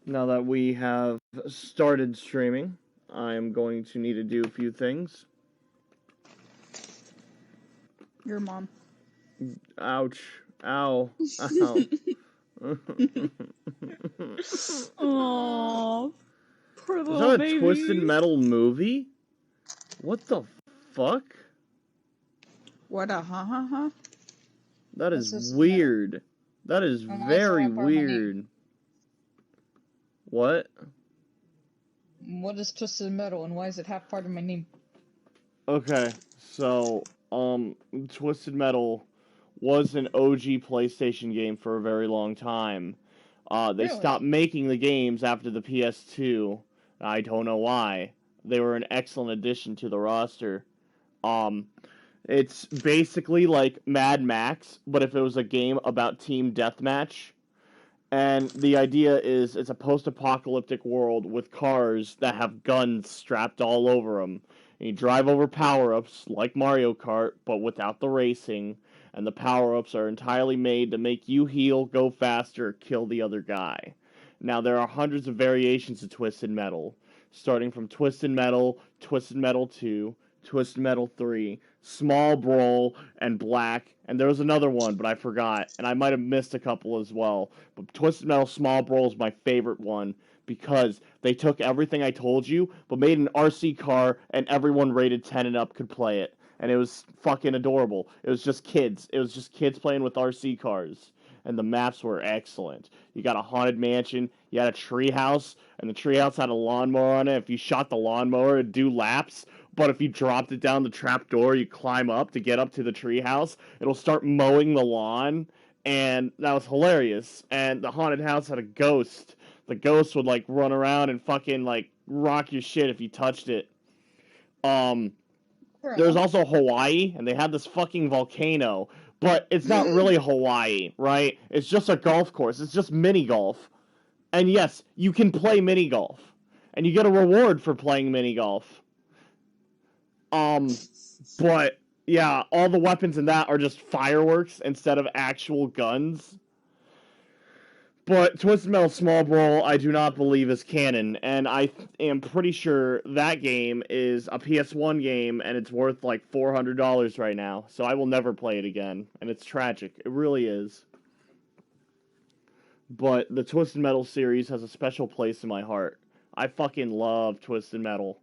Now that we have started streaming, I am going to need to do a few things. Your mom. Ouch. Ow. Ow. Aww. Poor Is little that a baby. Twisted Metal movie? What the fuck? What a ha. That is Twisted weird. That is And why is very that part of my name? weird. What? What is Twisted Metal and why is it half part of my name? Okay, so, Twisted Metal was an OG PlayStation game for a very long time. They Really? stopped making the games after the PS2. I don't know why. They were an excellent addition to the roster. Um, it's basically like Mad Max, but if it was a game about team deathmatch. And the idea is it's a post-apocalyptic world with cars that have guns strapped all over them. And you drive over power-ups like Mario Kart, but without the racing. And the power-ups are entirely made to make you heal, go faster, kill the other guy. Now there are hundreds of variations of Twisted Metal, starting from Twisted Metal, Twisted Metal 2, Twisted Metal 3, Small Brawl, and Black, and there was another one, but I forgot, and I might have missed a couple as well. But Twisted Metal Small Brawl is my favorite one because they took everything I told you, but made an RC car, and everyone rated 10 and up could play it. And it was fucking adorable. It was just kids. It was just kids playing with RC cars. And the maps were excellent. You got a haunted mansion, you had a tree house, and the tree house had a lawnmower on it. If you shot the lawnmower, it'd do laps. But if you dropped it down the trap door, you climb up to get up to the treehouse. It'll start mowing the lawn, and that was hilarious. And the haunted house had a ghost. The ghost would like run around and fucking like rock your shit if you touched it. There was also Hawaii, and they had this fucking volcano, but it's not really Hawaii, right? It's just a golf course. It's just mini golf. And yes, you can play mini golf, and you get a reward for playing mini golf. But yeah, all the weapons in that are just fireworks instead of actual guns. But Twisted Metal Small Brawl, I do not believe is canon, and I am pretty sure that game is a PS1 game, and it's worth like $400 right now. So I will never play it again, and it's tragic. It really is. But the Twisted Metal series has a special place in my heart. I fucking love Twisted Metal.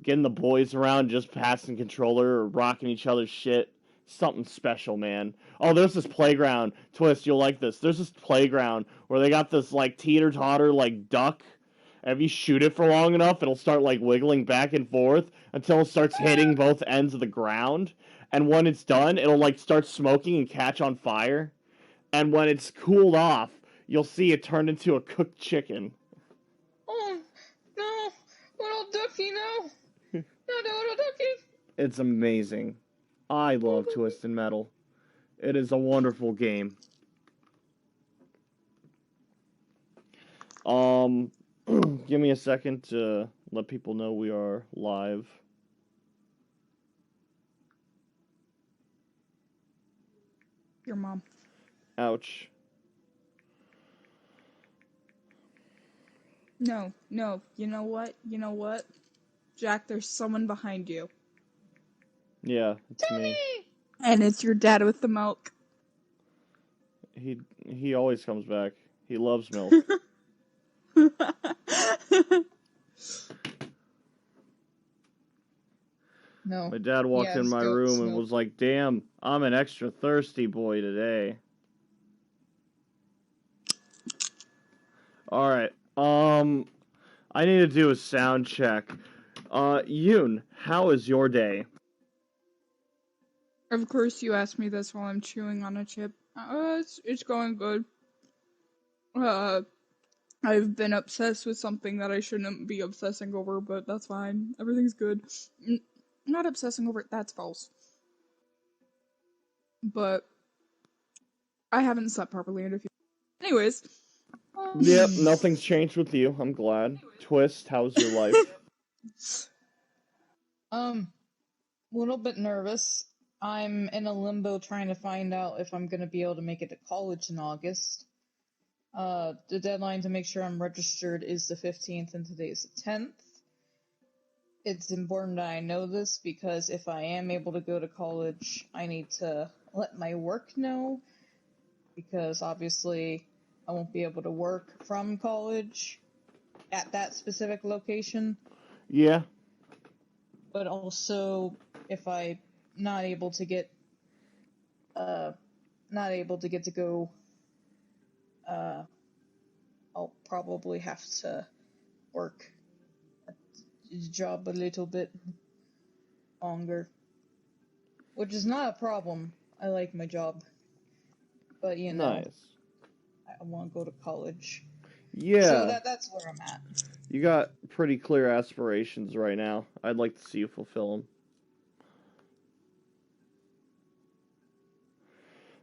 Getting the boys around, just passing controller or rocking each other's shit. Something special, man. Oh, there's this playground. Twist, you'll like this. There's this playground where they got this, like, teeter-totter, like, duck. And if you shoot it for long enough, it'll start, like, wiggling back and forth until it starts hitting both ends of the ground. And when it's done, it'll, like, start smoking and catch on fire. And when it's cooled off, you'll see it turn into a cooked chicken. Oh, no. Little ducky, no. No, little ducky. It's amazing. I love Twisted Metal. It is a wonderful game. Give me a second to let people know we are live. Your mom. Ouch. No. You know what? Jack, there's someone behind you. Yeah, it's me. And it's your dad with the milk. He always comes back. He loves milk. No. My dad walked in my room and was like, "Damn, I'm an extra thirsty boy today." Alright, I need to do a sound check. Yoon, how is your day? Of course you asked me this while I'm chewing on a chip. It's going good. I've been obsessed with something that I shouldn't be obsessing over, but that's fine. Everything's good. Not obsessing over it, that's false. But I haven't slept properly in a few. Anyways. Yep, nothing's changed with you. I'm glad. Twist, how's your life? A little bit nervous. I'm in a limbo trying to find out if I'm going to be able to make it to college in August. The deadline to make sure I'm registered is the 15th, and today is the 10th. It's important that I know this because if I am able to go to college, I need to let my work know, because obviously I won't be able to work from college at that specific location. Yeah. But also, if I'm not able to get to go, I'll probably have to work at the job a little bit longer, which is not a problem. I like my job, but Nice. I want to go to college. Yeah. So that's where I'm at. You got pretty clear aspirations right now. I'd like to see you fulfill them.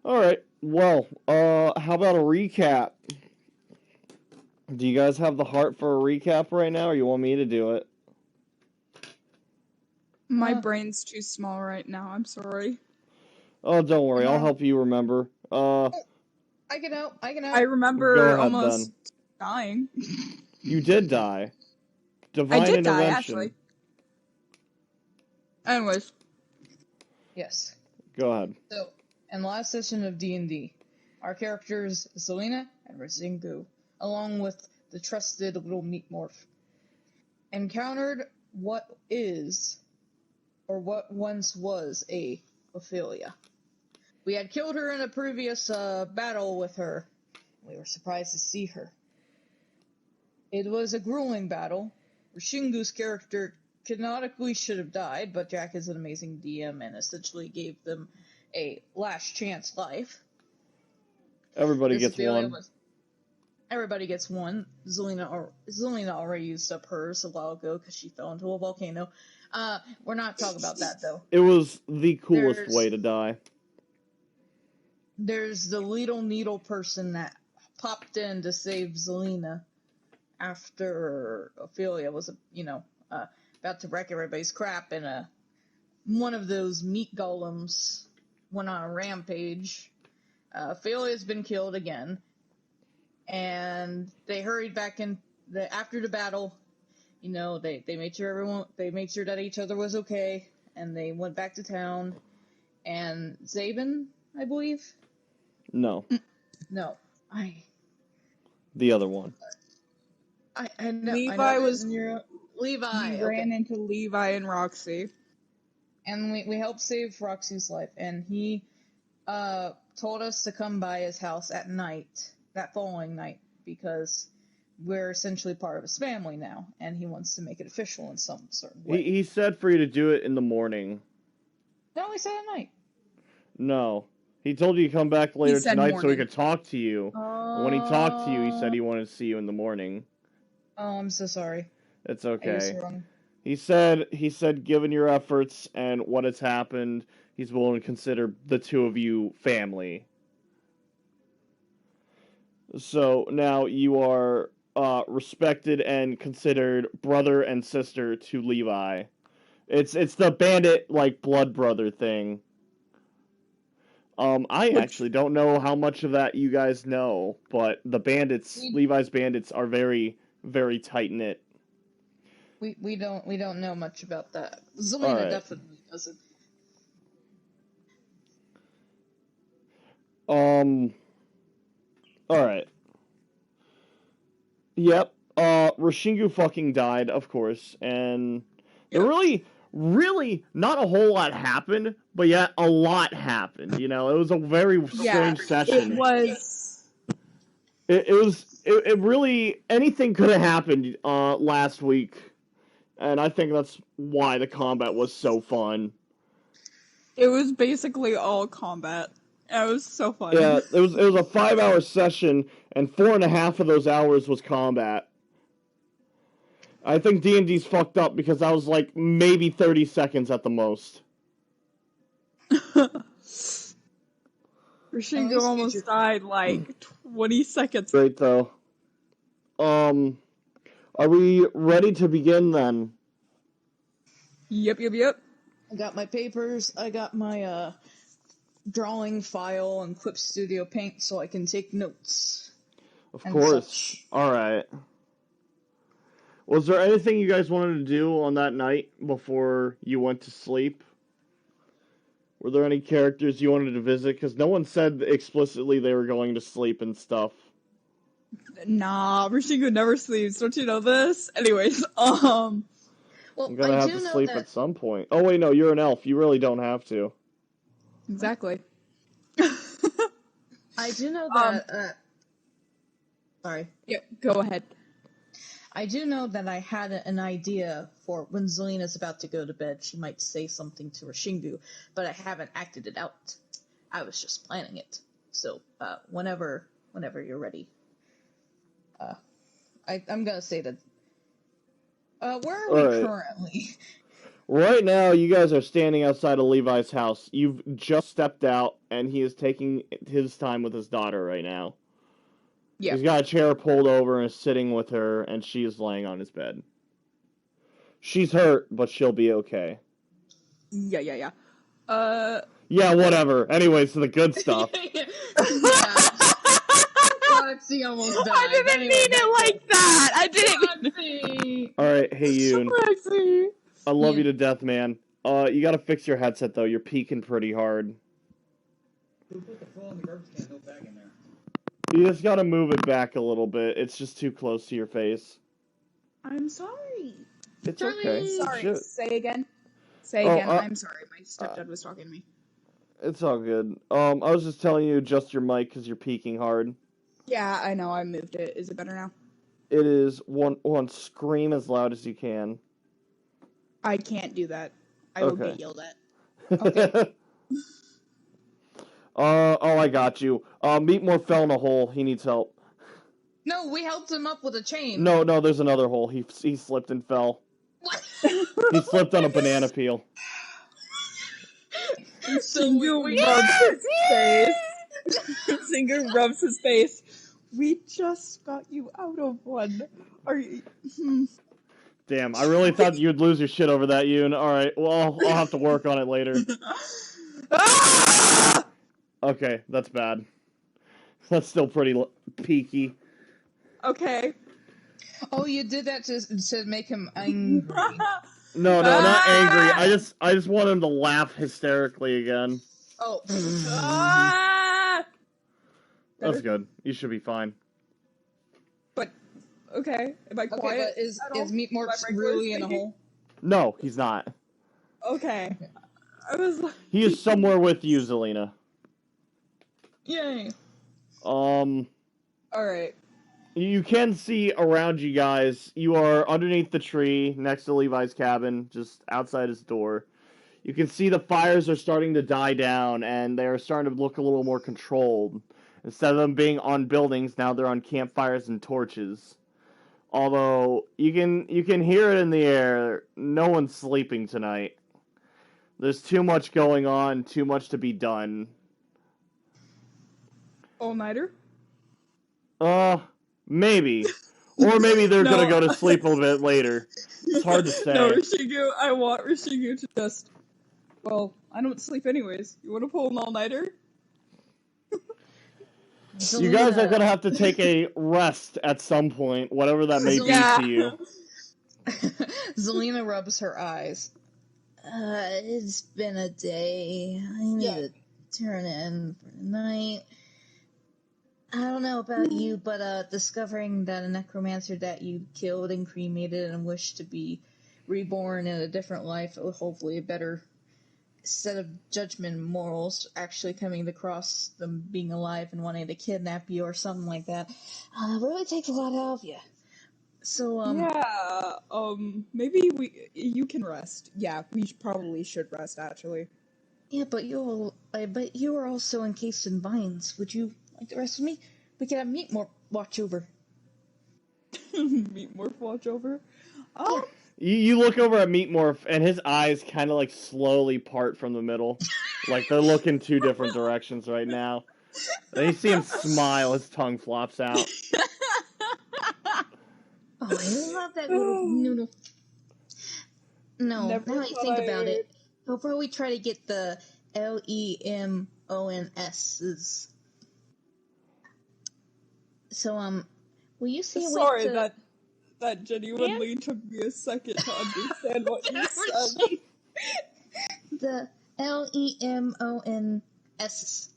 Alright, well, how about a recap? Do you guys have the heart for a recap right now, or you want me to do it? My brain's too small right now. I'm sorry. Oh, don't worry, I'll No. help you remember. I can help. I remember Go ahead, almost then. dying. You did die. Divine I did die, intervention. actually. Anyways. Yes. Go ahead. So, in the last session of D&D, our characters, Zelina and Razingu, along with the trusted little meat morph, encountered what is, or what once was, a Ophelia. We had killed her in a previous battle with her. We were surprised to see her. It was a grueling battle. Rishingu's character canonically should have died, but Jack is an amazing DM and essentially gave them a last chance life. Everybody This gets Ophelia one. Everybody gets one. Zelina already used up hers a while ago because she fell into a volcano. We're not talking about that, though. It was the coolest way to die. There's the little needle person that popped in to save Zelina after Ophelia was, about to wreck everybody's crap, and one of those meat golems went on a rampage. Ophelia's been killed again, and they hurried back in after the battle. They made sure that each other was okay, and they went back to town. And Zayben, I believe. No. No, The other one. I know. Levi was. Levi. He ran into Levi and Roxy. And we helped save Roxy's life, and he told us to come by his house at night, that following night, because we're essentially part of his family now, and he wants to make it official in some certain way. He said for you to do it in the morning. No, he said at night. No. He told you to come back later tonight so he could talk to you. And when he talked to you, he said he wanted to see you in the morning. Oh, I'm so sorry. It's I was okay. wrong. He said given your efforts and what has happened, he's willing to consider the two of you family. So now you are respected and considered brother and sister to Levi. It's the bandit blood brother thing. I actually don't know how much of that you guys know, but the bandits, Levi's bandits, are very, very tight knit. We don't know much about that. Zelina definitely doesn't. Alright. Yep. Rishingu fucking died, of course, and there really not a whole lot happened, but yet a lot happened. It was a very strange session. It was. It really, anything could have happened last week, and I think that's why the combat was so fun. It was basically all combat. It was so fun. Yeah, it was a 5-hour session, and 4.5 of those hours was combat. I think D&D's fucked up because that was maybe 30 seconds at the most. Rishingu almost died 20 seconds. Great though. Are we ready to begin then? Yep. I got my papers. I got my drawing file and Clip Studio Paint so I can take notes. Of and course. such. Alright. Was there anything you guys wanted to do on that night before you went to sleep? Were there any characters you wanted to visit? Because no one said explicitly they were going to sleep and stuff. Nah, Rishingu never sleeps. Don't you know this? Anyways, I'm Well, gonna I have do to know sleep that. at some point. Oh wait, no, you're an elf. You really don't have to. exactly. I do know that. Sorry. Yeah, go ahead. I do know that I had an idea for when Zelina's about to go to bed, she might say something to Rishingu, but I haven't acted it out. I was just planning it. So, whenever you're ready. I'm gonna say that. Where are we Alright. currently? Right now, you guys are standing outside of Levi's house. You've just stepped out, and he is taking his time with his daughter right now. Yeah. He's got a chair pulled over and is sitting with her, and she is laying on his bed. She's hurt, but she'll be okay. Yeah. Yeah, whatever. Anyways, to the good stuff. Yeah. Roxy almost died. I didn't mean it like that. I didn't. Roxy! Alright, hey Yoon. Roxy. I love Yeah. you to death, man. You gotta fix your headset, though. You're peeking pretty hard. Who put the phone in the garbage can? No bag in there. You just gotta move it back a little bit. It's just too close to your face. I'm sorry. It's Charlie! okay. Sorry. Shit. Say again. Say Oh, again. I'm sorry. My stepdad was talking to me. It's all good. I was just telling you, adjust your mic because you're peeking hard. Yeah, I know. I moved it. Is it better now? It is one scream as loud as you can. I can't do that. I will Okay. get yelled at. Okay. Oh, I got you. Meatmore fell in a hole. He needs help. No, we helped him up with a chain. No, there's another hole. He slipped and fell. What? He slipped on a banana peel. Singu we- rubs his face. Singu rubs his face. We just got you out of one. Are you? Damn, I really thought you'd lose your shit over that, Yoon. Alright, well, I'll have to work on it later. Ah! Okay, that's bad. That's still pretty peaky. Okay. Oh, you did that to make him angry. No, not angry. I just want him to laugh hysterically again. Oh. Ah! That's Better? good. You should be fine. But okay, am I Okay, quiet? but is at all? Meatmore Am I regular really in a speaking? hole? No, he's not. Okay. I was like, He is somewhere with you, Zelina. Yay. all right. You can see around you guys. You are underneath the tree next to Levi's cabin, just outside his door. You can see the fires are starting to die down, and they are starting to look a little more controlled. Instead of them being on buildings, now they're on campfires and torches. Although you can hear it in the air. No one's sleeping tonight. There's too much going on, too much to be done. All-nighter? Maybe. Or maybe they're No. gonna go to sleep a little bit later. It's hard to say. No, Rishingu, I want Rishingu to just... Well, I don't sleep anyways. You want to pull an all-nighter? You guys are gonna have to take a rest at some point, whatever that may Yeah. be to you. Zelina rubs her eyes. It's been a day. I need to turn in for the night. I don't know about you, but discovering that a necromancer that you killed and cremated and wished to be reborn in a different life, with hopefully a better set of judgment and morals, actually coming across them being alive and wanting to kidnap you or something like that, really takes a lot out of you. So, maybe you can rest. Yeah, we probably should rest, actually. Yeah, but you are also encased in vines. Would you like the rest of me? We could have Meatmore watch over. Meatmorph watch over? Yeah. You look over at Meatmorph, and his eyes kind of like slowly part from the middle. Like they're looking two different directions right now. Then you see him smile, his tongue flops out. Oh, I love that little noodle. No, Never now I thought think I- about it, he'll probably try to get the LEMONS's. So, will you see a way Sorry, to... that genuinely took me a second to understand what you said. The LEMONS.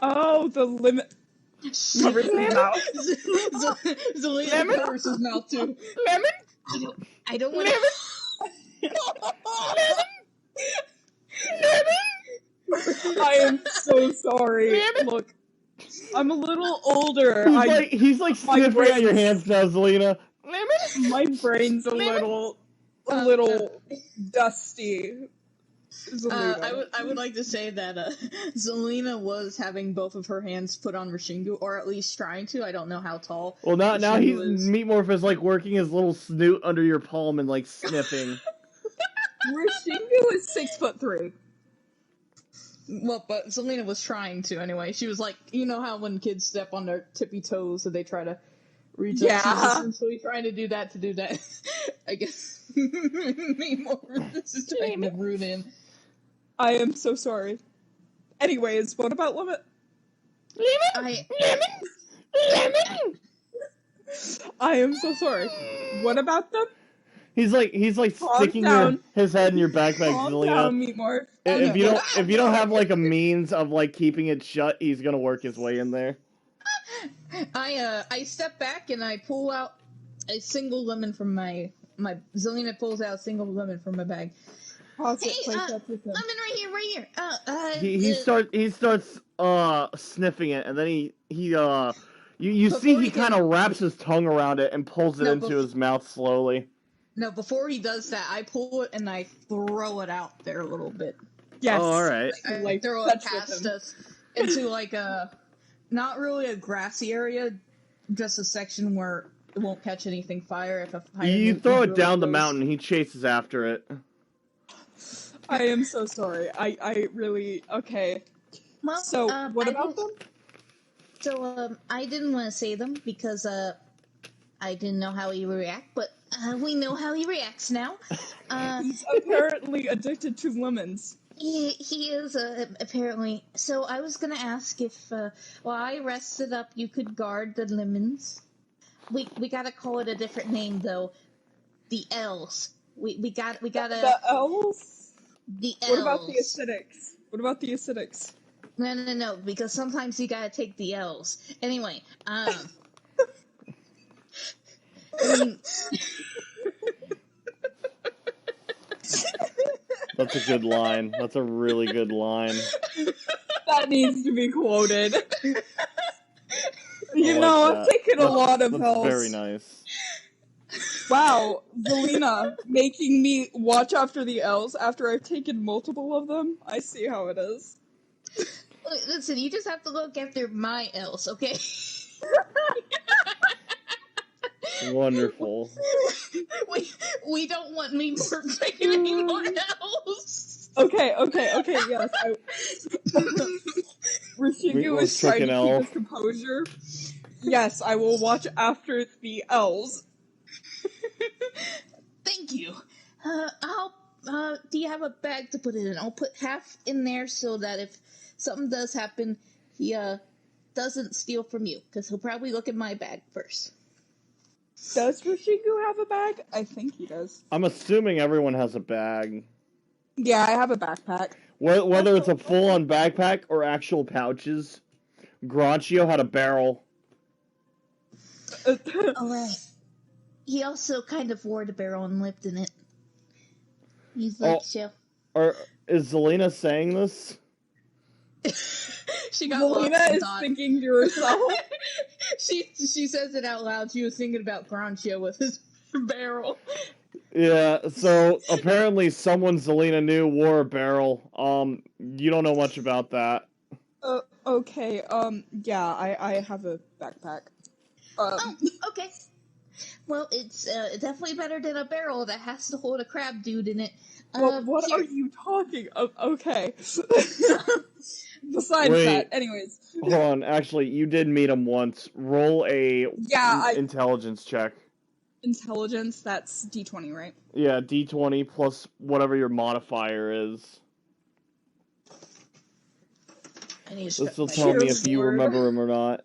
Oh, the limit. Covers his mouth. Zelina covers his mouth too. Lemon? I don't want to. I am so sorry. Look, I'm a little older. He's like sniffing at your hands now, Zelina. Lemon? My brain's a little dusty. I would like to say that Zelina was having both of her hands put on Rashingu, or at least trying to. I don't know how tall. Well, now Rashingu he's Meatmorph is like working his little snoot under your palm and like sniffing. Rashingu is 6'3". Well, but Zelina was trying to anyway. She was like, you know how when kids step on their tippy toes, so they try to reach up. She was essentially trying to do that. I guess Meatmorph is trying to root in. I am so sorry. Anyways, what about Lemon? Lemon? I am so sorry. What about them? He's like sticking his head in your backpack, Calm down, Zelina. Meatmorph. If you don't have like a means of like keeping it shut, he's gonna work his way in there. I step back and I pull out a single lemon from my Zelina pulls out a single lemon from my bag. Hey, lemon right here. He starts sniffing it, and then he you see he kind of wraps his tongue around it and pulls it into his mouth slowly. No, before he does that, I pull it and I throw it out there a little bit. Yes. Oh, all right. I throw it past us into like a not really a grassy area, just a section where it won't catch anything fire. You throw it down the mountain, he chases after it. I am so sorry. I really okay. Well, so what about them? So I didn't want to say them because I didn't know how he would react, but we know how he reacts now. He's apparently addicted to lemons. He is apparently. So I was gonna ask if while I rested up, you could guard the lemons. We gotta call it a different name though. The L's. We gotta. The L's. The L's. What about the acidics? No, because sometimes you gotta take the L's. Anyway, That's a good line. That's a really good line. That needs to be quoted. I've taken a lot of That's L's. very nice. Wow, Zelina, making me watch after the L's after I've taken multiple of them? I see how it is. Listen, you just have to look after my L's, okay? Wonderful. We don't want me taking anyone else. Okay, yes. Rashingu is trying to keep his composure. Yes, I will watch after the L's. Thank you. Do you have a bag to put it in? I'll put half in there so that if something does happen, he doesn't steal from you, because he'll probably look at my bag first. Does Rashingu have a bag? I think he does. I'm assuming everyone has a bag. Yeah, I have a backpack. Whether it's a full-on backpack or actual pouches, Granchio had a barrel. Alright. He also kind of wore the barrel and lived in it. He's like, Is Zelina saying this? She got Zelina is thinking to herself. She says it out loud. She was thinking about Granchio with his barrel. Yeah, so apparently someone Zelina knew wore a barrel. You don't know much about that. Okay, yeah, I have a backpack. Oh, okay. Well, it's definitely better than a barrel that has to hold a crab dude in it. Well, what are you talking of? Okay. Besides that, anyways. Hold on, actually, you did meet him once. Roll a intelligence check. Intelligence, that's D20, right? Yeah, D20 plus whatever your modifier is. This will tell me if you remember him or not.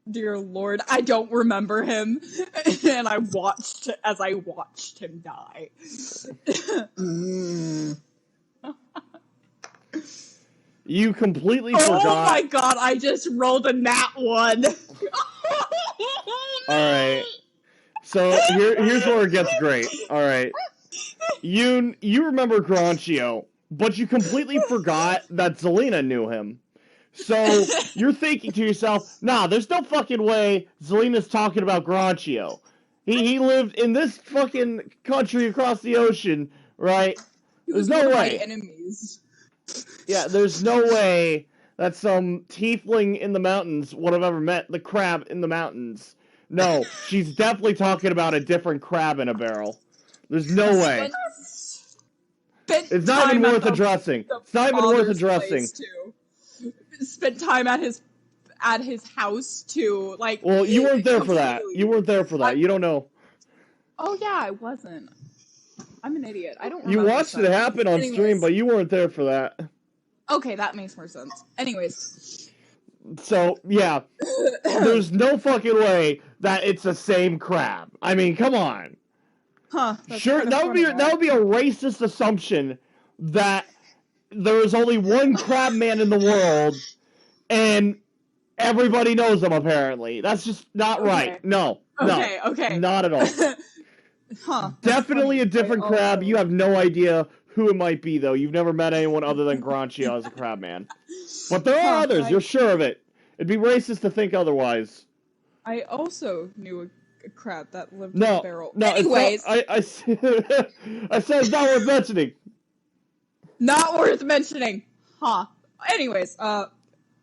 Dear Lord, I don't remember him, and I watched as I watched him die. You completely Oh forgot. my god, I just rolled a nat 1. Alright. So here's where it gets great. Alright. You remember Granchio, but you completely forgot that Zelina knew him. So you're thinking to yourself, nah, there's no fucking way Zelina's talking about Granchio. He lived in this fucking country across the ocean, right? He There's was no one of my way. enemies. Yeah, there's no way that some tiefling in the mountains would have ever met the crab in the mountains. No, she's definitely talking about a different crab in a barrel. There's no way. It's not even worth addressing. It's not even worth addressing. Spent time at his house too. Like, Well, you weren't there for that. completely. You weren't there for that. You don't know. Oh yeah, I wasn't. I'm an idiot. I don't You remember watched stuff. it happen on stream, Anyways. but you weren't there for that. Okay, that makes more sense. Anyways. So, yeah. There's no fucking way that it's the same crab. I mean, come on. Huh. That's Sure, kinda that would be a racist assumption that there is only one crab man in the world and everybody knows him apparently. That's just not right. No. Okay. Not at all. Huh. Definitely a different I crab. also- You have no idea who it might be though. You've never met anyone other than Granchio as a crab man. But there are others, you're sure of it. It'd be racist to think otherwise. I also knew a crab that lived in No, a barrel. no. Anyways, I said it's not worth mentioning. not worth mentioning. Huh. Anyways,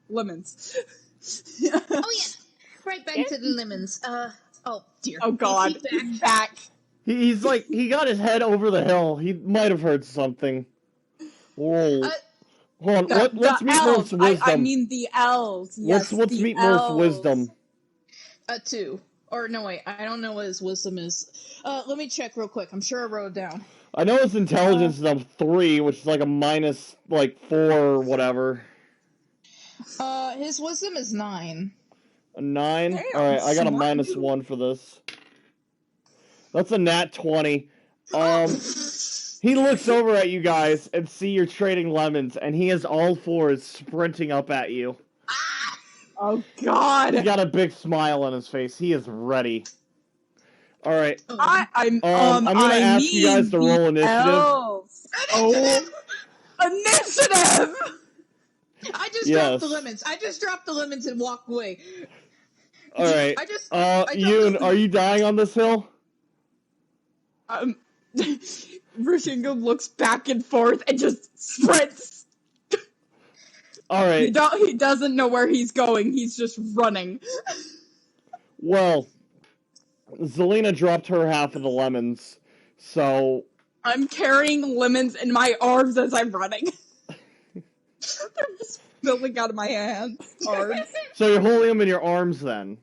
lemons. Oh yeah, right back to the lemons. Oh dear. Oh god, Is he he's back. He's like, he got his head over the hill. He might have heard something. Whoa. Hold on, let's meet Murph's wisdom. I mean the elves. Yes, Let's the meet elves. Murph's wisdom. 2. Or no, wait. I don't know what his wisdom is. Let me check real quick. I'm sure I wrote it down. I know his intelligence is up 3, which is like a minus like 4 or whatever. His wisdom is 9. A 9? Damn, Alright, I got a smart minus dude. 1 for this. That's a nat 20. He looks over at you guys and see you're trading lemons, and he has all 4s sprinting up at you. Oh god. He got a big smile on his face. He is ready. Alright. I'm gonna ask you guys to roll initiative. Elves. Oh. Initiative! I just dropped the lemons. I just dropped the lemons and walked away. Alright. Yoon, are you dying on this hill? Rishingo looks back and forth and just sprints. Alright. He doesn't know where he's going. He's just running. Well, Zelina dropped her half of the lemons, so... I'm carrying lemons in my arms as I'm running. They're just spilling out of my hands. Arms. So you're holding them in your arms then?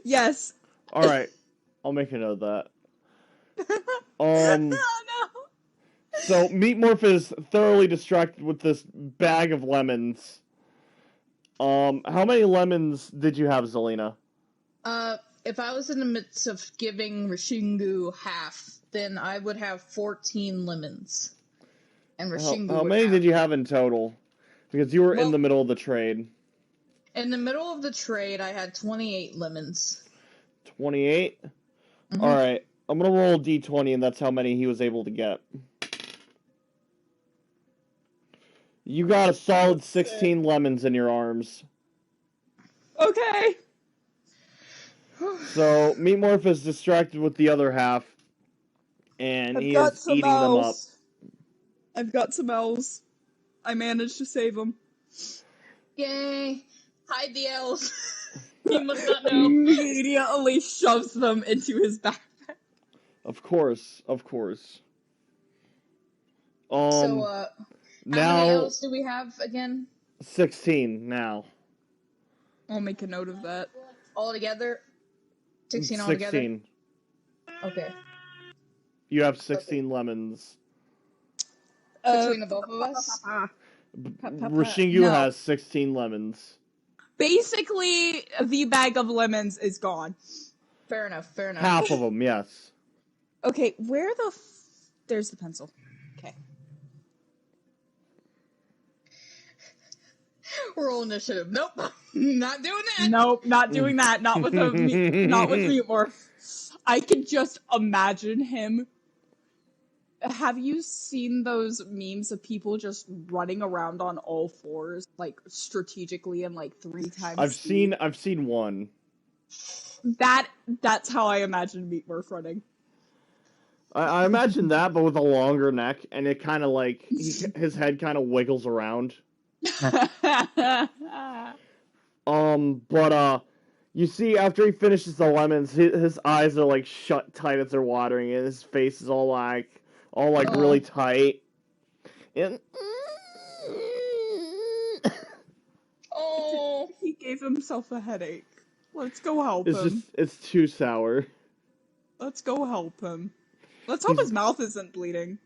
Yes. Alright. I'll make a note of that. Oh no. So, Meatmorph is thoroughly distracted with this bag of lemons. How many lemons did you have, Zelina? If I was in the midst of giving Rishingu half, then I would have 14 lemons. And Rishingu How many did you have in total? Because you were in the middle of the trade. In the middle of the trade, I had 28 lemons. 28? Mm-hmm. Alright, I'm gonna roll a d20 and that's how many he was able to get. You got a solid 16 lemons in your arms. Okay. So, Meatmorph is distracted with the other half, and he is eating them up. I've got some elves. I managed to save them. Yay! Hide the elves. He must not know. Immediately shoves them into his backpack. Of course. So, now, how many elves do we have again? 16 now. I'll make a note of that. All together? 16 altogether? 16. Okay. You have 16 lemons. Between the both of us? Rishingu has 16 lemons. Basically, the bag of lemons is gone. Fair enough, fair enough. Half of them, yes. Okay, where the there's the pencil. Okay. Roll initiative. Nope. Not doing that. Nope, not doing that. Not with not with meat morph. I can just imagine him. Have you seen those memes of people just running around on all fours, like strategically and like 3 times? I've seen one. That's how I imagine meat morph running. I imagine that, but with a longer neck, and it kind of like his head kind of wiggles around. But you see, after he finishes the lemons, his eyes are like shut tight as they're watering, and his face is all like really tight. And Oh, he gave himself a headache. Let's go help him. it's too sour. Let's go help him. Let's hope his mouth isn't bleeding.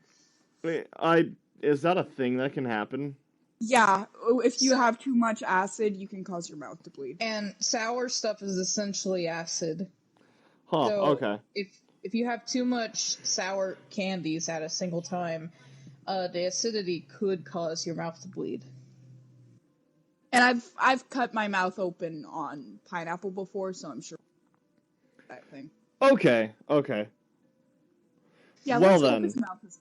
Is that a thing that can happen? Yeah, if you have too much acid, you can cause your mouth to bleed. and sour stuff is essentially acid. Huh, So okay. if you have too much sour candies at a single time, the acidity could cause your mouth to bleed. And I've cut my mouth open on pineapple before, so I'm sure that thing. Okay. Yeah, Well let's hope then. his mouth is...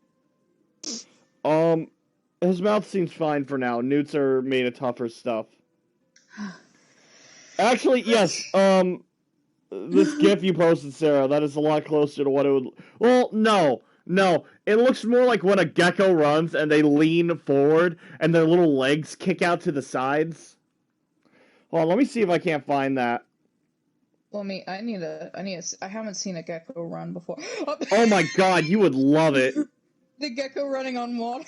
His mouth seems fine for now. Newts are made of tougher stuff. Actually, yes, this GIF you posted, Sarah, that is a lot closer to what it would... Well, no. It looks more like when a gecko runs and they lean forward and their little legs kick out to the sides. Hold on, let me see if I can't find that. Well, I haven't seen a gecko run before. Oh my god, you would love it. The gecko running on water.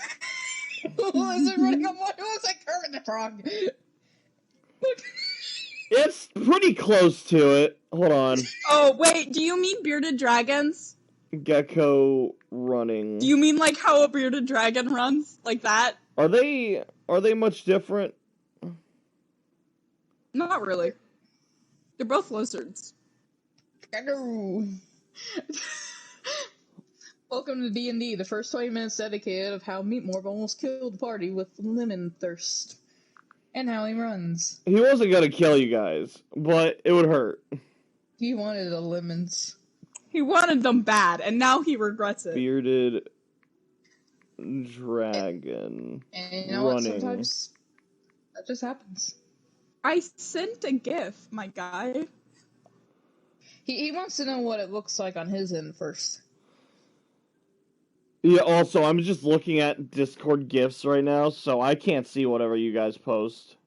Was it running on water? It was like Kermit the Frog. It's pretty close to it. Hold on. Oh, wait, do you mean bearded dragons? Gecko running. Do you mean like how a bearded dragon runs? Like that? Are they much different? Not really. They're both lizards. Gecko. Welcome to D&D, the first 20 minutes dedicated of how Meatmorph almost killed the party with lemon thirst. And how he runs. He wasn't gonna kill you guys, but it would hurt. He wanted the lemons. He wanted them bad, and now he regrets it. Bearded dragon And you know running. what? Sometimes that just happens. I sent a GIF, my guy. He wants to know what it looks like on his end first. Yeah, also, I'm just looking at Discord GIFs right now, so I can't see whatever you guys post.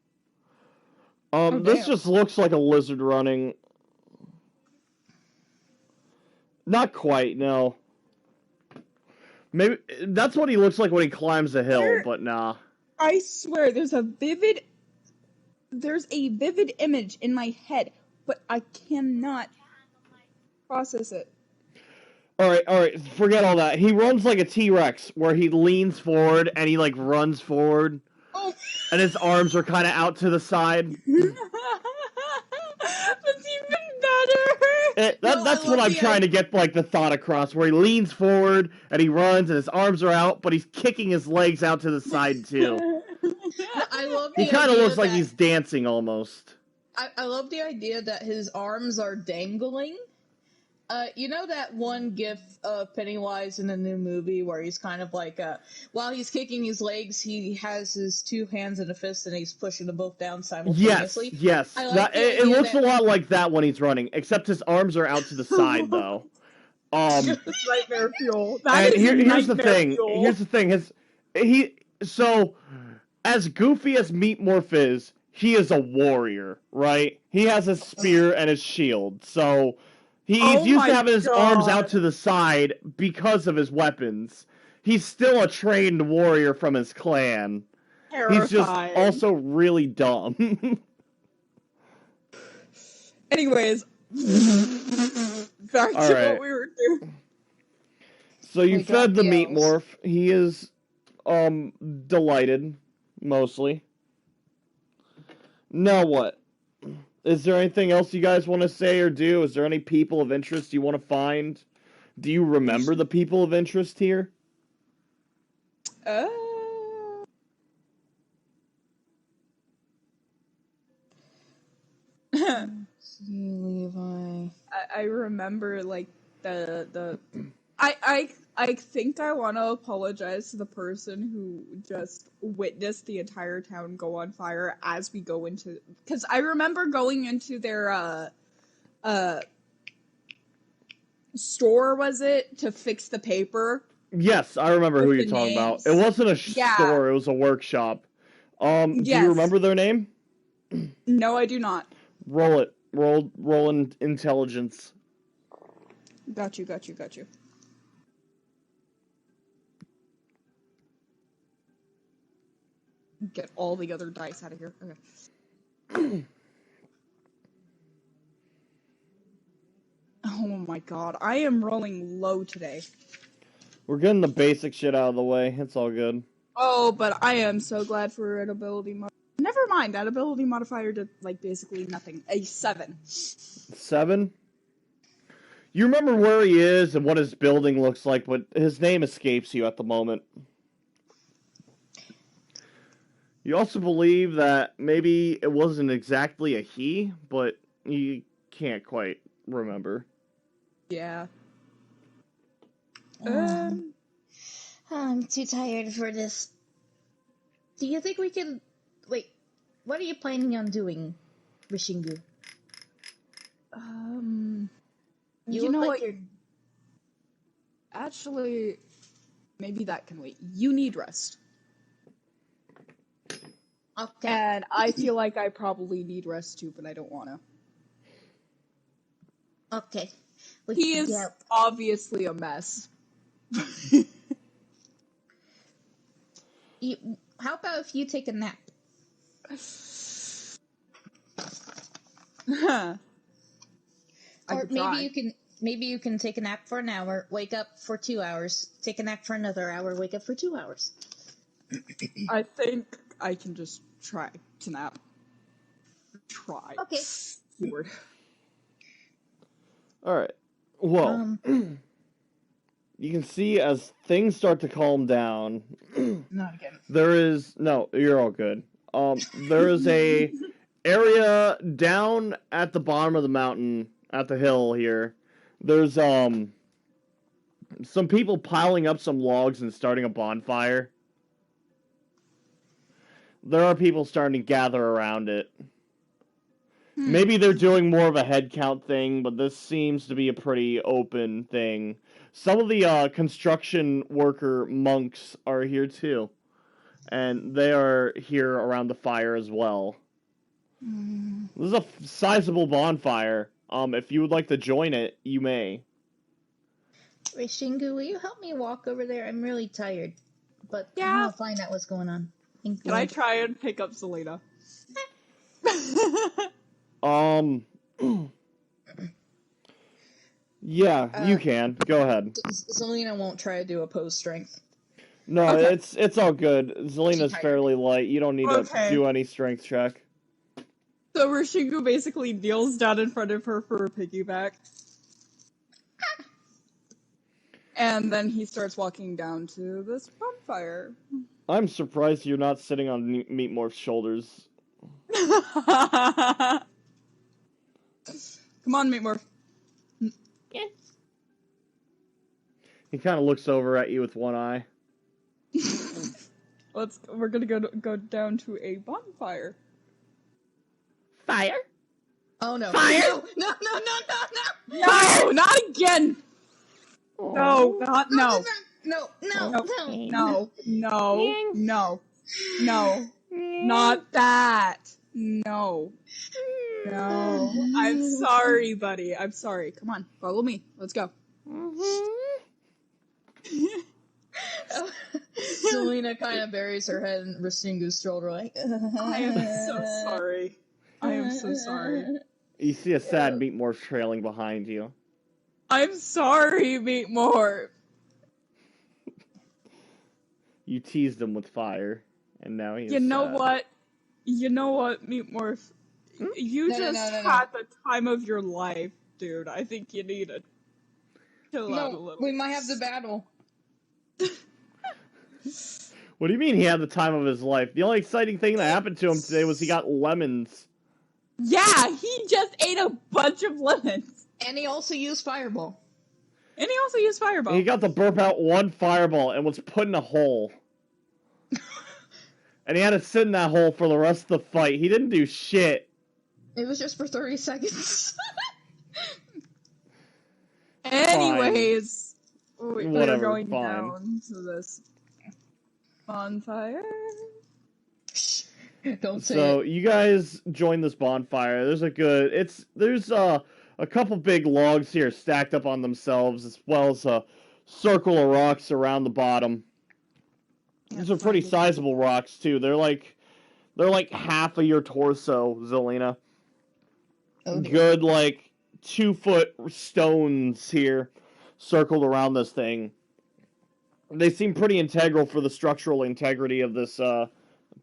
This damn. just looks like a lizard running. Not quite, no. Maybe that's what he looks like when he climbs a hill, but nah. I swear, there's a vivid image in my head, but I cannot process it. Alright, forget all that. He runs like a T-Rex, where he leans forward and he, like, runs forward. Oh! And his arms are kind of out to the side. That's even better! That's what I'm trying to get, like, the thought across, where he leans forward and he runs and his arms are out, but he's kicking his legs out to the side, too. I love the He kind of idea looks like that- he's dancing, almost. I love the idea that his arms are dangling. You know that one gif of Pennywise in the new movie where he's kind of like, while he's kicking his legs, he has his 2 hands in a fist and he's pushing them both down simultaneously? Yes. I like the It idea looks that- a lot like that when he's running, except his arms are out to the side, though. Nightmare fuel. And here's the nightmare thing. fuel. Here's the thing. So, as goofy as Meatmorph is, he is a warrior, right? He has a spear and a shield, so he's used to having his arms out to the side because of his weapons. He's still a trained warrior from his clan. Terrifying. He's just also really dumb. Anyways, back to Alright. what we were doing. So you We got fed the the meat elves. morph. He is delighted, mostly. Now what? is there anything else you guys want to say or do? Is there any people of interest you want to find? Do you remember the people of interest here? Uh, See, Levi. I remember like the I think I want to apologize to the person who just witnessed the entire town go on fire as we go into, because I remember going into their store, was it, to fix the paper Yes, I remember who with you're the talking about. names. It wasn't a Yeah. store, it was a workshop. Do you Yes. remember their name? No, I do not. Roll it. Roll in intelligence. Got you. Get all the other dice out of here. Okay. Oh my god, I am rolling low today. We're getting the basic shit out of the way. It's all good. Oh, but I am so glad for an ability mod. Never mind, that ability modifier did, like, basically nothing. A 7. 7? You remember where he is and what his building looks like, but his name escapes you at the moment. You also believe that maybe it wasn't exactly a he, but you can't quite remember. Yeah. I'm too tired for this. Do you think we can... Wait, what are you planning on doing, Rishingu? You know look what? Actually, maybe that can wait. You need rest. Okay. And I feel like I probably need rest too, but I don't want to. Okay. He is obviously a mess. How about if you take a nap? Or maybe you can take a nap for an hour, wake up for 2 hours, take a nap for another hour, wake up for 2 hours. I think I can just try to nap. Try. Okay. Keyword. Alright. Well, you can see as things start to calm down, Not again. you're all good. There is a area down at the bottom of the mountain, at the hill here. There's, some people piling up some logs and starting a bonfire. There are people starting to gather around it. Maybe they're doing more of a head count thing, but this seems to be a pretty open thing. Some of the construction worker monks are here too, and they are here around the fire as well. This is a sizable bonfire. If you would like to join it, you may. Rishingu, will you help me walk over there? I'm really tired, but I Yeah. want to find out what's going on. Thank Can you. I try and pick up Selena? Yeah, you can. Go ahead. Selena won't try to do opposed strength. No, Okay. it's all good. Zelina's fairly light. You don't need to do any strength check. So Rishingu basically kneels down in front of her for a piggyback. And then he starts walking down to this bonfire. I'm surprised you're not sitting on Meat Morph's shoulders. Come on, Meatmorph. Yes. He kind of looks over at you with one eye. We're gonna go down to a bonfire. Fire? Oh no. Fire? No. No, not again! No, not no. No. Not that. No. I'm sorry, buddy. I'm sorry. Come on, follow me. Let's go. Selena kind of buries her head in Rishingu's shoulder like, I am so sorry. I am so sorry. You see a sad Meat Morph trailing behind you. I'm sorry, Meatmorph. You teased him with fire, and now he's You know sad. what? You know what, Meatmorph? You No, no, just no, no, no. had the time of your life, dude. I think you need to chill out a No, little. we might have to battle. What do you mean he had the time of his life? The only exciting thing that happened to him today was he got lemons. Yeah, he just ate a bunch of lemons. And he also used Fireball. And he also used Fireball. He got to burp out one fireball and was put in a hole. And he had to sit in that hole for the rest of the fight. He didn't do shit. It was just for 30 seconds. Anyways, we're Whatever, going fine. down to this bonfire. Don't say So it. you guys join this bonfire. There's a couple big logs here stacked up on themselves, as well as a circle of rocks around the bottom. These are pretty sizable rocks too. They're like half of your torso, Zelina. Oh, dear. Good 2-foot stones here, circled around this thing. They seem pretty integral for the structural integrity of this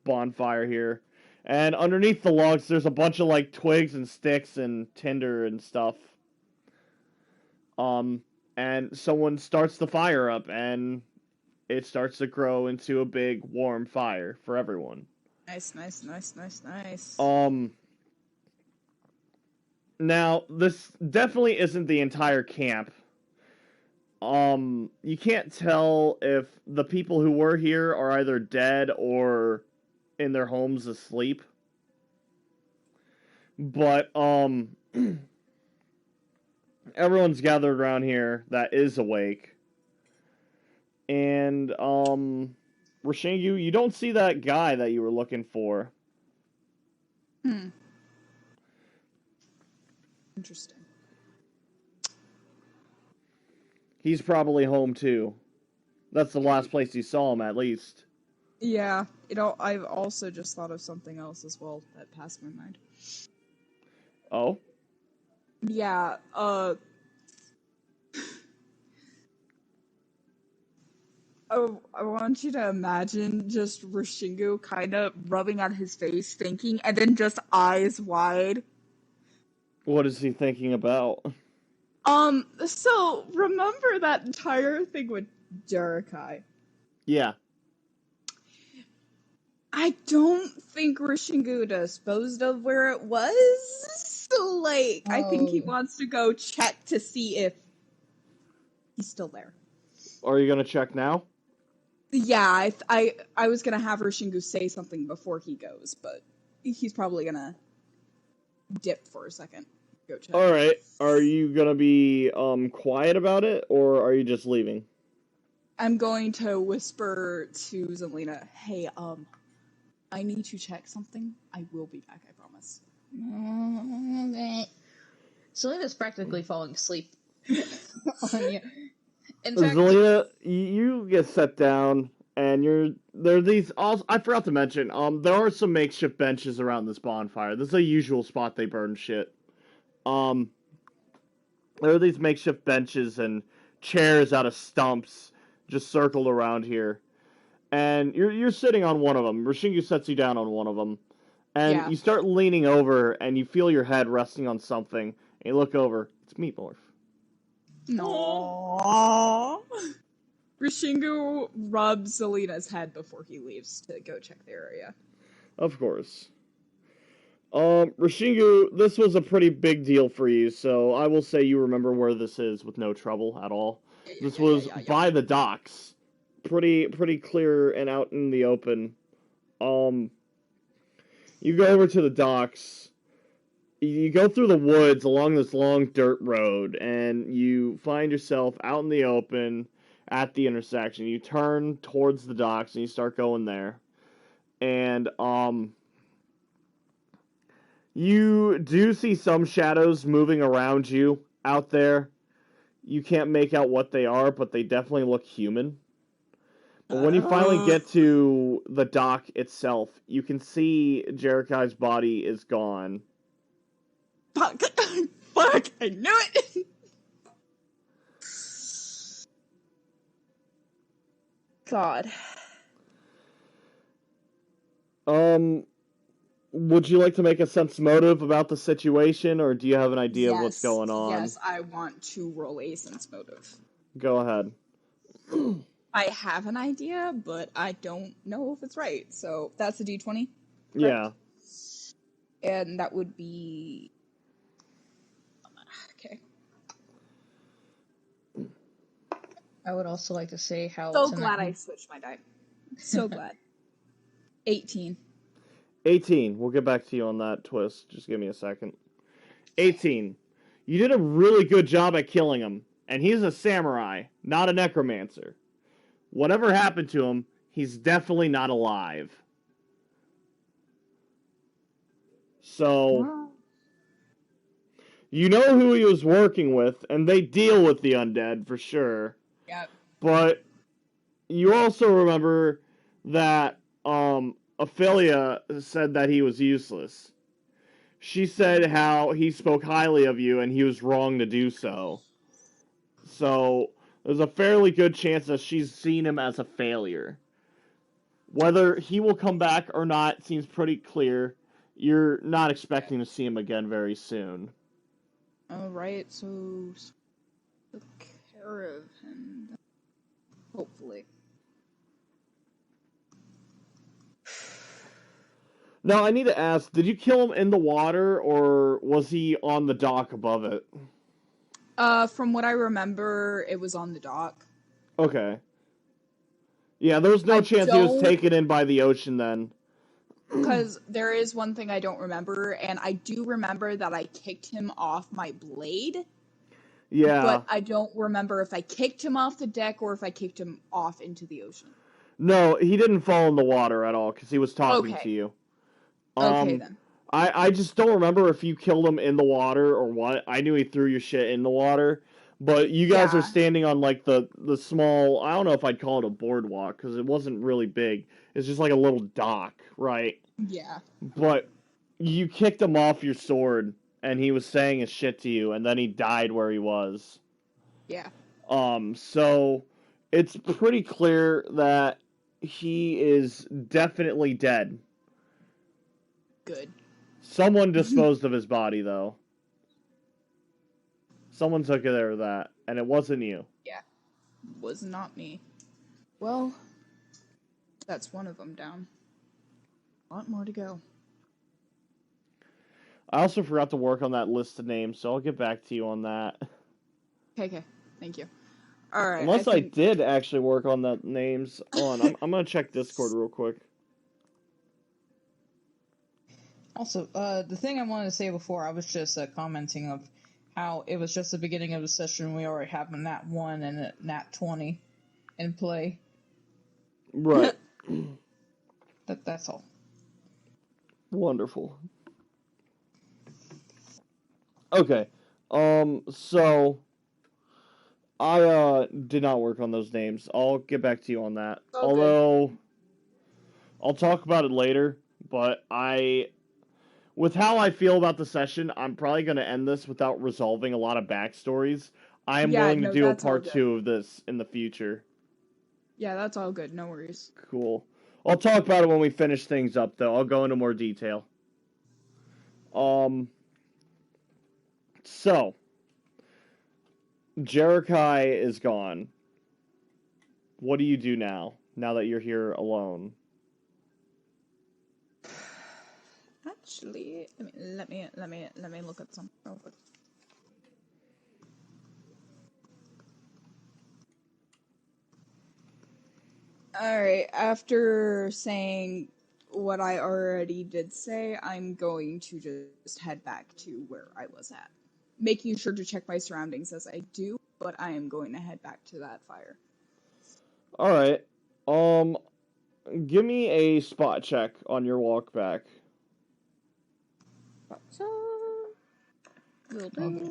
bonfire here. And underneath the logs, there's a bunch of twigs and sticks and tinder and stuff. And someone starts the fire up, and it starts to grow into a big warm fire for everyone. Nice. Now, this definitely isn't the entire camp. You can't tell if the people who were here are either dead or in their homes asleep. But, everyone's gathered around here that is awake. And, Rashingu, you don't see that guy that you were looking for. Interesting. He's probably home too. That's the last place you saw him, at least. Yeah, I've also just thought of something else as well that passed my mind. Oh? Yeah, Oh, I want you to imagine just Rashingu kind of rubbing on his face, thinking, and then just eyes wide. What is he thinking about? So remember that entire thing with Jerikai? Yeah. I don't think Rashingu disposed of where it was. So, I think he wants to go check to see if he's still there. Are you gonna check now? Yeah, I was gonna have Rashingu say something before he goes, but he's probably gonna dip for a second. Go check. Alright. Are you gonna be, quiet about it, or are you just leaving? I'm going to whisper to Zelina, hey, I need to check something. I will be back, I promise. Selena's practically falling asleep on you. In fact, Zelina, you get set down, and there are these, also, I forgot to mention, there are some makeshift benches around this bonfire. This is a usual spot they burn shit. There are these makeshift benches and chairs out of stumps just circled around here. And you're sitting on one of them. Rashingu sets you down on one of them. And you start leaning over, and you feel your head resting on something. And you look over. It's Meatmorph. Aww. Rashingu rubs Zelina's head before he leaves to go check the area. Of course. Rashingu, this was a pretty big deal for you, so I will say you remember where this is with no trouble at all. This was by the docks. Pretty clear and out in the open. You go over to the docks. You go through the woods along this long dirt road, and you find yourself out in the open at the intersection. You turn towards the docks, and you start going there. And, you do see some shadows moving around you out there. You can't make out what they are, but they definitely look human. But when you finally get to the dock itself, you can see Jerikai's body is gone. Fuck! Fuck! I knew it! God. would you like to make a sense motive about the situation, or do you have an idea of what's Yes, going on? yes, I want to roll a sense motive. Go ahead. I have an idea, but I don't know if it's right. So that's a d20? Yeah. And that would be... Okay. I would also like to say how So tonight glad I switched my die. So glad. 18. 18. We'll get back to you on that twist. Just give me a second. 18. You did a really good job at killing him, and he's a samurai, not a necromancer. Whatever happened to him, he's definitely not alive. So, you know who he was working with, and they deal with the undead for sure. Yep. But you also remember that Ophelia said that he was useless. She said how he spoke highly of you and he was wrong to do so. So there's a fairly good chance that she's seen him as a failure. Whether he will come back or not seems pretty clear. You're not expecting to see him again very soon. Alright, so... Took care of him. Hopefully. Now, I need to ask, did you kill him in the water, or was he on the dock above it? From what I remember, it was on the dock. Okay. Yeah, there was no chance he was taken in by the ocean then. Because there is one thing I don't remember, and I do remember that I kicked him off my blade. Yeah. But I don't remember if I kicked him off the deck or if I kicked him off into the ocean. No, he didn't fall in the water at all, because he was talking to you. Okay, then. I just don't remember if you killed him in the water or what. I knew he threw your shit in the water. But you guys are standing on, like, the small... I don't know if I'd call it a boardwalk, because it wasn't really big. It's just like a little dock, right? Yeah. But you kicked him off your sword, and he was saying his shit to you, and then he died where he was. Yeah. So it's pretty clear that he is definitely dead. Good. Someone disposed of his body, though. Someone took care of that, and it wasn't you. Yeah. Was not me. Well, that's one of them down. A lot more to go. I also forgot to work on that list of names, so I'll get back to you on that. Okay. Thank you. Alright. Unless I did actually work on the names. Hold on, I'm going to check Discord real quick. Also, the thing I wanted to say before, I was just commenting of how it was just the beginning of the session. We already have a Nat 1 and a Nat 20 in play. Right. That's all. Wonderful. Okay. So I did not work on those names. I'll get back to you on that. Okay. Although I'll talk about it later, but with how I feel about the session, I'm probably going to end this without resolving a lot of backstories. I am willing to do a part 2 of this in the future. Yeah, that's all good. No worries. Cool. I'll talk about it when we finish things up, though. I'll go into more detail. So, Jerikai is gone. What do you do now that you're here alone? Actually, let me look at something real quick. Alright, after saying what I already did say, I'm going to just head back to where I was at. Making sure to check my surroundings as I do, but I am going to head back to that fire. Alright. Give me a spot check on your walk back. Will do. Okay.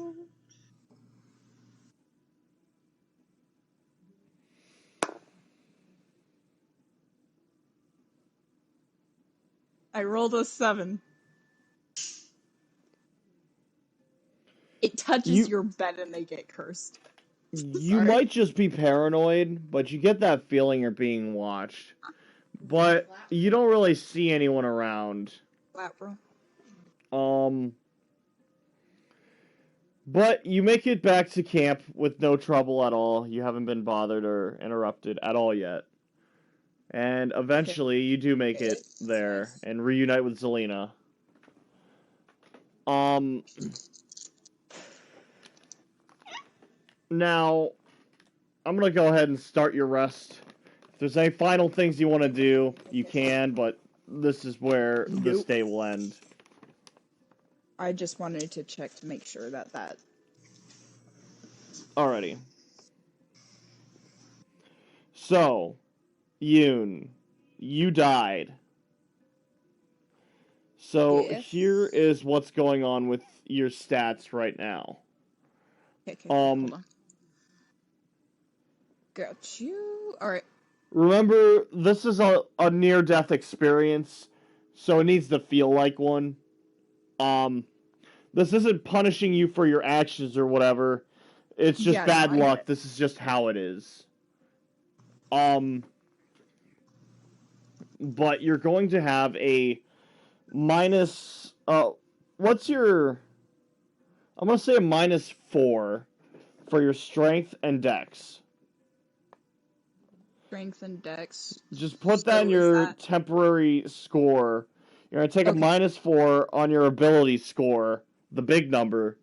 I rolled a 7. It touches your bed and they get cursed. You might just be paranoid, but you get that feeling you're being watched. But you don't really see anyone around. Flat roll. But you make it back to camp with no trouble at all. You haven't been bothered or interrupted at all yet. And eventually you do make it there and reunite with Zelina. Now, I'm going to go ahead and start your rest. If there's any final things you want to do, you can, but this is where this day will end. I just wanted to check to make sure that... Alrighty. So, Yoon, you died. So, Yes. here is what's going on with your stats right now. Okay, hold on. Got you. Alright. Remember, this is a near-death experience, so it needs to feel like one. This isn't punishing you for your actions or whatever. It's just bad luck. This is just how it is. But you're going to have a minus... what's your... I'm going to say a -4 for your strength and dex. Strength and dex. Just put that in your temporary score. You're going to take a -4 on your ability score, the big number.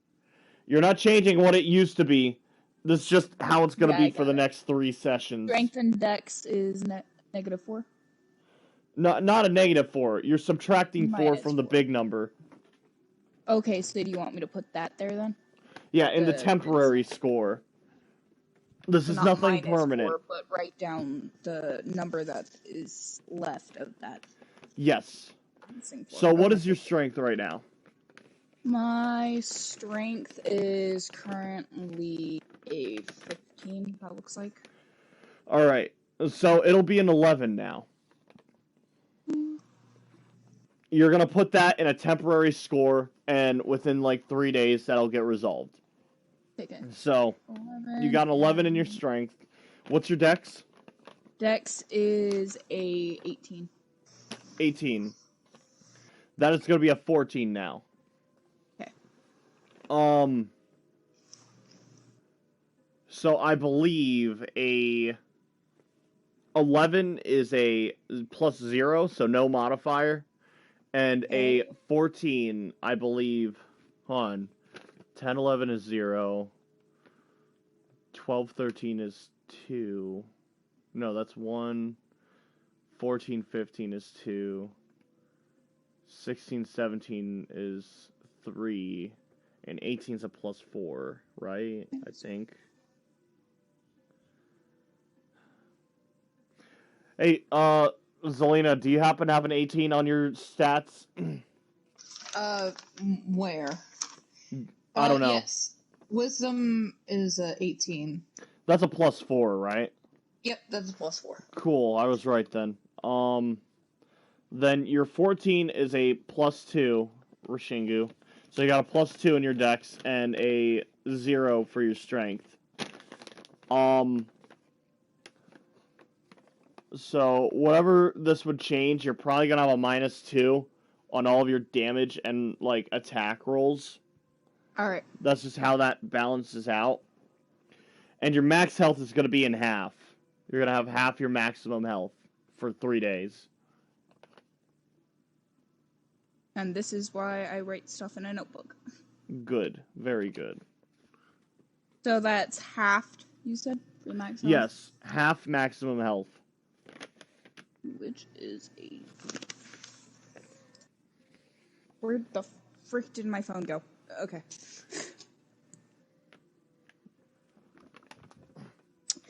You're not changing what it used to be. This is just how it's going to be for the next 3 sessions. Strength and dex is -4? Not a -4. You're subtracting 4 from the big number. Okay, so do you want me to put that there then? Yeah, in the temporary score. This is nothing permanent. -4, but write down the number that is left of that. Yes. So what is your strength right now? My strength is currently a 15, that looks like. Alright, so it'll be an 11 now. You're going to put that in a temporary score, and within like 3 days, that'll get resolved. Okay. So, you got an 11 in your strength. What's your dex? Dex is a 18. 18. That is going to be a 14 now. Okay. So I believe a 11 is a +0, so no modifier. And a 14, I believe, hold on, 10, 11 is 0, 12, 13 is 2, no, that's 1, 14, 15 is 2, 16, 17 is 3, and 18 is a +4, right, I think. Hey, Zelina, do you happen to have an 18 on your stats? Where? I don't know. Yes. Wisdom is 18. That's a +4, right? Yep, that's a +4. Cool, I was right then. Then your 14 is a +2, Rishingu. So you got a +2 in your dex and a 0 for your strength. So, whatever this would change, you're probably going to have a -2 on all of your damage and, like, attack rolls. Alright. That's just how that balances out. And your max health is going to be in half. You're going to have half your maximum health for 3 days. And this is why I write stuff in a notebook. Good. Very good. So that's halved, you said, for max health? Yes. Half maximum health. Which is 8. Where the frick did my phone go? Okay.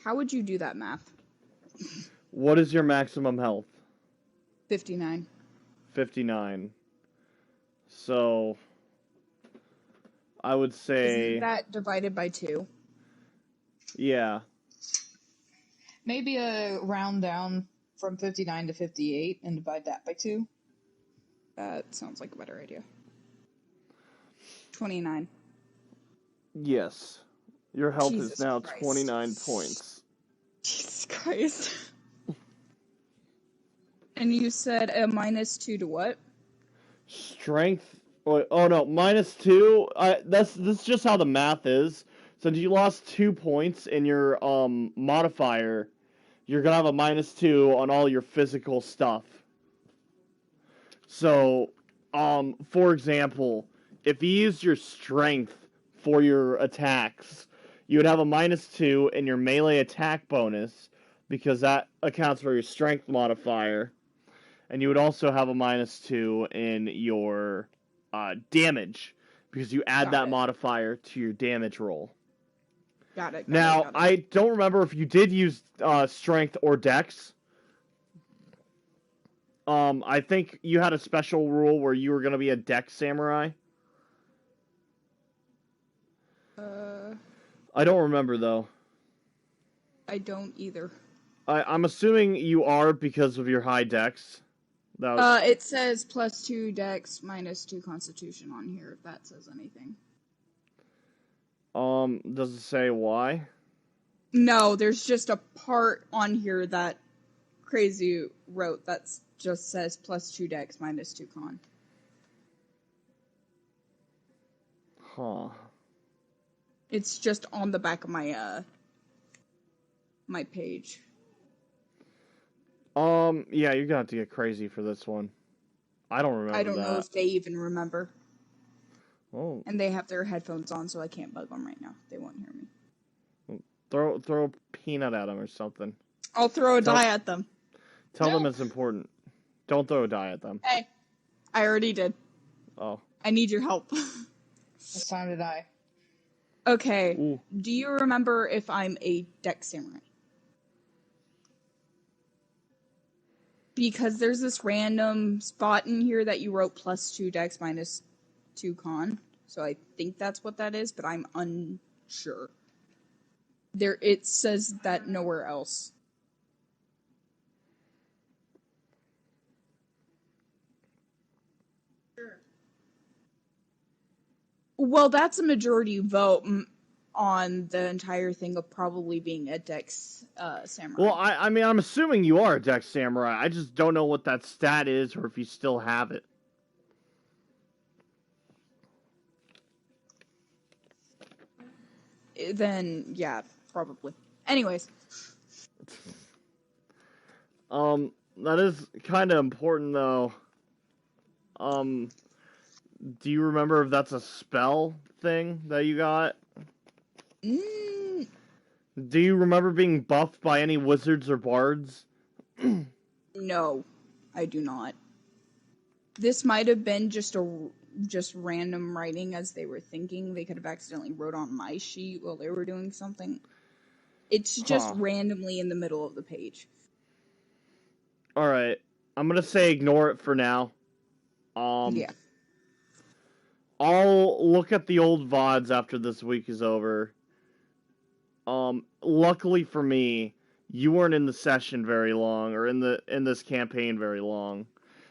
How would you do that math? What is your maximum health? 59. 59. So, I would say... Isn't that divided by 2? Yeah. Maybe a round down from 59 to 58 and divide that by 2. That sounds like a better idea. 29. Yes. Your health Jesus is now Christ. 29 points. Jesus Christ. And you said a -2 to what? Strength. Oh no, -2. That's just how the math is. Since you lost 2 points in your modifier, you're gonna have a -2 on all your physical stuff. So, for example, if you used your strength for your attacks, you would have a -2 in your melee attack bonus because that accounts for your strength modifier, and you would also have a -2 in your damage because you add Got that it. modifier to your damage roll. Got it. Now, I don't remember if you did use strength or dex. I think you had a special rule where you were going to be a dex samurai. I don't remember, though. I don't either. I'm assuming you are because of your high dex. It says +2 dex, -2 constitution on here, if that says anything. Does it say why? No, there's just a part on here that Crazy wrote that just says +2 dex, -2 con. Huh. It's just on the back of my my page. Yeah, you're gonna have to get Crazy for this one. I don't remember I don't know that. if they even remember. Oh. And they have their headphones on, so I can't bug them right now. They won't hear me. Throw a peanut at them or something. I'll throw a die at them. Tell them it's important. Don't throw a die at them. Hey, I already did. Oh. I need your help. It's time to die. Okay. Ooh. Do you remember if I'm a dex samurai? Because there's this random spot in here that you wrote +2 dex, -2 con. So I think that's what that is, but I'm unsure. It says that nowhere else. Well, that's a majority vote on the entire thing of probably being a dex samurai. Well, I mean, I'm assuming you are a dex samurai. I just don't know what that stat is or if you still have it. Then, yeah, probably. Anyways. That is kind of important, though. Do you remember if that's a spell thing that you got? Do you remember being buffed by any wizards or bards? No, I do not. This might have been just random writing as they were thinking. They could have accidentally wrote on my sheet while they were doing something. It's just randomly in the middle of the page. Alright. I'm gonna say ignore it for now. Yeah. I'll look at the old VODs after this week is over. Luckily for me, you weren't in the session very long, or in this campaign very long.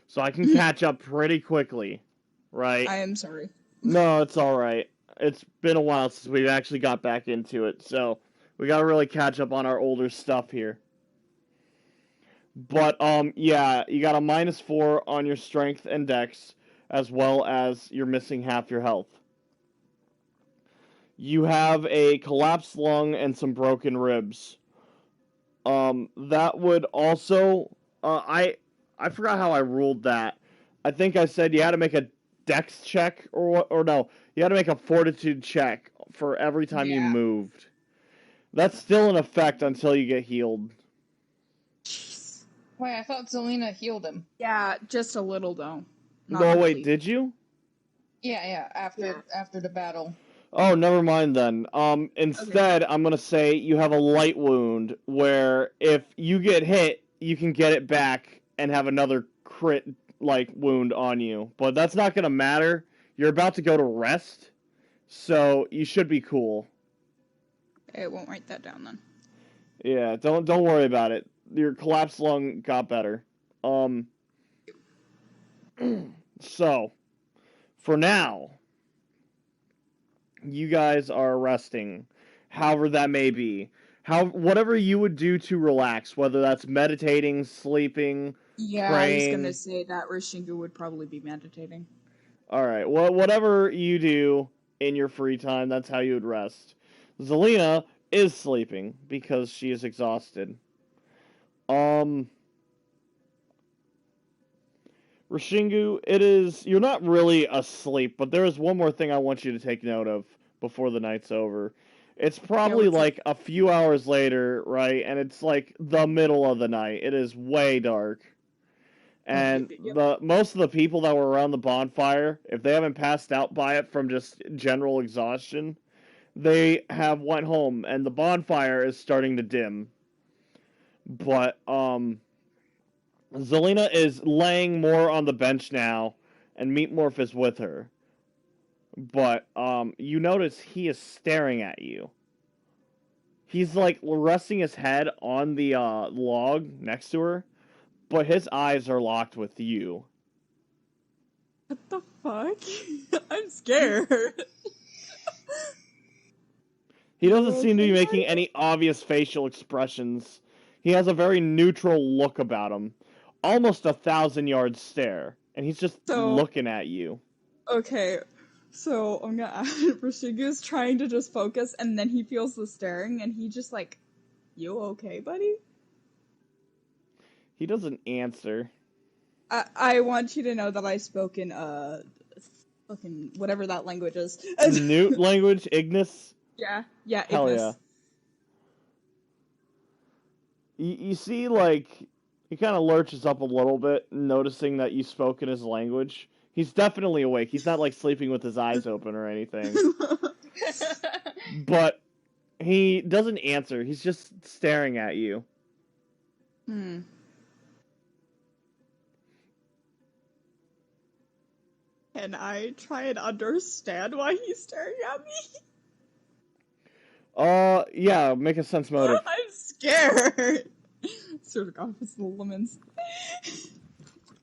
So I can catch up pretty quickly, right? I am sorry. No, it's alright. It's been a while since we actually got back into it, so we gotta really catch up on our older stuff here. But, yeah, you got a -4 on your strength and dex, as well as you're missing half your health. You have a collapsed lung and some broken ribs. That would also, I forgot how I ruled that. I think I said you had to make a dex check, or no, you had to make a fortitude check for every time you moved. That's still in effect until you get healed. Wait, I thought Zelina healed him. Yeah, just a little though. No, wait, did you? Yeah, after the battle. Oh, never mind then. Instead, I'm gonna say you have a light wound where if you get hit, you can get it back and have another crit wound on you. But that's not gonna matter. You're about to go to rest, so you should be cool. It won't write that down then. Yeah, don't worry about it. Your collapsed lung got better. So, for now, you guys are resting, however that may be. Whatever you would do to relax, whether that's meditating, sleeping, Yeah, I was train. gonna say that Rishingu would probably be meditating. All right. Well, whatever you do in your free time, that's how you would rest. Zelina is sleeping because she is exhausted. Rishingu, you're not really asleep, but there is one more thing I want you to take note of before the night's over. It's probably what's up? like a few hours later, right? And it's like the middle of the night. It is way dark. And Yep. most of the people that were around the bonfire, if they haven't passed out by it from just general exhaustion, they have went home and the bonfire is starting to dim. But Zelina is laying more on the bench now, and Meatmorph is with her. But you notice he is staring at you. He's like resting his head on the log next to her, but his eyes are locked with you. What the fuck? I'm scared. He doesn't seem to be making any obvious facial expressions. He has a very neutral look about him, almost 1,000-yard stare, and he's just looking at you. Okay, so I'm gonna add Rashigu's trying to just focus, and then he feels the staring, and he just like, "You okay, buddy?" He doesn't answer. I want you to know that I spoke in fucking whatever that language is. Newt language, Ignis. Yeah, Hell Ignis. yeah. You see, like, he kind of lurches up a little bit, noticing that you spoke in his language. He's definitely awake. He's not, like, sleeping with his eyes open or anything. But he doesn't answer. He's just staring at you. Can I try and understand why he's staring at me? Yeah, make a sense motive. I'm scared. Sort of office the lemons.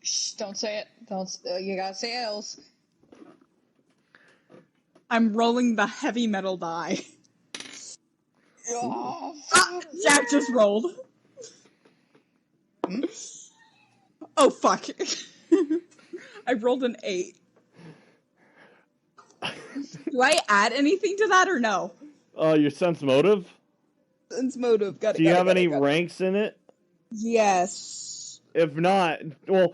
Shh, don't say it. Don't. You gotta say else. I'm rolling the heavy metal die. Oh, Jack just rolled. Oh fuck. I rolled an 8. Do I add anything to that or no? Your sense motive? Sense motive. Do you have any ranks in it? Yes. If not, well,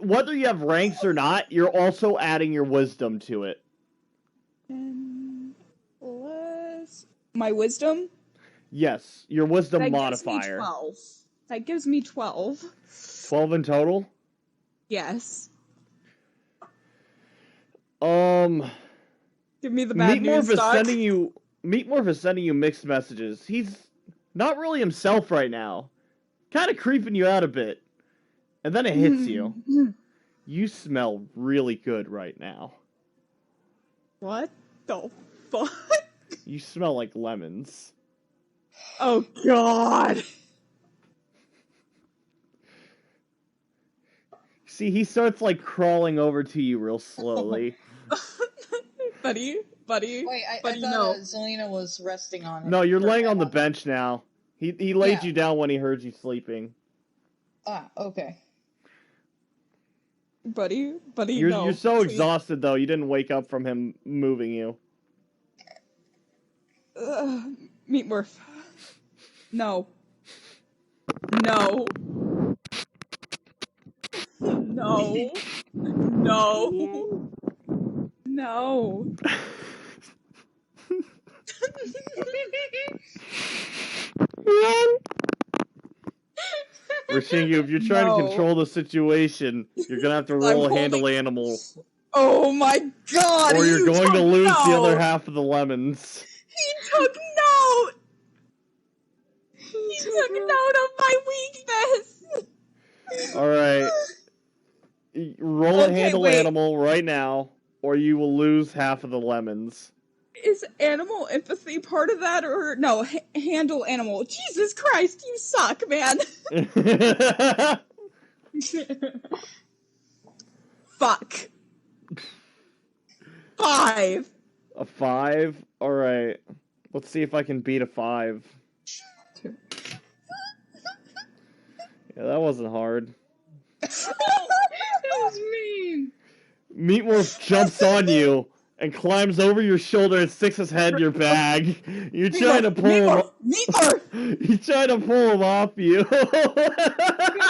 whether you have ranks or not, you're also adding your wisdom to it. And plus my wisdom? Yes, your wisdom That modifier. Gives me 12. That gives me 12. 12 in total? Yes. Give me the bad news, Doc. Meatmorph is sending you mixed messages. He's not really himself right now. Kind of creeping you out a bit. And then it hits you. You smell really good right now. What the fuck? You smell like lemons. Oh god. See, he starts like crawling over to you real slowly. Buddy. Wait, I thought Zelina was resting on it. No, you're laying on the bench now. He laid you down when he heard you sleeping. Ah, okay. Buddy, you're so exhausted though. You didn't wake up from him moving you. Meatmorph. No. No. No. No. No. Rishingu, if you're trying to control the situation, you're gonna have to roll a handle animal. Oh my god! Or you're going to lose the other half of the lemons. He took note! He took note of my weakness! Alright. Roll a handle animal right now, or you will lose half of the lemons. Is animal empathy part of that, or no? Handle animal. Jesus Christ, you suck, man. Fuck. 5. A 5? Alright. Let's see if I can beat a 5. Yeah, that wasn't hard. That was mean. Meatmorph jumps on you and climbs over your shoulder and sticks his head in your bag. You're trying to pull him. Meatmorph! You're trying to pull him off you.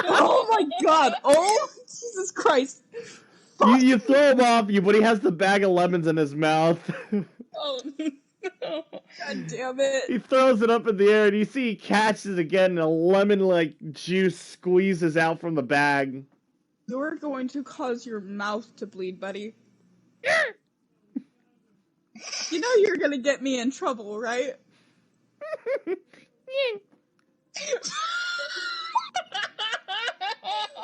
Oh my god! Oh, Jesus Christ! You throw him off you, but he has the bag of lemons in his mouth. Oh no. God damn it! He throws it up in the air, and you see he catches it again, and a lemon-like juice squeezes out from the bag. You're going to cause your mouth to bleed, buddy. You know you're gonna get me in trouble, right?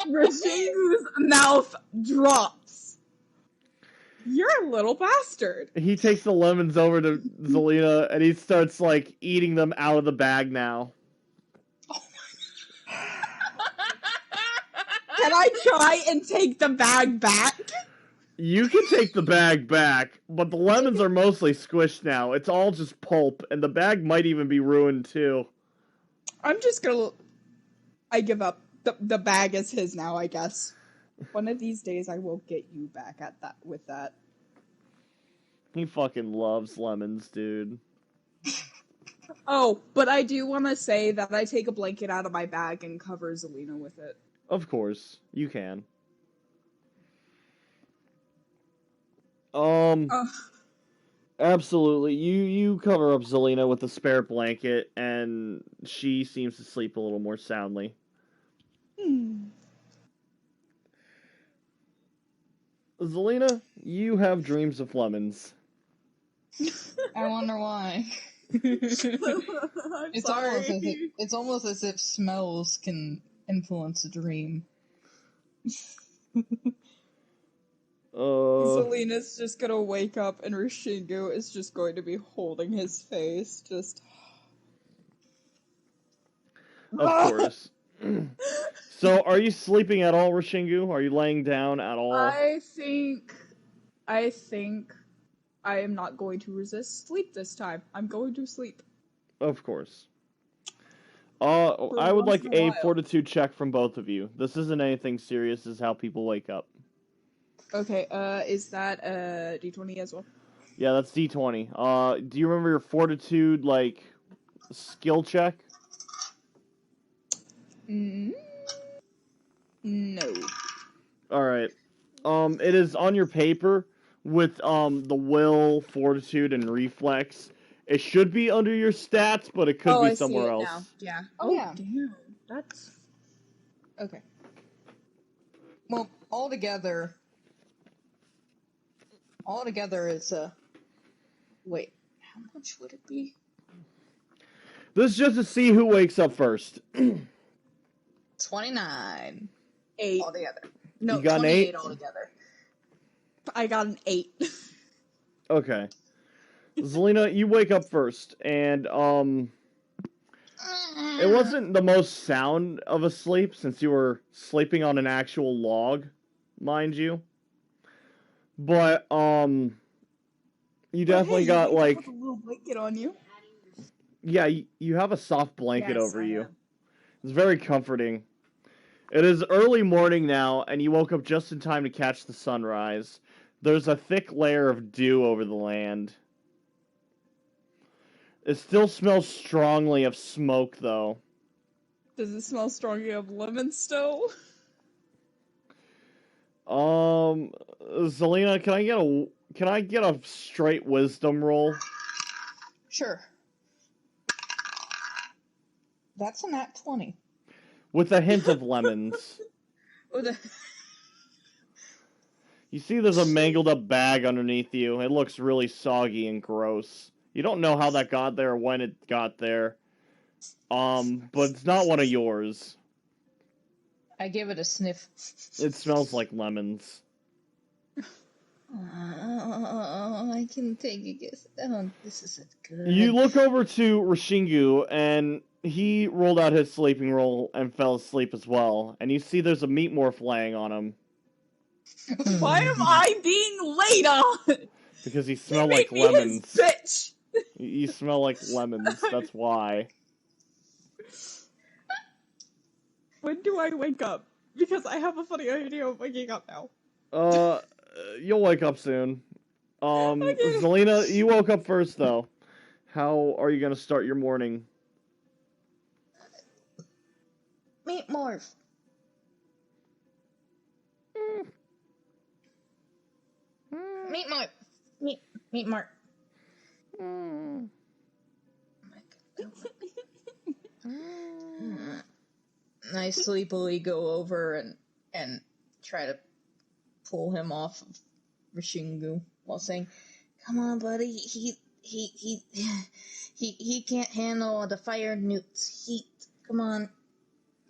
Rashingu's mouth drops. You're a little bastard. He takes the lemons over to Zelina, and he starts, like, eating them out of the bag now. Can I try and take the bag back? You can take the bag back, but the lemons are mostly squished now. It's all just pulp, and the bag might even be ruined, too. I'm just gonna... I give up. The bag is his now, I guess. One of these days I will get you back at that with that. He fucking loves lemons, dude. Oh, but I do want to say that I take a blanket out of my bag and cover Zelina with it. Of course, you can. Absolutely. You cover up Zelina with a spare blanket, and she seems to sleep a little more soundly. Zelina, you have dreams of lemons. I wonder why. It's almost as if smells can influence a dream. Zelina's just gonna wake up and Rashingu is just going to be holding his face, just... Of course. So, are you sleeping at all, Rashingu? Are you laying down at all? I think I am not going to resist sleep this time. I'm going to sleep. Of course. I would like once in a a while. fortitude check from both of you. This isn't anything serious. This is how people wake up. Okay, is that D20 as well? Yeah, that's D20. Do you remember your fortitude, like, skill check? No. Alright. It is on your paper with, the will, fortitude, and reflex. It should be under your stats, but it could be somewhere else. Now. Yeah. Oh, yeah. Damn. That's... Okay. Well, altogether it's wait, how much would it be? This is just to see who wakes up first. 29 8. altogether. No, You got an 28 8? altogether. I got an 8. Okay. Zelina, you wake up first, and, it wasn't the most sound of a sleep, since you were sleeping on an actual log, mind you. But, you definitely got, like... Put a little blanket on you. Yeah, you have a soft blanket Yes, over I you. am. It's very comforting. It is early morning now, and you woke up just in time to catch the sunrise. There's a thick layer of dew over the land. It still smells strongly of smoke, though. Does it smell strongly of lemon still? Zelina, can I get a straight wisdom roll? Sure. That's a nat 20. With a hint of lemons. You see there's a mangled up bag underneath you. It looks really soggy and gross. You don't know how that got there or when it got there. But it's not one of yours. I give it a sniff. It smells like lemons. I can take a guess. Oh, this isn't good. You look over to Rashingu, and he rolled out his sleeping roll and fell asleep as well. And you see there's a meat morph laying on him. Why am I being laid on? Because you He smell made like me lemons. his bitch. You smell like lemons, that's why. When do I wake up? Because I have a funny idea of waking up now. You'll wake up soon. Okay. Zelina, you woke up first though. How are you gonna start your morning? Meat morph. Meat morph. Meat morph. I sleepily go over and try to pull him off of Rishingu while saying, "Come on, buddy. He can't handle the fire newt's heat. Come on,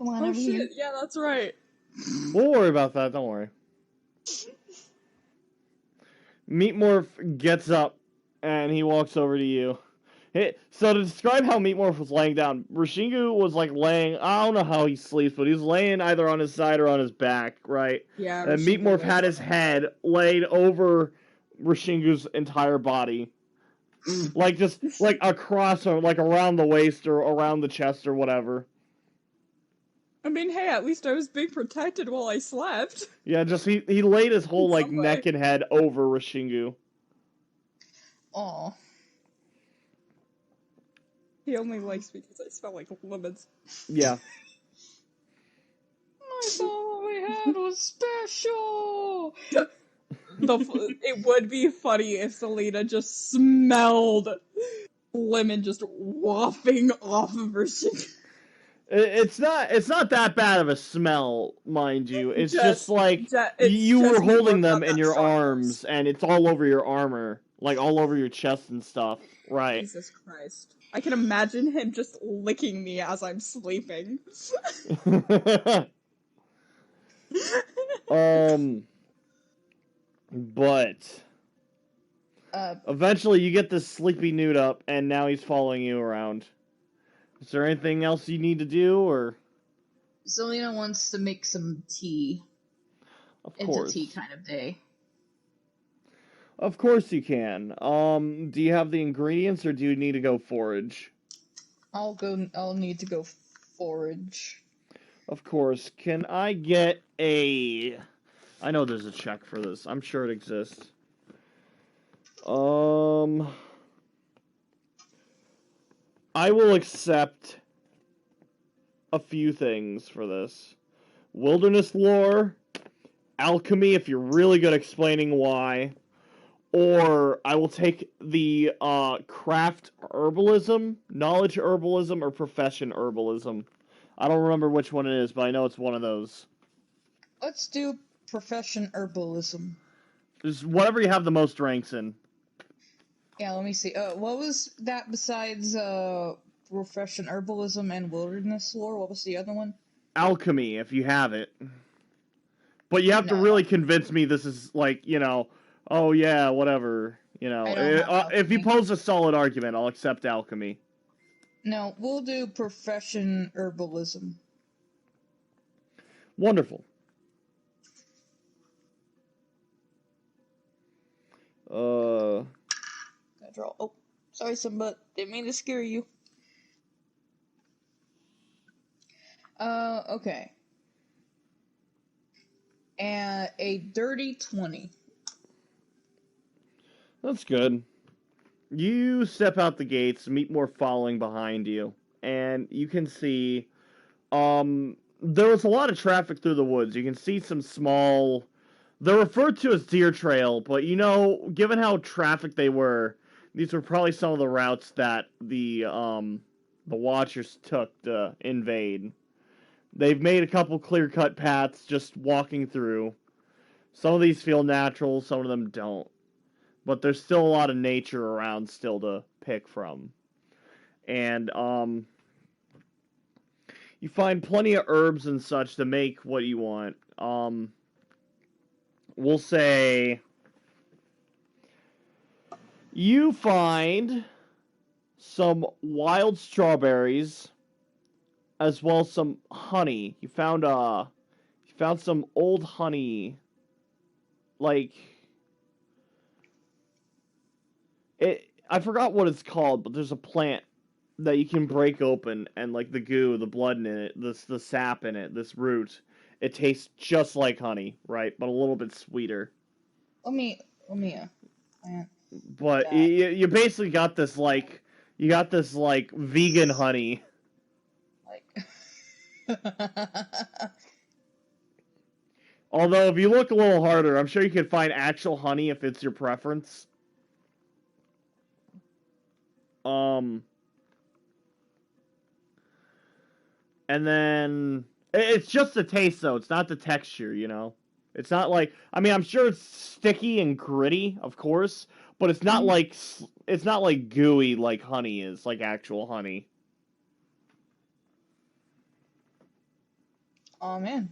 Oh over shit, here." yeah, that's right. We'll worry about that. Don't worry. Meatmorph gets up and he walks over to you. So to describe how Meatmorph was laying down, Rishingu was like laying. I don't know how he sleeps, but he's laying either on his side or on his back, right? Yeah, And Meatmorph had his head laid over Rishingu's entire body, like just like across or like around the waist or around the chest or whatever. I mean, hey, at least I was being protected while I slept. Yeah, just he laid his whole like Some way. neck and head over Rishingu. Aw. He only likes me because I smell like lemons. Yeah. I thought what we had was special. It would be funny if Selena just smelled lemon just wafting off of her skin. It's not that bad of a smell, mind you. It's just like it's you were just holding more them about in that your Star arms, Wars. and it's all over your armor, like all over your chest and stuff. Right. Jesus Christ. I can imagine him just licking me as I'm sleeping. But eventually you get this sleepy nude up, and now he's following you around. Is there anything else you need to do, or? Zelina wants to make some tea. Of It's course. a tea kind of day. Of course you can. Do you have the ingredients, or do you need to go forage? I'll need to go forage. Of course. Can I get a... I know there's a check for this. I'm sure it exists. I will accept a few things for this. Wilderness lore, alchemy if you're really good at explaining why, or I will take the craft herbalism, knowledge herbalism, or profession herbalism. I don't remember which one it is, but I know it's one of those. Let's do profession herbalism. Just whatever you have the most ranks in. Yeah, let me see. What was that besides profession herbalism and wilderness lore? What was the other one? Alchemy, if you have it. But you have to really convince me this is like, oh yeah, whatever. If you pose a solid argument, I'll accept alchemy. No, we'll do profession herbalism. Wonderful. Gotta draw. Oh, sorry, Simba. Didn't mean to scare you. Okay. And a dirty 20. That's good. You step out the gates, Meatmore following behind you, and you can see, there was a lot of traffic through the woods. You can see some small, they're referred to as deer trail, but given how traffic they were, these were probably some of the routes that the Watchers took to invade. They've made a couple clear-cut paths just walking through. Some of these feel natural, some of them don't. But there's still a lot of nature around still to pick from. And, you find plenty of herbs and such to make what you want. We'll say you find some wild strawberries as well as some honey. You found some old honey, like I forgot what it's called, but there's a plant that you can break open, and like the goo, the blood in it, the sap in it, this root, it tastes just like honey, right? But a little bit sweeter. Let me But you basically got this like vegan honey. like. Although if you look a little harder, I'm sure you can find actual honey if it's your preference. And then it's just the taste though. It's not the texture, you know. It's not like I'm sure it's sticky and gritty, of course, but it's not like gooey like honey is, like actual honey. Oh man,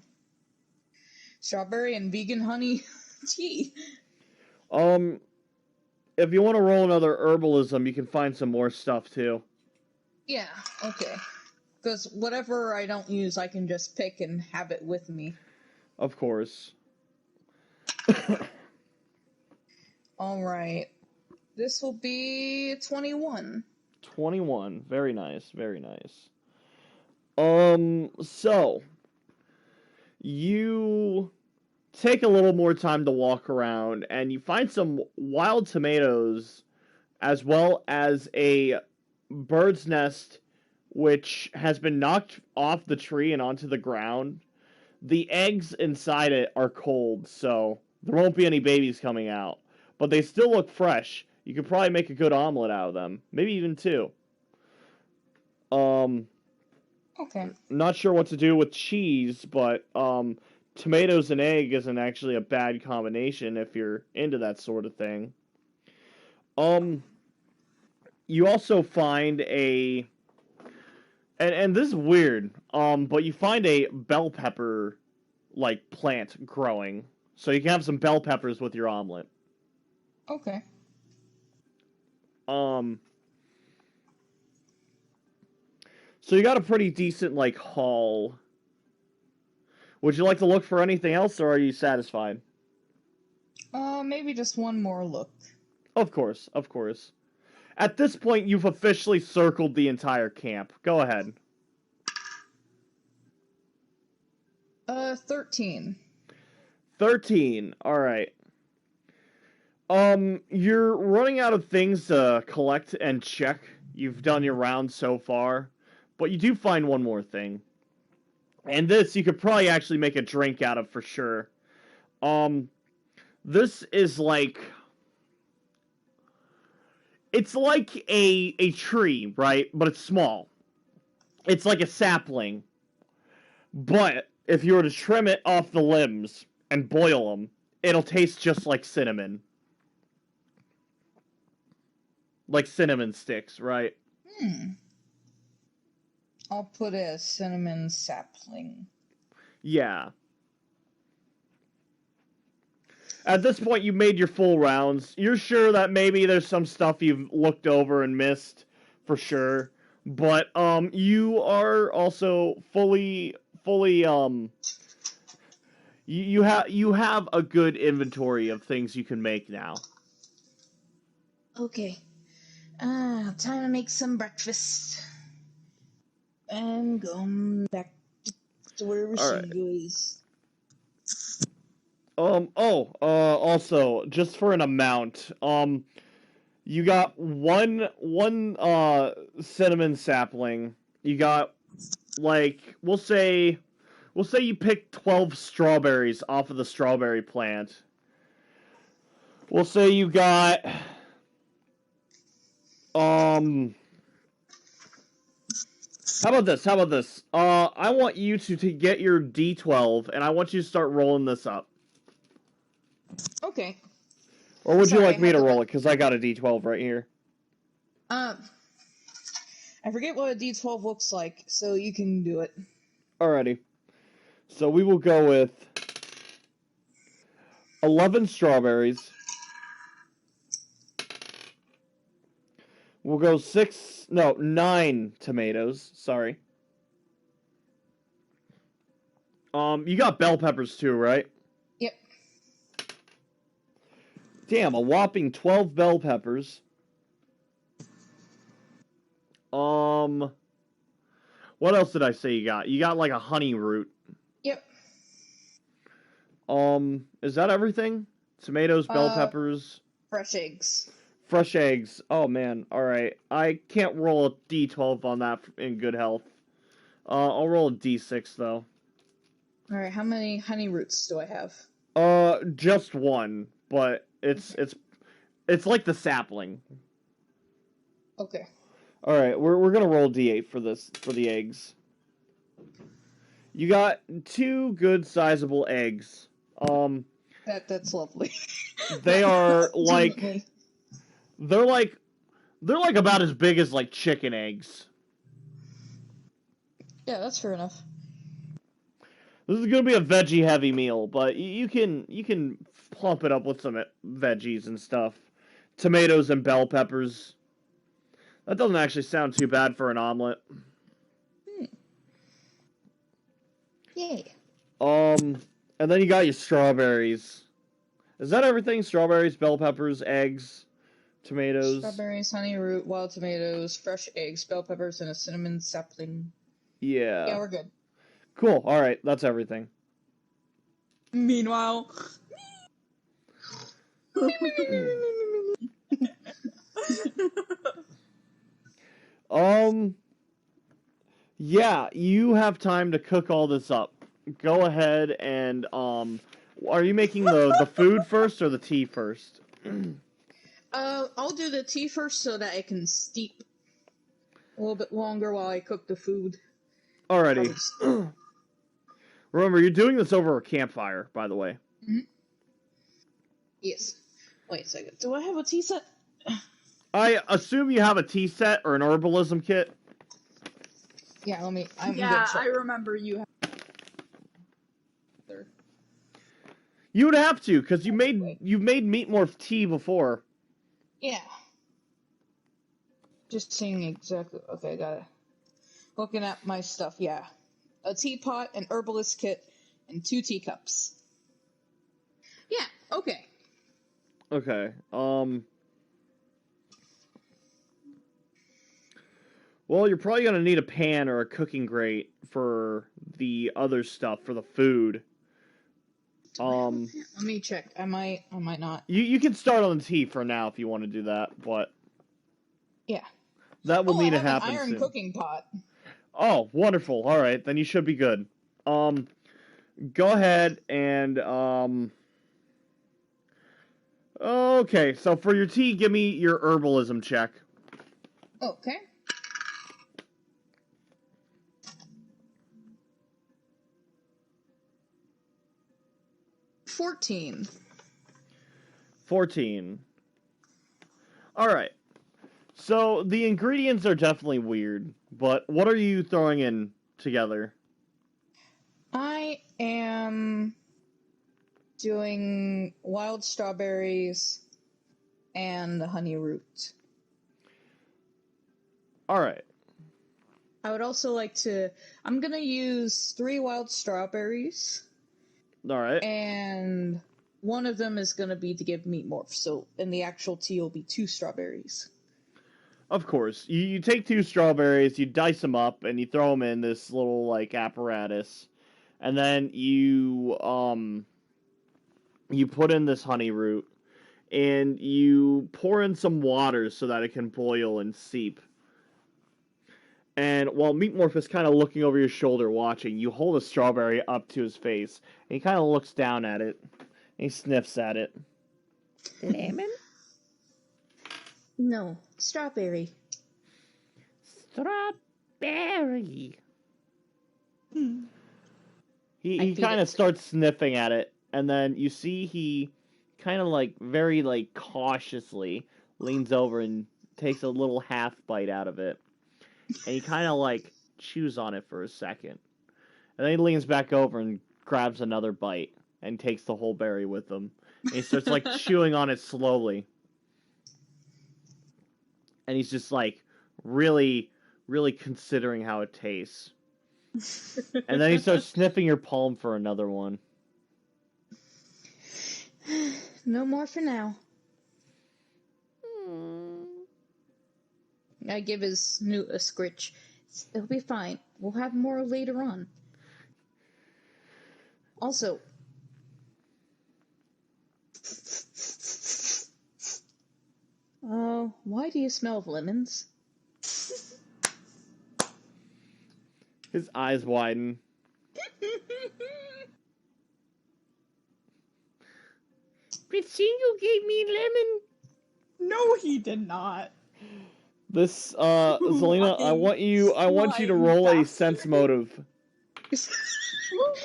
strawberry and vegan honey tea. If you want to roll another herbalism, you can find some more stuff too. Yeah, okay. Because whatever I don't use, I can just pick and have it with me. Of course. Alright. This will be 21. 21. Very nice, very nice. So you take a little more time to walk around and you find some wild tomatoes as well as a bird's nest which has been knocked off the tree and onto the ground. The eggs inside it are cold, so there won't be any babies coming out. But they still look fresh. You could probably make a good omelet out of them. Maybe even two. Okay. Not sure what to do with cheese, but tomatoes and egg isn't actually a bad combination if you're into that sort of thing. You also find and this is weird, but you find a bell pepper like plant growing, so you can have some bell peppers with your omelet. Okay. So you got a pretty decent like haul. Would you like to look for anything else, or are you satisfied? Maybe just one more look. Of course, of course. At this point, you've officially circled the entire camp. Go ahead. 13. 13. All right. You're running out of things to collect and check. You've done your round so far, but you do find one more thing. And this you could probably actually make a drink out of for sure. This is like it's like a tree, right? But it's small. It's like a sapling. But if you were to trim it off the limbs and boil them, it'll taste just like cinnamon. Like cinnamon sticks, right? I'll put a cinnamon sapling. Yeah. At this point, you've made your full rounds. You're sure that maybe there's some stuff you've looked over and missed, for sure. But you are also fully you have a good inventory of things you can make now. Okay. Time to make some breakfast. And go back to wherever Alright. she goes. Also, just for an amount, you got one cinnamon sapling. You got like we'll say you picked 12 strawberries off of the strawberry plant. We'll say you got how about this? I want you to get your D12 and I want you to start rolling this up. Okay. Or would you Sorry, like me to roll it? Because I got a D12 right here. I forget what a D12 looks like, so you can do it. Alrighty. So we will go with 11 strawberries. We'll go 9 tomatoes. Sorry. You got bell peppers too, right? Yep. Damn, a whopping 12 bell peppers. What else did I say you got? You got like a honey root. Yep. Is that everything? Tomatoes, bell Uh, peppers, fresh eggs. fresh eggs. Oh man, alright. I can't roll a d12 on that in good health. I'll roll a d6 though. Alright, how many honey roots do I have? Just one, but it's like the sapling. Okay. Alright, we're gonna roll d8 for the eggs. You got 2 good sizable eggs. That's lovely. They are like Genuinely. they're like about as big as like chicken eggs. Yeah, that's fair enough. This is gonna be a veggie heavy meal, but you can plump it up with some veggies and stuff, tomatoes and bell peppers. That doesn't actually sound too bad for an omelet. Yay. And then you got your strawberries. Is that everything? Strawberries, bell peppers, eggs, tomatoes. Strawberries, honey root, wild tomatoes, fresh eggs, bell peppers, and a cinnamon sapling. Yeah. Yeah, we're good. Cool. All right, that's everything. Meanwhile. Yeah, you have time to cook all this up. Go ahead and are you making the food first or the tea first? I'll do the tea first so that it can steep a little bit longer while I cook the food. Alrighty. Remember, you're doing this over a campfire, by the way. Mm-hmm. Yes. Wait a second. Do I have a tea set? I assume you have a tea set or an herbalism kit. Yeah, I'm Yeah, good. I remember you. You would have to, because you've made meat morph tea before. Yeah. Just seeing exactly. Okay, got it. Looking at my stuff, yeah. A teapot, an herbalist kit, and 2 teacups. Yeah, okay. Okay. Well, you're probably gonna need a pan or a cooking grate for the other stuff, for the food. Let me check. I might not. You can start on the tea for now if you want to do that, but Yeah. that will need to I have happen an iron soon. cooking pot. Oh, wonderful. All right, then you should be good. Go ahead and okay, so for your tea, give me your herbalism check. Okay. $14. 14. Alright. So, the ingredients are definitely weird, but what are you throwing in together? I am doing wild strawberries and the honey root. Alright. I would also like to... I'm gonna use 3 wild strawberries. Alright. And one of them is gonna be to give meat morph, so in the actual tea will be 2 strawberries. Of course. You take 2 strawberries, you dice them up, and you throw them in this little, like, apparatus. And then you put in this honey root, and you pour in some water so that it can boil and seep. And while Meat Morph is kind of looking over your shoulder watching, you hold a strawberry up to his face, and he kind of looks down at it, and he sniffs at it. Lemon? No, strawberry. Strawberry. He feed kind of it. starts sniffing at it, and then you see he kind of like very like cautiously leans over and takes a little half bite out of it. And he kind of like chews on it for a second. And then he leans back over and grabs another bite and takes the whole berry with him. And he starts like chewing on it slowly. And he's just like really, really considering how it tastes. And then he starts sniffing your palm for another one. No more for now. I give his snoot a scritch. It'll be fine. We'll have more later on. Also, Why do you smell of lemons? His eyes widen. Pitzingo gave me lemon. No, he did not. This, Zelina, I want you to lying roll a bastard. sense motive. You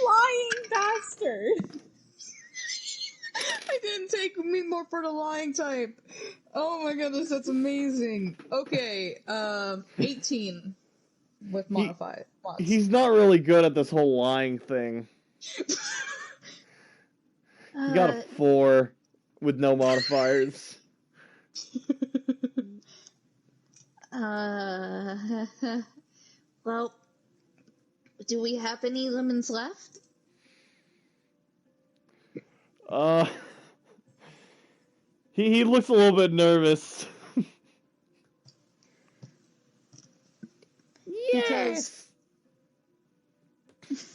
lying bastard. I didn't take me more for the lying type. Oh my goodness, that's amazing. Okay, 18 with modified mods. He's not really good at this whole lying thing. He got a 4 with no modifiers. Well, do we have any lemons left? He looks a little bit nervous. Yes!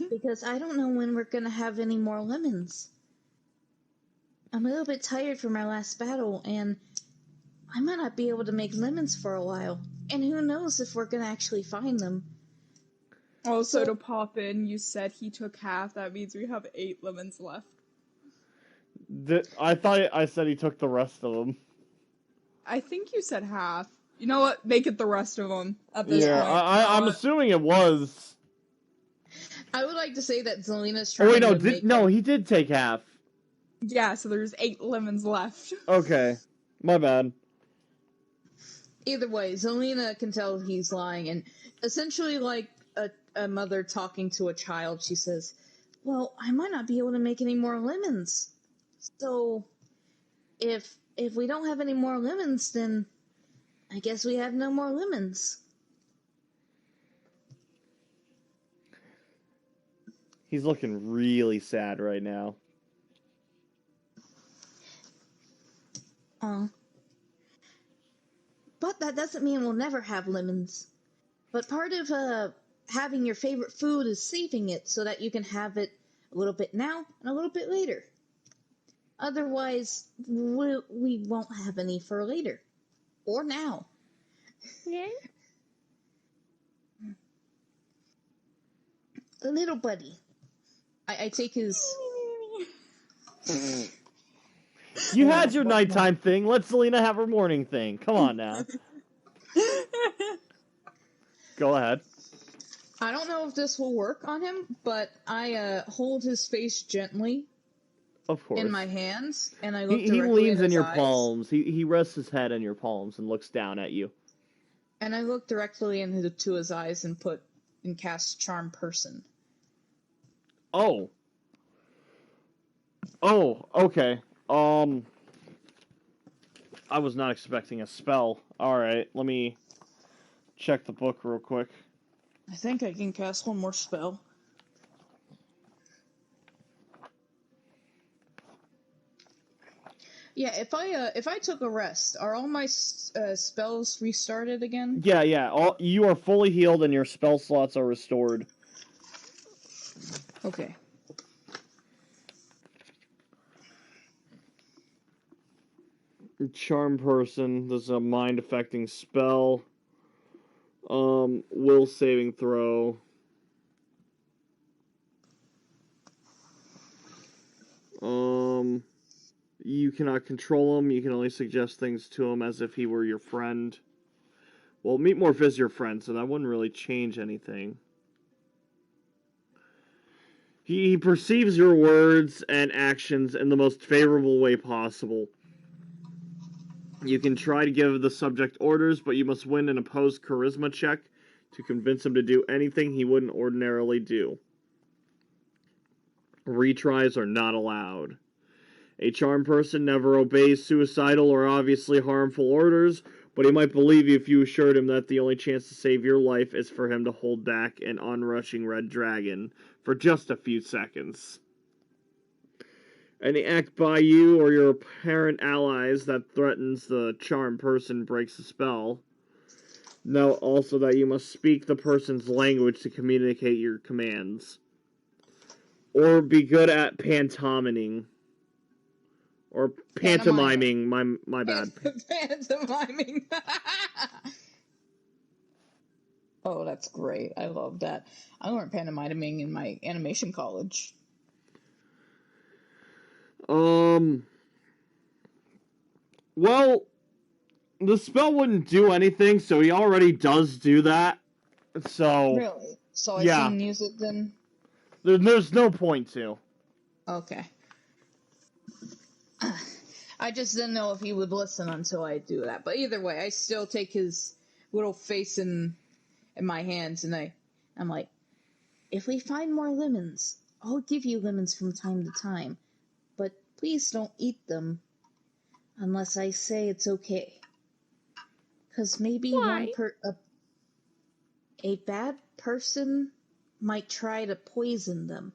Because I don't know when we're gonna have any more lemons. I'm a little bit tired from our last battle, and I might not be able to make lemons for a while. And who knows if we're gonna actually find them. Also, to pop in, you said he took half. That means we have 8 lemons left. I thought I said he took the rest of them. I think you said half. You know what? Make it the rest of them at this Yeah, point. I'm assuming it was. I would like to say that Zelina's Oh trying wait, to make he did take half. Yeah, so there's 8 lemons left. Okay, my bad. Either way, Zelina can tell he's lying, and essentially like a mother talking to a child, she says, well, I might not be able to make any more lemons. So, if we don't have any more lemons, then I guess we have no more lemons. He's looking really sad right now. But that doesn't mean we'll never have lemons. But part of having your favorite food is saving it so that you can have it a little bit now and a little bit later. Otherwise, we won't have any for later. Or now. Yeah. Little buddy. I take his... You had your nighttime thing. Let Zelina have her morning thing. Come on now. Go ahead. I don't know if this will work on him, but I hold his face gently Of course. in my hands, and I look He directly leans in your eyes, palms. He rests his head in your palms and looks down at you. and I look directly into his eyes and cast Charm Person. Oh. Oh, okay. I was not expecting a spell. Alright, let me check the book real quick. I think I can cast one more spell. Yeah, if I took a rest, are all my spells restarted again? Yeah. You are fully healed and your spell slots are restored. Okay. Charm Person. This is a mind-affecting spell. Will saving throw. You cannot control him. You can only suggest things to him as if he were your friend. Well, Meatmorph is your friend, so that wouldn't really change anything. He perceives your words and actions in the most favorable way possible. You can try to give the subject orders, but you must win an opposed charisma check to convince him to do anything he wouldn't ordinarily do. Retries are not allowed. A charmed person never obeys suicidal or obviously harmful orders, but he might believe you if you assured him that the only chance to save your life is for him to hold back an onrushing red dragon for just a few seconds. Any act by you or your apparent allies that threatens the charmed person breaks the spell. Note also that you must speak the person's language to communicate your commands. Or be good at pantomiming. Or Pantomiming. pantomiming. My bad. Pantomiming. Oh, that's great. I love that. I learned pantomiming in my animation college. Well, the spell wouldn't do anything, so he already does do that. So Really? So I yeah, shouldn't use it then? there's no point to. Okay. I just didn't know if he would listen until I do that. But either way, I still take his little face in my hands, and I'm like, if we find more lemons, I'll give you lemons from time to time, but please don't eat them unless I say it's okay. Because maybe Why? a bad person might try to poison them.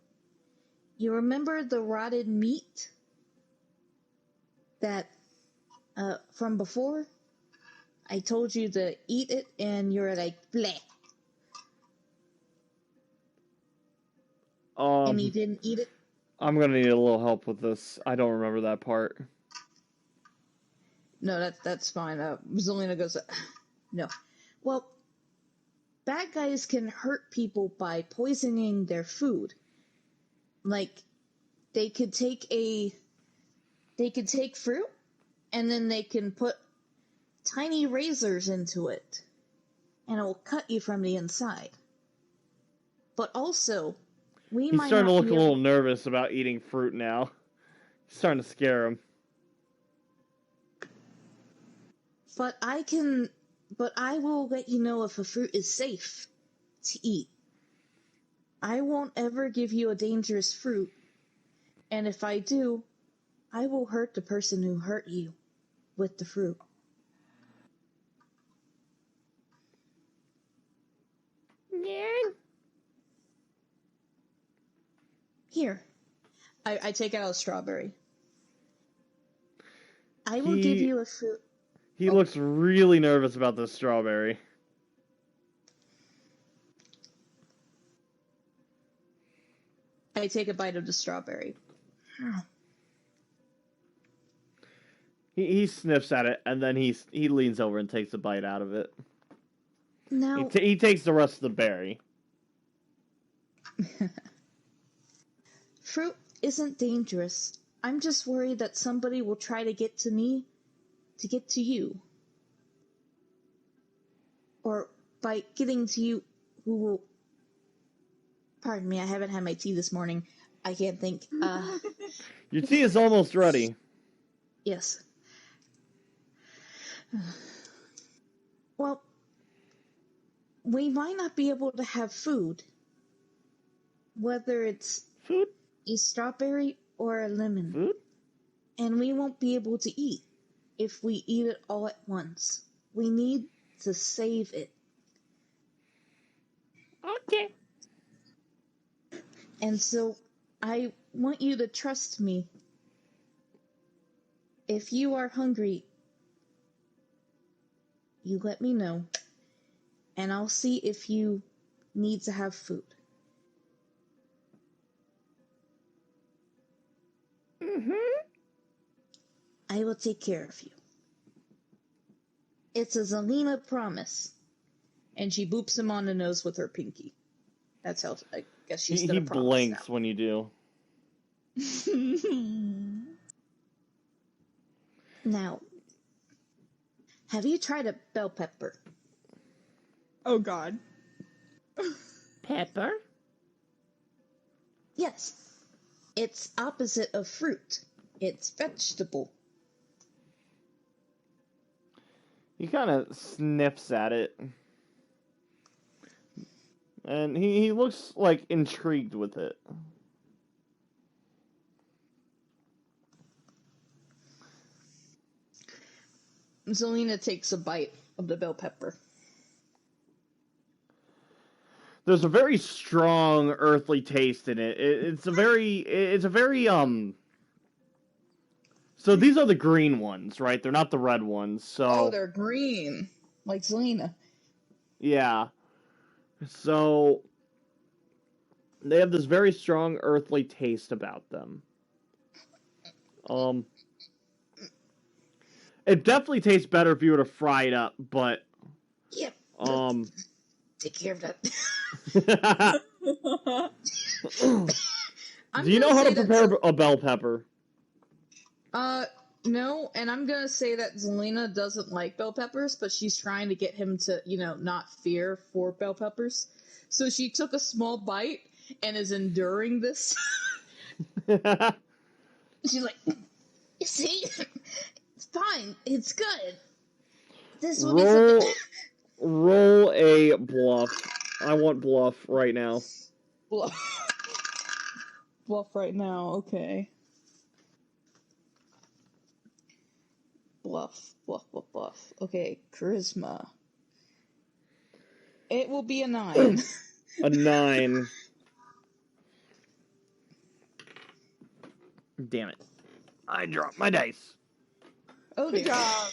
You remember the rotted meat that from before? I told you to eat it, and you're like, bleh. And you didn't eat it? I'm gonna need a little help with this. I don't remember that part. No, that's fine. Zelina goes, no. Well, bad guys can hurt people by poisoning their food. Like, they could take fruit, and then they can put tiny razors into it, and it will cut you from the inside. But also, He's starting to look a little nervous about eating fruit now. It's starting to scare him. But I will let you know if a fruit is safe to eat. I won't ever give you a dangerous fruit, and if I do, I will hurt the person who hurt you with the fruit. Yeah. Here, I take out a strawberry. I will give you a fruit. He looks really nervous about this strawberry. I take a bite of the strawberry. He sniffs at it, and then he leans over and takes a bite out of it. Now, he takes the rest of the berry. Fruit isn't dangerous. I'm just worried that somebody will try to get to me, to get to you. Or by getting to you, who will... Pardon me, I haven't had my tea this morning. I can't think. Your tea is almost ready. Yes. Well, we might not be able to have food. Whether it's food, a strawberry or a lemon. Food? And we won't be able to eat if we eat it all at once. We need to save it. Okay. And so I want you to trust me. If you are hungry, you let me know, and I'll see if you need to have food. I will take care of you. It's a Zelina promise. And she boops him on the nose with her pinky. That's how, I guess she's gonna promise. He blinks now when you do. Now, have you tried a bell pepper? Oh God. Pepper? Yes. It's opposite of fruit. It's vegetable. He kind of sniffs at it. And he looks, like, intrigued with it. Zelina takes a bite of the bell pepper. There's a very strong earthly taste in it. It's a very So these are the green ones, right? They're not the red ones. So Oh, they're green, like Zelina. Yeah. So they have this very strong earthly taste about them. It definitely tastes better if you were to fry it up, but Yep. um, Take care of that. do you know how to prepare a bell pepper? No, and I'm gonna say that Zelina doesn't like bell peppers, but she's trying to get him to, not fear for bell peppers. So she took a small bite and is enduring this. She's like, you see? It's fine. It's good. This will be something. Roll a bluff. I want bluff right now. Bluff. Bluff right now, okay. Bluff. Okay, charisma. It will be a 9. A 9. Damn it. I dropped my dice. Oh Good dear. job.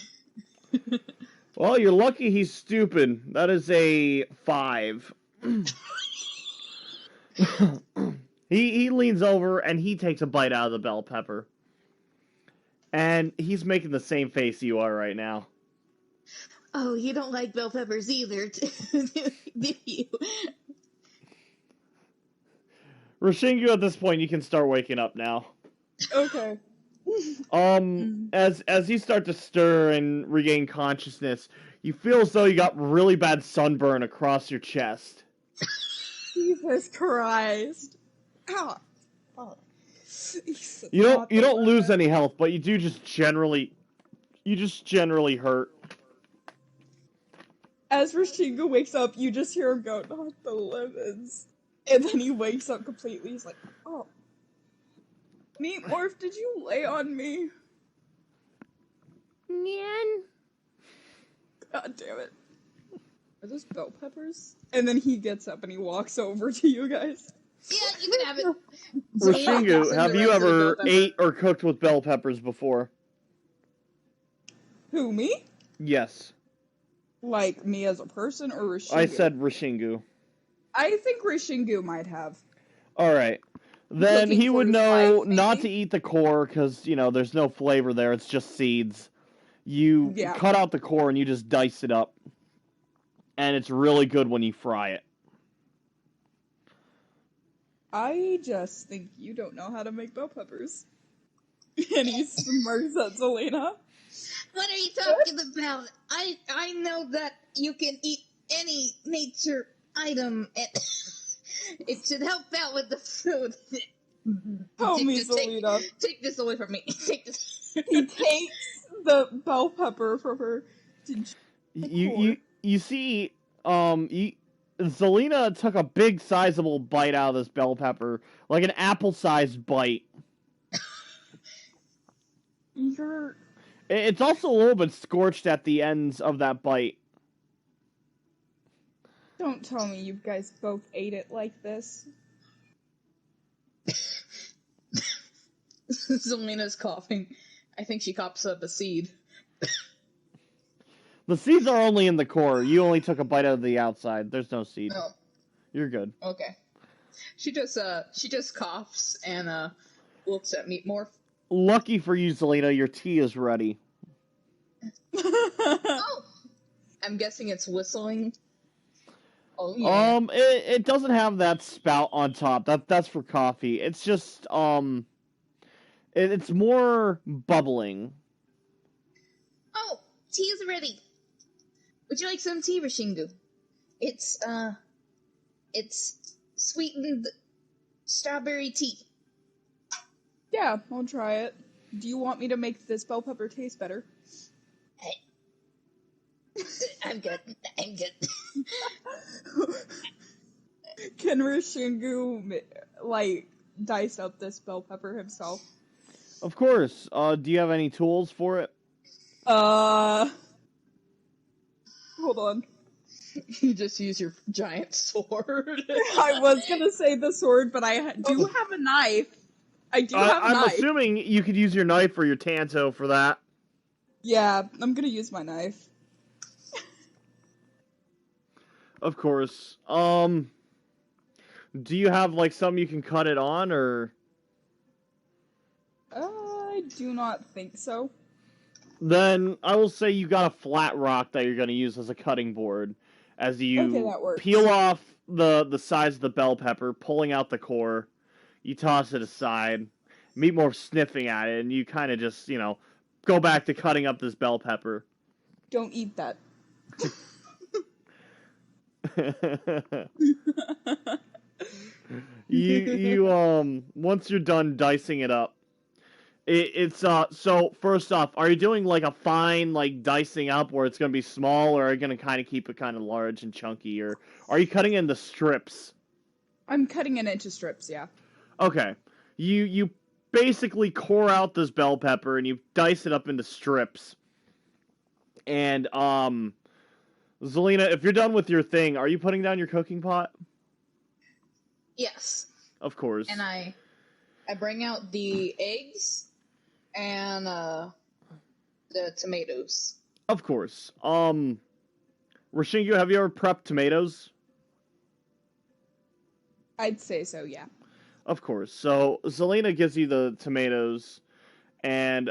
Well, you're lucky he's stupid. That is a 5. He leans over and he takes a bite out of the bell pepper. And he's making the same face you are right now. Oh, you don't like bell peppers either, do you? Rashingu, at this point, you can start waking up now. Okay. As you start to stir and regain consciousness, you feel as though you got really bad sunburn across your chest. Jesus Christ. Ow. Oh. You don't lose any health, but you just generally hurt. As Rashinga wakes up, you just hear him go, not the lemons. And then he wakes up completely. He's like, oh. Meat Morph, did you lay on me? Nyan. God damn it. Are those bell peppers? And then he gets up and he walks over to you guys. Yeah, you can have it. Rashingu, have you ever ate or cooked with bell peppers before? Who, me? Yes. Like, me as a person or Rashingu? I said Rashingu. I think Rashingu might have. Alright. Then Looking he for would his know life, not maybe? to eat the core because, there's no flavor there. It's just seeds. You Yeah. cut out the core and you just dice it up. And it's really good when you fry it. I just think you don't know how to make bell peppers. And he smirks at Zelena. What are you talking about? I know that you can eat any nature item and it should help out with the food. Tell me, Zelena. Take this away from me. Take this. He takes the bell pepper from her. You see, Zelena took a big sizable bite out of this bell pepper, like an apple-sized bite. It's also a little bit scorched at the ends of that bite. Don't tell me you guys both ate it like this. Zelena's coughing. I think she coughs up a seed. The seeds are only in the core. You only took a bite out of the outside. There's no seed. Oh. You're good. Okay. She just coughs and looks at Meat Morph. Lucky for you, Zelena, your tea is ready. Oh! I'm guessing it's whistling. Oh yeah. It doesn't have that spout on top. That's for coffee. It's just it's more bubbling. Oh, tea is ready. Would you like some tea, Rashingu? It's sweetened strawberry tea. Yeah, I'll try it. Do you want me to make this bell pepper taste better? I'm good. Can Rashingu, dice up this bell pepper himself? Of course. Do you have any tools for it? Hold on. You just use your giant sword. I was gonna say the sword, but I do have a knife. I do have a I'm knife. assuming you could use your knife or your tanto for that. Yeah, I'm gonna use my knife. Of course. Do you have something you can cut it on, or? I do not think so. Then I will say you got a flat rock that you're going to use as a cutting board as Okay, you that works. peel off the sides of the bell pepper, pulling out the core. You toss it aside. Meatmore sniffing at it, and you kind of just, go back to cutting up this bell pepper. Don't eat that. Once you're done dicing it up, so first off, are you doing like a fine like dicing up where it's gonna be small, or are you gonna kind of keep it kind of large and chunky, or are you cutting into strips? I'm cutting it into strips, yeah. Okay, you basically core out this bell pepper and you dice it up into strips. And Zelina, if you're done with your thing, are you putting down your cooking pot? Yes. Of course. And I bring out the eggs and the tomatoes. Of course. Rashingu, have you ever prepped tomatoes? I'd say so, yeah. Of course. So Zelina gives you the tomatoes and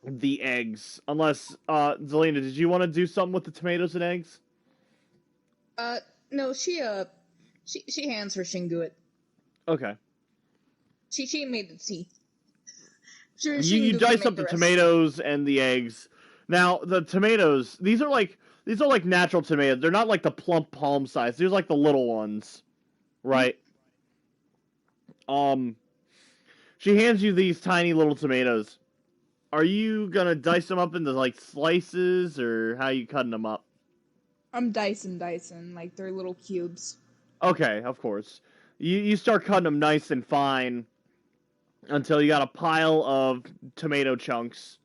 the eggs. Unless Zelina, did you want to do something with the tomatoes and eggs? No, she hands her Shingu it. Okay. She made the tea. You dice up the tomatoes and the eggs. Now the tomatoes, these are like natural tomatoes. They're not like the plump palm size. These are like the little ones, right? She hands you these tiny little tomatoes. Are you gonna dice them up into like slices, or how are you cutting them up? I'm dicing, like they're little cubes. Okay, of course. You start cutting them nice and fine until you got a pile of tomato chunks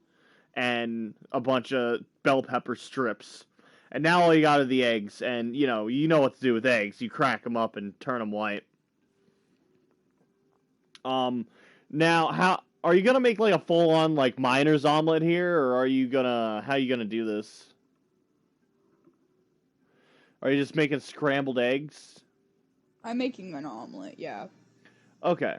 and a bunch of bell pepper strips. And now all you got are the eggs, and you know what to do with eggs. You crack them up and turn them white. Now how are you gonna make like a full on like miner's omelet here, or how are you gonna do this? Are you just making scrambled eggs? I'm making an omelet, yeah. Okay.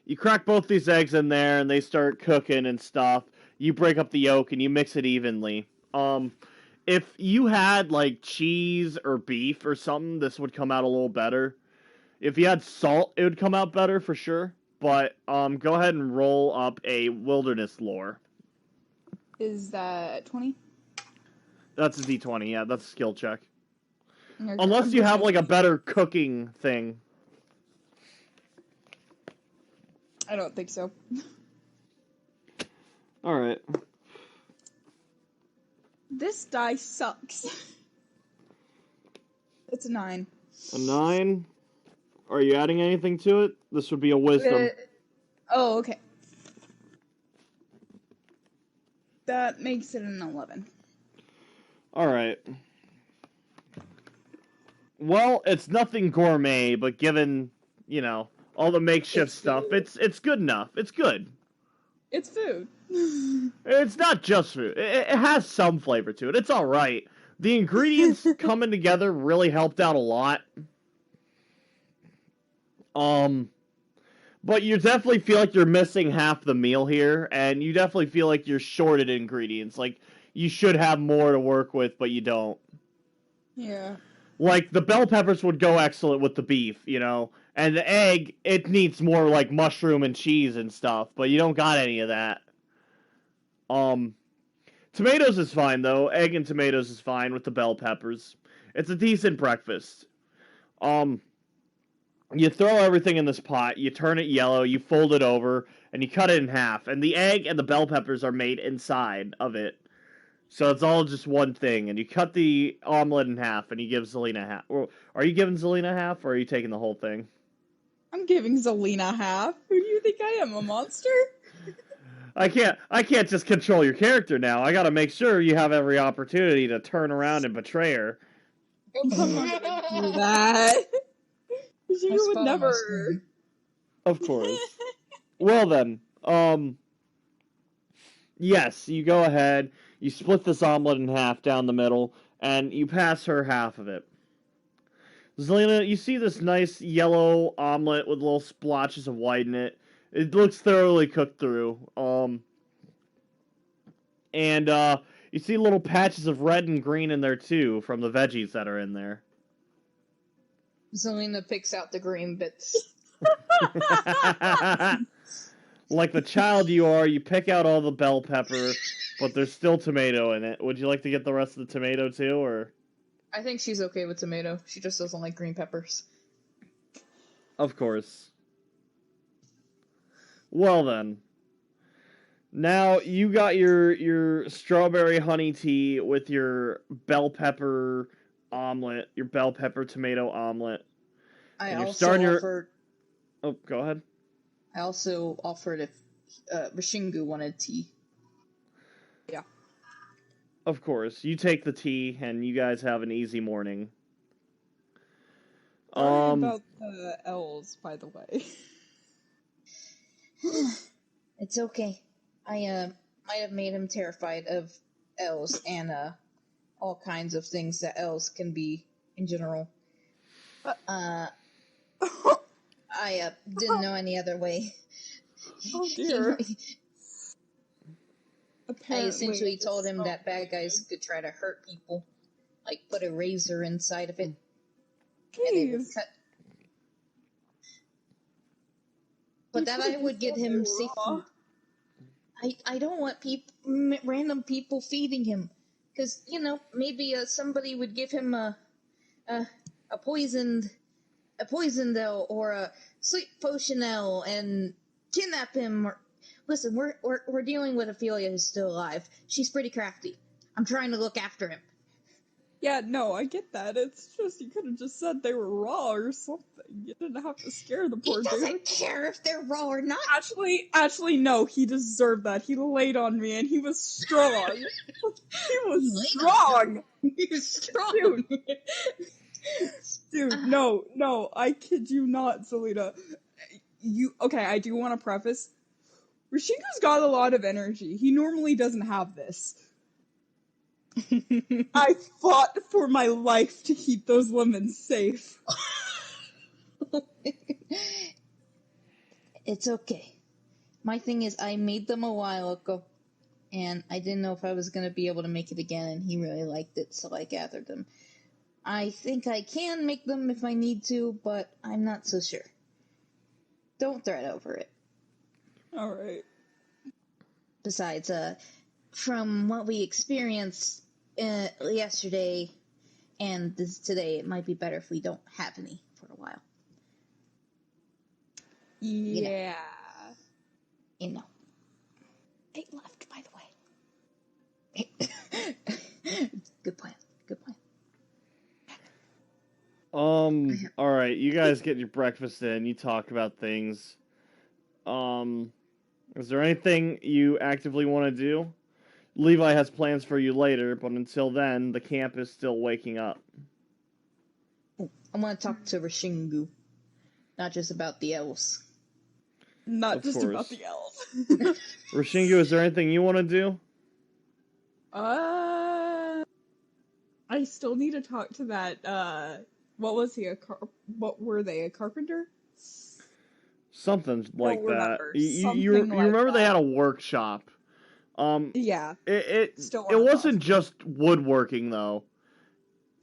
You crack both these eggs in there, and they start cooking and stuff. You break up the yolk, and you mix it evenly. If you had, like, cheese or beef or something, this would come out a little better. If you had salt, it would come out better for sure. But, go ahead and roll up a wilderness lore. Is that 20? That's a d20, yeah, that's a skill check. Okay, Unless you have, like, a better cooking thing. I don't think so. Alright. This die sucks. It's a 9. A 9? Are you adding anything to it? This would be a wisdom. Oh, okay. That makes it an 11. Alright. Well, it's nothing gourmet, but given, all the makeshift stuff, it's good enough. It's good. It's food. It's not just food. It has some flavor to it. It's alright. The ingredients coming together really helped out a lot. But you definitely feel like you're missing half the meal here, and you definitely feel like you're shorted ingredients. Like, you should have more to work with, but you don't. Yeah. Like, the bell peppers would go excellent with the beef, And the egg, it needs more, like, mushroom and cheese and stuff, but you don't got any of that. Tomatoes is fine, though. Egg and tomatoes is fine with the bell peppers. It's a decent breakfast. You throw everything in this pot, you turn it yellow, you fold it over, and you cut it in half. And the egg and the bell peppers are made inside of it. So it's all just one thing, and you cut the omelet in half, and you give Zelina half. Or, are you giving Zelina half, or are you taking the whole thing? I'm giving Zelina half. Who do you think I am, a monster? I can't just control your character now. I gotta make sure you have every opportunity to turn around and betray her. I'm not gonna do that. You would never. Of course. Well then, yes, you go ahead. You split this omelet in half down the middle, and you pass her half of it. Zelina, you see this nice yellow omelet with little splotches of white in it. It looks thoroughly cooked through. And you see little patches of red and green in there too from the veggies that are in there. Zelina picks out the green bits. Like the child you are, you pick out all the bell pepper, but there's still tomato in it. Would you like to get the rest of the tomato too, or? I think she's okay with tomato. She just doesn't like green peppers. Of course. Well then. Now you got your strawberry honey tea with your bell pepper omelet, your bell pepper tomato omelet. I And you're also starting your... offered. Oh, go ahead. I also offered if Rishingu wanted tea. Yeah. Of course. You take the tea, and you guys have an easy morning. Sorry about the L's, by the way. It's okay. I might have made him terrified of elves and all kinds of things that elves can be in general. I didn't know any other way. Oh dear. I essentially told him that bad guys could try to hurt people, like put a razor inside of it. And it would cut. But that I would get him safe food. I don't want random people feeding him, because maybe somebody would give him a poisoned L or a sleep potion L and kidnap him. Or listen, we're dealing with Ophelia who's still alive. She's pretty crafty. I'm trying to look after him. Yeah, no, I get that. It's just, you could have just said they were raw or something. You didn't have to scare the poor dude. He doesn't care if they're raw or not. Actually, no, he deserved that. He laid on me and he was strong. He was strong! He was strong! Dude, no, I kid you not, Zelina. Okay, I do want to preface. Rishingu's got a lot of energy. He normally doesn't have this. I fought for my life to keep those women safe. It's okay. My thing is, I made them a while ago, and I didn't know if I was going to be able to make it again, and he really liked it, so I gathered them. I think I can make them if I need to, but I'm not so sure. Don't fret over it. Alright. Besides, from what we experienced yesterday and today, it might be better if we don't have any for a while. Yeah. They left, by the way. Good plan. Alright, you guys get your breakfast in, you talk about things. Is there anything you actively want to do? Levi has plans for you later, but until then, the camp is still waking up. I want to talk to Rishingu. Not just about the elves. Not just about the elves. Rishingu, is there anything you want to do? I still need to talk to that, what was he, what were they, a carpenter? Something like that. You Something like remember that. they had a workshop. Yeah. It wasn't just woodworking, though.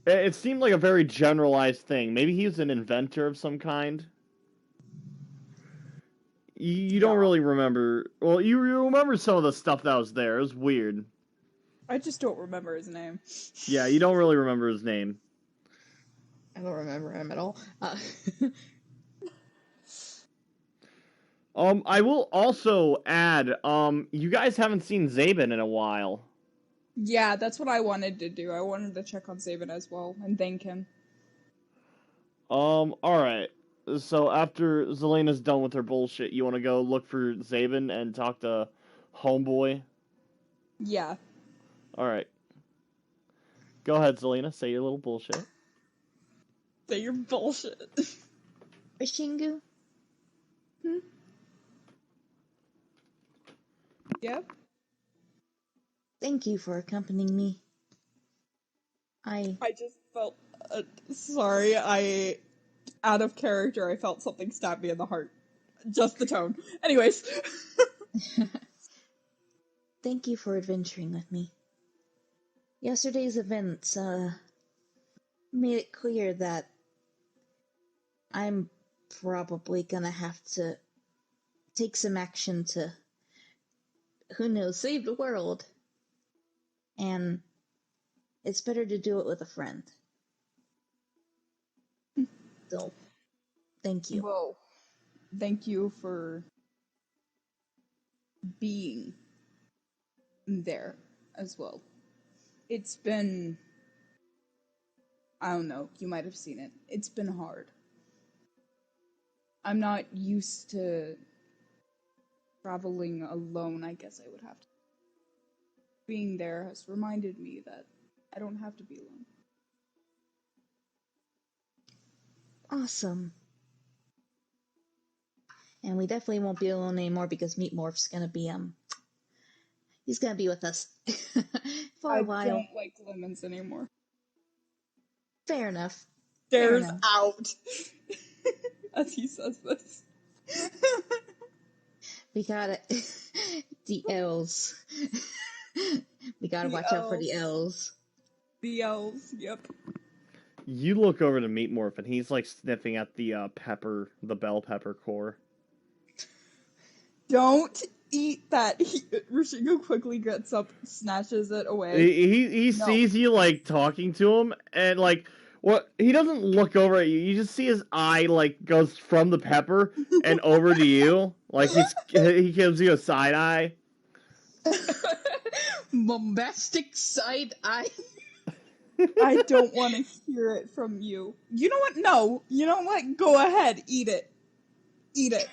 It seemed like a very generalized thing. Maybe he was an inventor of some kind. You don't really remember... Well, you remember some of the stuff that was there. It was weird. I just don't remember his name. Yeah, you don't really remember his name. I don't remember him at all. I will also add, you guys haven't seen Zayben in a while. Yeah, that's what I wanted to do. I wanted to check on Zayben as well and thank him. Alright. So after Zelina's done with her bullshit, you want to go look for Zayben and talk to Homeboy? Yeah. Alright. Go ahead, Zelina. Say your little bullshit. Say your bullshit. Rishingu? Yep. Thank you for accompanying me. I just felt... sorry, out of character, I felt something stab me in the heart. just the tone. Anyways. Thank you for adventuring with me. Yesterday's events, made it clear that I'm probably gonna have to take some action to, who knows, save the world. And it's better to do it with a friend. So, thank you. Well, thank you for being there as well. It's been, I don't know, you might have seen it. It's been hard. I'm not used to traveling alone, I guess I would have to. Being there has reminded me that I don't have to be alone. Awesome. And we definitely won't be alone anymore because Meat Morph's gonna be, he's gonna be with us for a while. I don't like lemons anymore. Fair enough. Stares out as he says this. We gotta, the L's. We gotta watch out for the L's. The L's, yep. You look over to Meat Morph, and he's like sniffing at the the bell pepper core. Don't eat that. Rishigo quickly gets up, snatches it away. He sees you like talking to him, and like what he doesn't look over at you. You just see his eye like goes from the pepper and over to you. Like he gives you a side eye. Bombastic side eye. I don't want to hear it from you. You know what? No. You know what? Go ahead. Eat it. Eat it.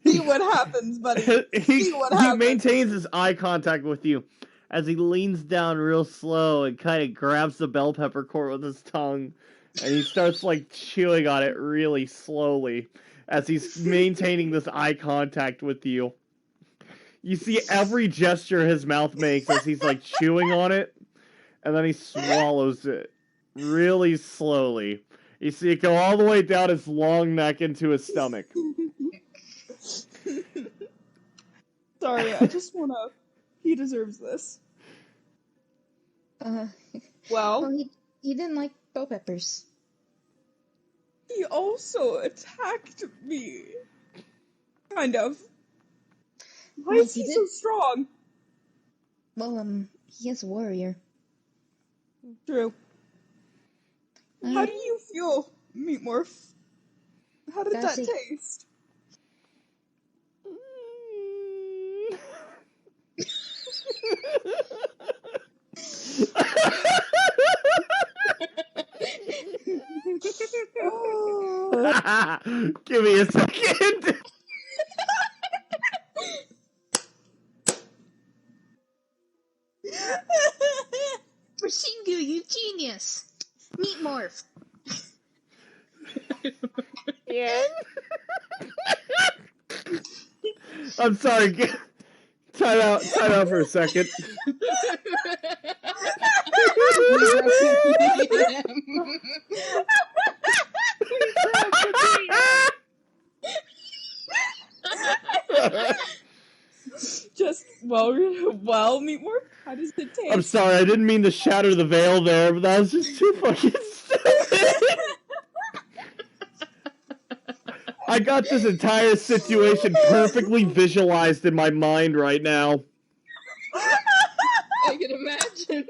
See what happens, buddy. See what happens. He maintains his eye contact with you as he leans down real slow and kind of grabs the bell pepper core with his tongue. And he starts like chewing on it really slowly as he's maintaining this eye contact with you. You see every gesture his mouth makes as he's like chewing on it. And then he swallows it really slowly. You see it go all the way down his long neck into his stomach. Sorry, I just wanna... He deserves this. Well, he didn't like bell peppers. He also attacked me. Kind of. Why is he so strong? Well, he is a warrior. True. How do you feel, Meat Morph? How did that taste? Give me a second. Rashingu, you genius! Meat Morph! Yeah. I'm sorry. Time out for a second. Just, well, Meat Morph, how does it taste? I'm sorry, I didn't mean to shatter the veil there, but that was just too fucking stupid. I got this entire situation perfectly visualized in my mind right now. I can imagine.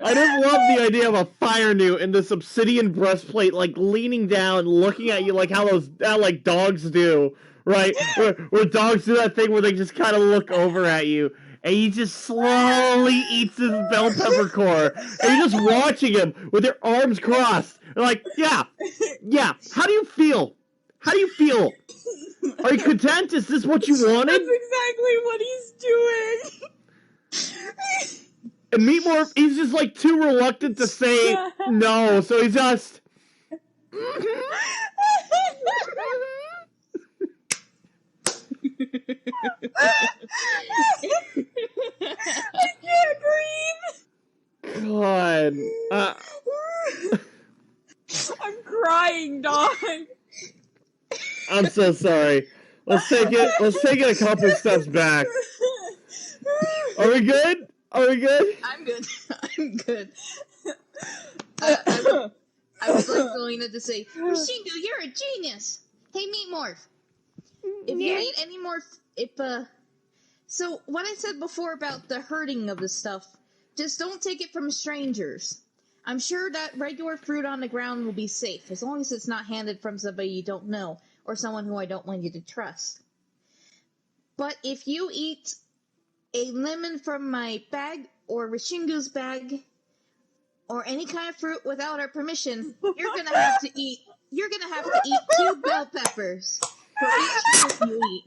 I didn't love the idea of a fire newt in this obsidian breastplate, like leaning down, looking at you like how like dogs do, right? Where dogs do that thing where they just kind of look over at you, and he just slowly eats this bell pepper core, and you're just watching him with your arms crossed, like, yeah. How do you feel? How do you feel? Are you content? Is this what you wanted? That's exactly what he's doing. And Meat Morph, he's just like too reluctant to say no, so he's just. I can't breathe. God. I'm crying, dog. I'm so sorry. Let's take it a couple steps back. Are we good? Are we good? I'm good. I'm good. I would like Selena to say, Rashingu, you're a genius. Hey, Meat Morph. If you eat any more, so what I said before about the hurting of the stuff, just don't take it from strangers. I'm sure that regular fruit on the ground will be safe, as long as it's not handed from somebody you don't know, or someone who I don't want you to trust. But if you eat a lemon from my bag, or Rishingu's bag, or any kind of fruit without our permission, you're gonna have to eat 2 bell peppers for each fruit you eat.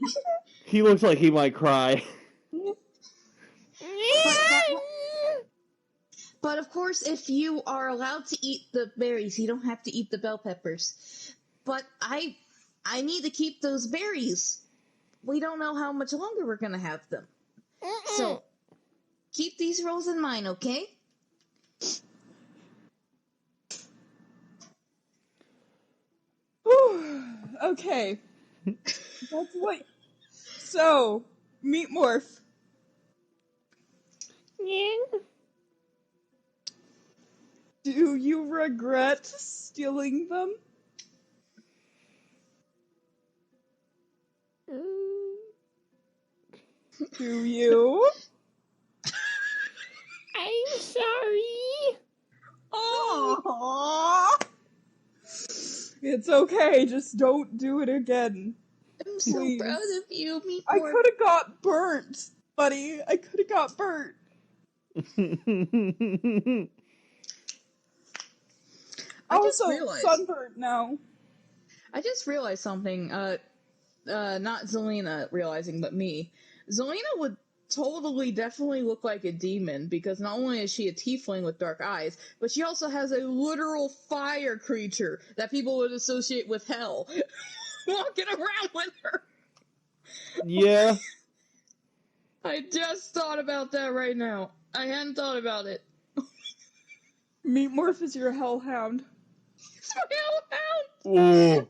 He looks like he might cry. But of course, if you are allowed to eat the berries, you don't have to eat the bell peppers. But I need to keep those berries. We don't know how much longer we're gonna have them. So, keep these rules in mind, okay? Okay. That's what. So, Meat Morph. Do you regret stealing them? Do you? I'm sorry. Aww. It's okay, just don't do it again. I'm so Please. proud of you, Meat I Morph. could have got burnt, buddy. I could have got burnt. Also, sunburnt now. I just realized something. Not Zelena realizing, but me. Zelena would totally, definitely look like a demon, because not only is she a tiefling with dark eyes, but she also has a literal fire creature that people would associate with hell walking around with her. Yeah. I just thought about that right now. I hadn't thought about it. Meat Morph is your hellhound. It's my hellhound! Ooh.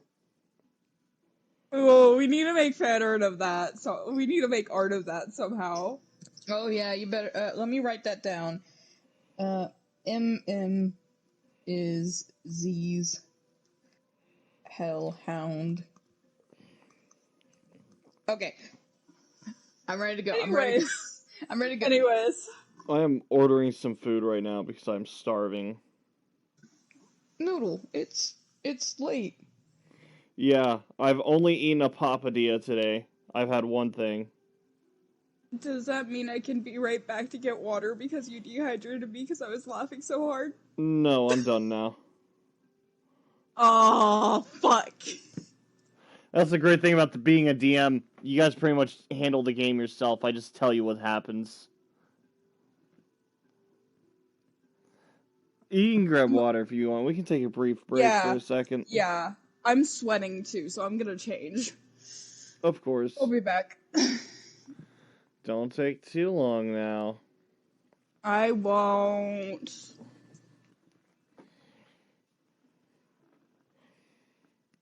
Oh, we need to make fan art of that. So we need to make art of that somehow. Oh yeah, you better. Let me write that down. MM is Z's hellhound. Okay, I'm ready to go. Anyways. I'm ready to go. Anyways. I am ordering some food right now because I'm starving. Noodle, it's late. Yeah, I've only eaten a papadilla today. I've had one thing. Does that mean I can be right back to get water because you dehydrated me because I was laughing so hard? No, I'm done now. Oh, fuck. That's the great thing about being a DM. You guys pretty much handle the game yourself. I just tell you what happens. You can grab water if you want. We can take a brief break for a second. Yeah. I'm sweating too, so I'm gonna change. Of course. I'll be back. Don't take too long now. I won't.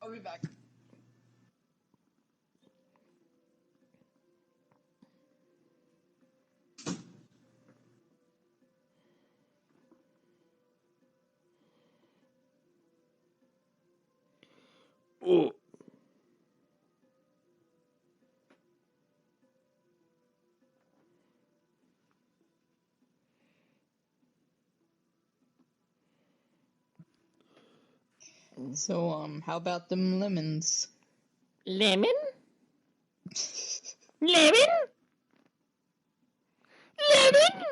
I'll be back. Ooh. So, how about them lemons? Lemon? Lemon? Lemon?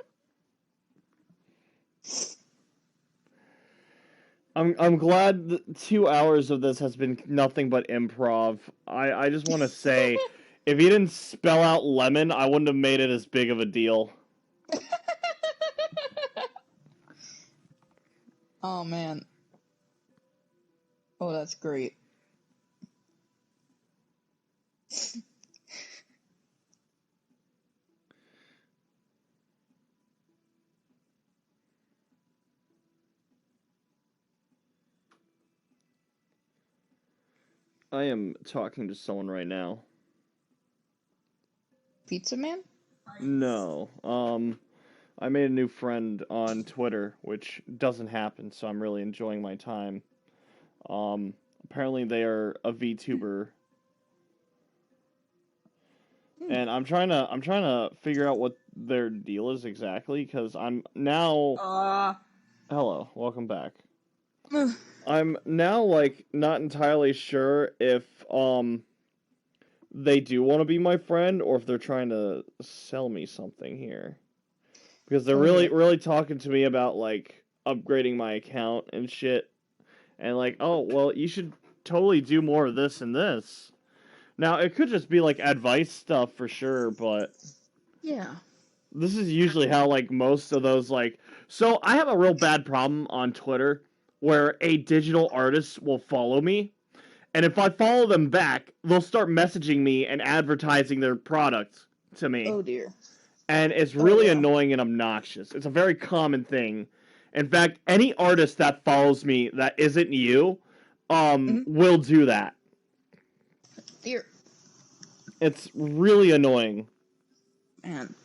I'm glad that 2 hours of this has been nothing but improv. I just want to say, if you didn't spell out lemon, I wouldn't have made it as big of a deal. Oh man. Oh, that's great. I am talking to someone right now. Pizza Man? No. I made a new friend on Twitter, which doesn't happen, so I'm really enjoying my time. Apparently they are a VTuber. And I'm trying to figure out what their deal is exactly, because I'm now... Hello, welcome back. I'm now, like, not entirely sure if, they do want to be my friend, or if they're trying to sell me something here. Because they're really talking to me about, like, upgrading my account and shit. And, like, oh, well, you should totally do more of this and this. Now, it could just be, like, advice stuff for sure, but... Yeah. This is usually how, like, most of those, like... So, I have a real bad problem on Twitter where a digital artist will follow me, and if I follow them back, they'll start messaging me and advertising their product to me. Oh, dear. And it's really annoying and obnoxious. It's a very common thing. In fact, any artist that follows me that isn't you, will do that. Dear. It's really annoying. Man.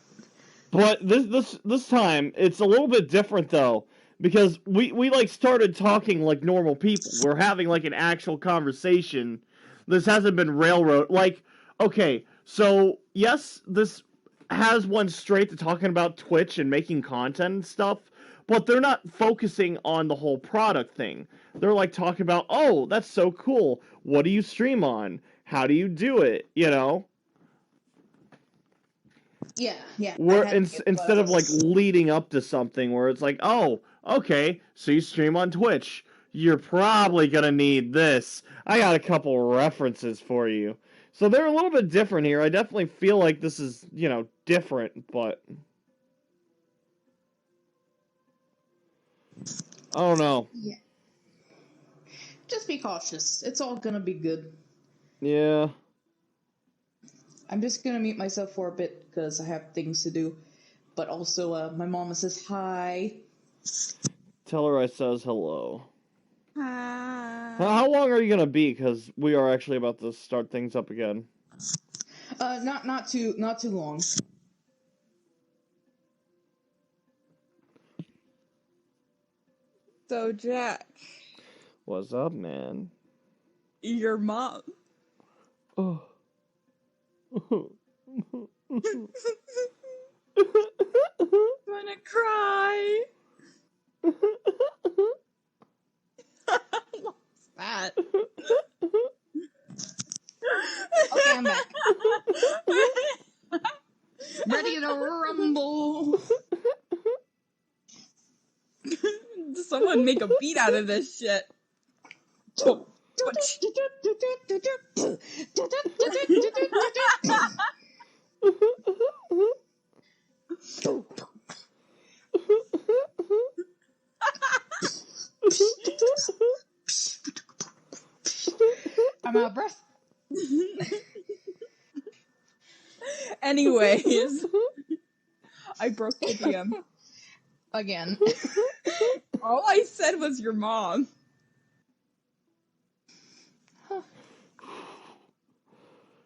But this time, it's a little bit different, though. Because we like, started talking like normal people. We're having, like, an actual conversation. This hasn't been railroad. Like, okay, so, yes, this has went straight to talking about Twitch and making content and stuff. But they're not focusing on the whole product thing. They're, like, talking about, oh, that's so cool. What do you stream on? How do you do it? You know? Yeah. Where instead of, like, leading up to something where it's like, oh, okay, so you stream on Twitch. You're probably gonna need this. I got a couple references for you. So they're a little bit different here. I definitely feel like this is, you know, different, but... I don't know. Yeah. Just be cautious. It's all gonna be good. Yeah. I'm just gonna mute myself for a bit because I have things to do. But also, my mama says hi. Tell her I says hello. Hi. How long are you gonna be? Because we are actually about to start things up again. Not too long. So, Jack, What's up, man? your mom. Oh. I'm gonna cry. What's that? Okay, I'm back. Ready to rumble. Someone make a beat out of this shit. I'm out of breath. Anyways, I broke the DM. Again. All I said was your mom.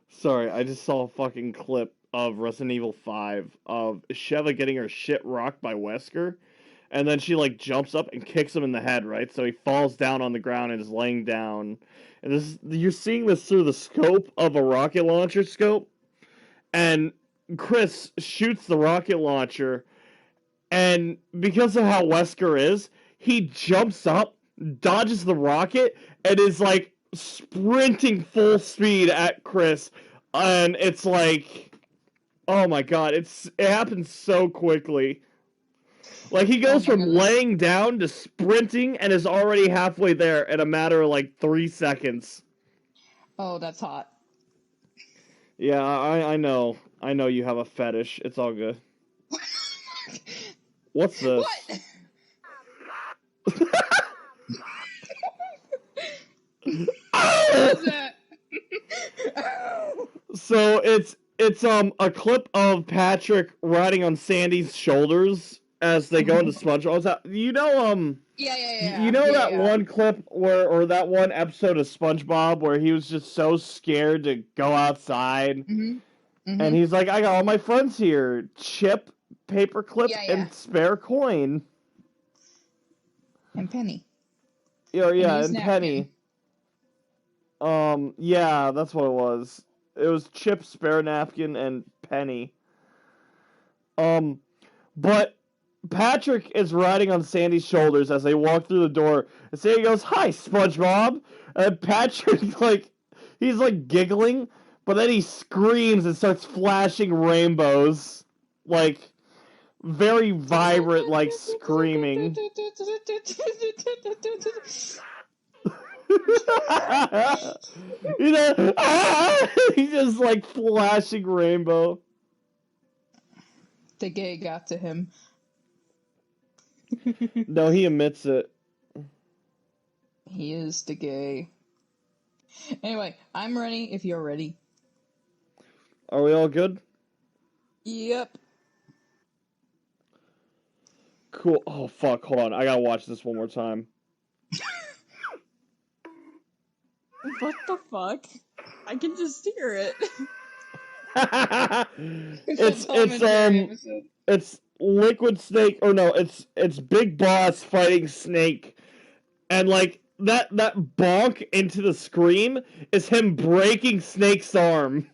Sorry, I just saw a fucking clip of Resident Evil 5 of Sheva getting her shit rocked by Wesker, and then she, like, jumps up and kicks him in the head, right? So he falls down on the ground and is laying down. And you're seeing this through the scope of a rocket launcher scope, and Chris shoots the rocket launcher, and because of how Wesker is, he jumps up, dodges the rocket, and is, like, sprinting full speed at Chris. And it's like, oh my god, it happens so quickly. Like, he goes from laying down to sprinting and is already halfway there in a matter of, like, 3 seconds. Oh, that's hot. Yeah, I know. I know you have a fetish. It's all good. What's this? What? What is that? So it's a clip of Patrick riding on Sandy's shoulders as they go into SpongeBob's house. You know that one clip or that one episode of SpongeBob where he was just so scared to go outside, and he's like, "I got all my friends here: Chip, Paperclip, and Spare Coin, and Penny." And Penny. Yeah, that's what it was. It was Chip, Spare Napkin, and Penny. But Patrick is riding on Sandy's shoulders as they walk through the door. And Sandy goes, "Hi, SpongeBob." And Patrick, he's giggling, but then he screams and starts flashing rainbows. Very vibrant, screaming. He's just flashing rainbow. The gay got to him. No, he admits it. He is the gay. Anyway, I'm ready if you're ready. Are we all good? Yep. Cool. Oh, fuck. Hold on. I gotta watch this one more time. What the fuck? I can just hear it. It's Liquid Snake, or no, it's Big Boss fighting Snake, and that bonk into the scream is him breaking Snake's arm.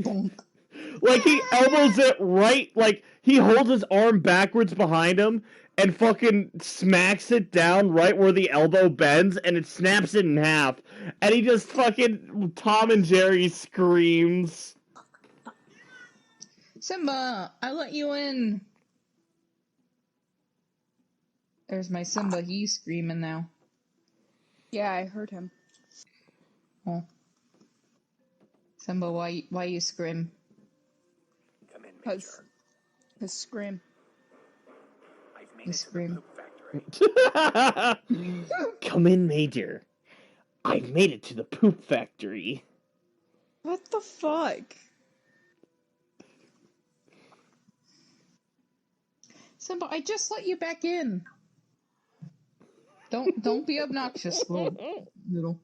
Bonk. He elbows it right, he holds his arm backwards behind him and fucking smacks it down right where the elbow bends, and it snaps it in half. And he just fucking Tom and Jerry screams. Simba, I let you in. There's my Simba. He's screaming now. Yeah, I heard him. Oh. Simba, why you scream? Because his scream. You scream. Come in, Major. I've made it to the poop factory. What the fuck? Simba, I just let you back in. Don't be obnoxious, little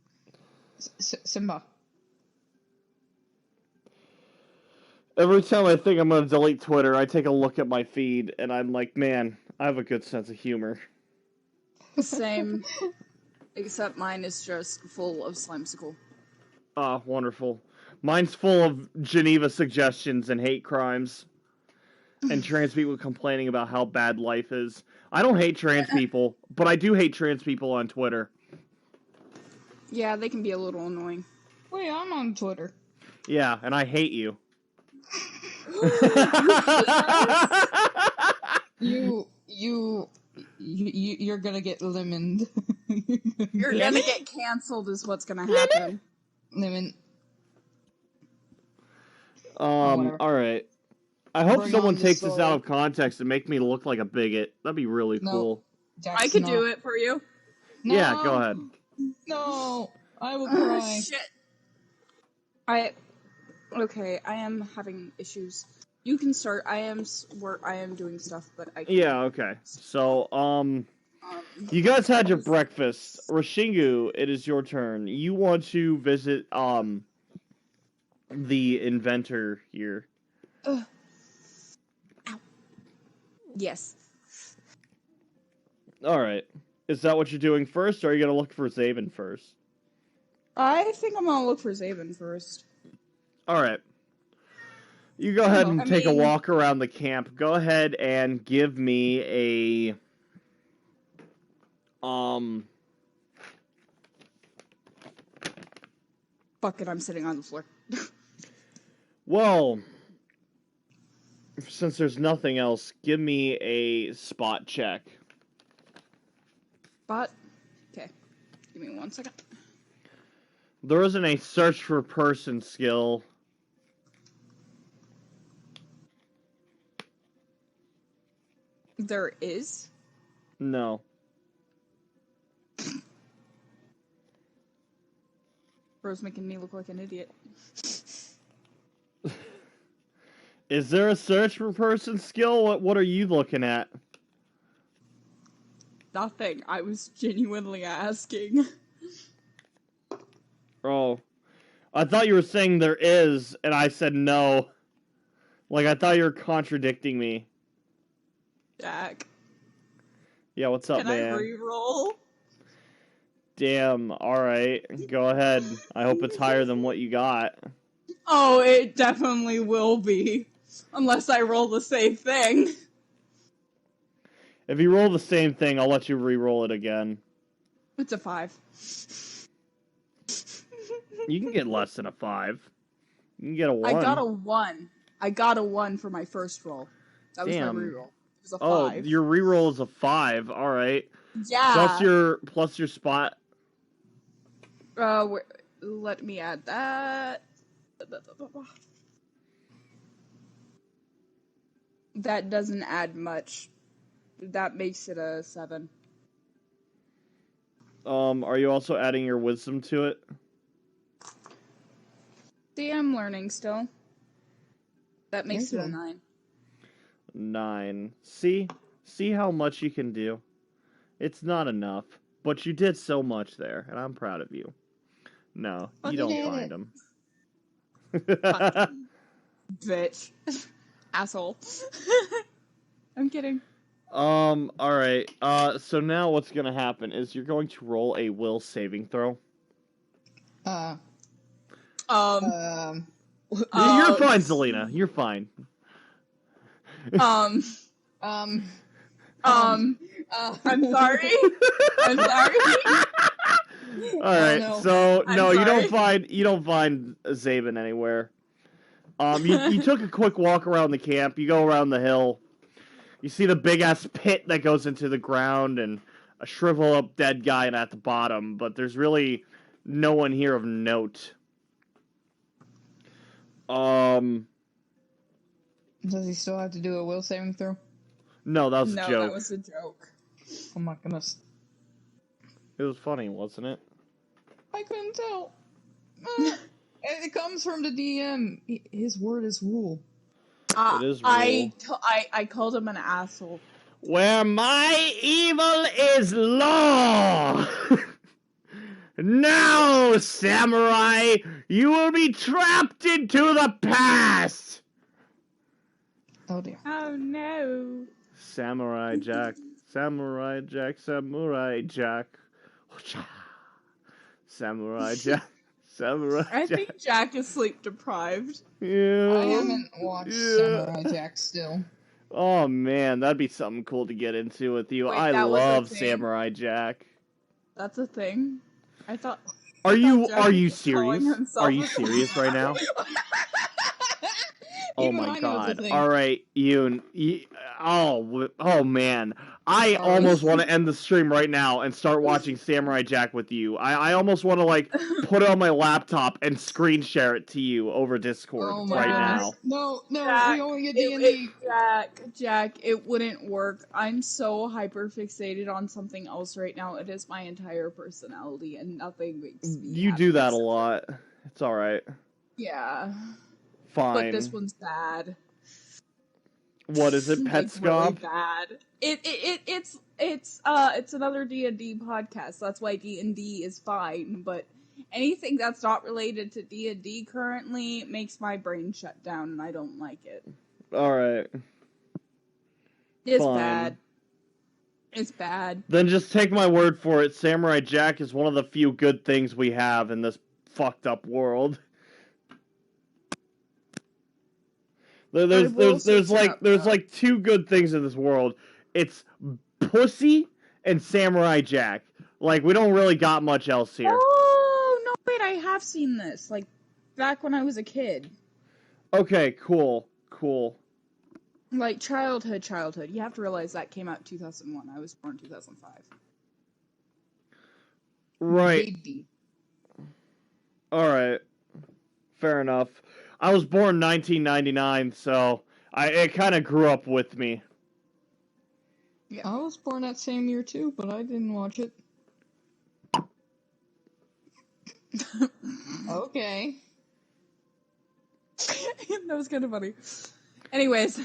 Simba. Every time I think I'm gonna delete Twitter, I take a look at my feed, and I'm like, man, I have a good sense of humor. Same. Except mine is just full of slimesicle. Ah, wonderful. Mine's full of Geneva suggestions and hate crimes. And trans people complaining about how bad life is. I don't hate trans people, but I do hate trans people on Twitter. Yeah, they can be a little annoying. Wait, I'm on Twitter. Yeah, and I hate you. You're gonna get lemoned. You're gonna get canceled is what's gonna happen. Lemon. Alright. I hope Bring someone on the takes this sword. out of context and make me look like a bigot. That'd be really cool. Jack's I could not. do it for you. No, Yeah, go ahead. No, I will cry. Shit. Okay, I am having issues. You can start. I am doing stuff, but I can't. Yeah, okay. So, you guys had your breakfast. Rashingu, it is your turn. You want to visit, the inventor here. Ow. Yes. Alright. Is that what you're doing first, or are you gonna look for Zayben first? I think I'm gonna look for Zayben first. Alright. You go ahead and take a walk around the camp. Go ahead and give me a... Fuck it, I'm sitting on the floor. Well, since there's nothing else, give me a spot check. Spot? Okay. Give me 1 second. There isn't a search for person skill. There is? No. Bro's making me look like an idiot. Is there a search for person skill? What are you looking at? Nothing. I was genuinely asking. Oh. I thought you were saying there is, and I said no. Like, I thought you were contradicting me. Jack. Yeah, what's up, Can I man? reroll? Damn, alright. Go ahead. I hope it's higher than what you got. Oh, it definitely will be. Unless I roll the same thing. If you roll the same thing, I'll let you re-roll it again. It's a 5. You can get less than a 5. You can get a 1. I got a 1. I got a 1 for my first roll. That was my Damn. reroll. It was a 5. Oh, your re-roll is a 5. Alright. Yeah. Plus your spot. Let me add that. That doesn't add much. That makes it a 7. Are you also adding your wisdom to it? See, I'm learning still. That makes it a 9. 9. See how much you can do? It's not enough, but you did so much there, and I'm proud of you. No, you don't find them. Bitch. Asshole. I'm kidding. Alright. So now what's gonna happen is you're going to roll a will saving throw. Um. You're fine, Zelina. You're fine. I'm sorry. I'm sorry. Alright, no. so I'm no, you sorry. don't find Zayben anywhere. You took a quick walk around the camp. You go around the hill. You see the big ass pit that goes into the ground and a shrivel up dead guy at the bottom, but there's really no one here of note. Does he still have to do a will saving throw? No, that was a No, joke. that was a joke. Oh my goodness. It was funny, wasn't it? I couldn't tell. It comes from the DM. His word is rule. It is rule. I called him an asshole. Where my evil is law! Now, samurai, you will be trapped into the past! Oh dear. Oh no. Samurai Jack, Samurai Jack, Samurai Jack. Samurai Jack, Samurai I Jack. think Jack is sleep deprived. Yeah. I haven't watched Samurai Jack still. Oh man, that'd be something cool to get into with you. Wait, I that was a love thing? Samurai Jack. That's a thing. I thought. Are you Jack was serious? calling himself Are you a serious right now? Oh Even my I know it's a god. thing. Alright, Yoon. Oh man. I Sorry. almost want to end the stream right now and start watching Samurai Jack with you. I almost want to, like, put it on my laptop and screen share it to you over Discord Oh my right goodness. now. No, Jack, we only get D&D. Jack, it wouldn't work. I'm so hyper fixated on something else right now. It is my entire personality, and nothing makes me You happy do that a except- lot. It's alright. Yeah. Fine. But this one's bad. What is it, Pet Like, really Scomp? bad. It's another D&D podcast. That's why D&D is fine, but anything that's not related to D&D currently makes my brain shut down, and I don't like it. Alright. It's Fine. bad. It's bad. Then just take my word for it. Samurai Jack is one of the few good things we have in this fucked up world. There's like two good things in this world. It's pussy and Samurai Jack. Like, we don't really got much else here. Oh, no, wait, I have seen this. Like, back when I was a kid. Okay, cool. Like, childhood. You have to realize that came out in 2001. I was born in 2005. Right. Baby. Alright. Fair enough. I was born 1999, so it kind of grew up with me. Yeah. I was born that same year too, but I didn't watch it. Okay. That was kind of funny. Anyways.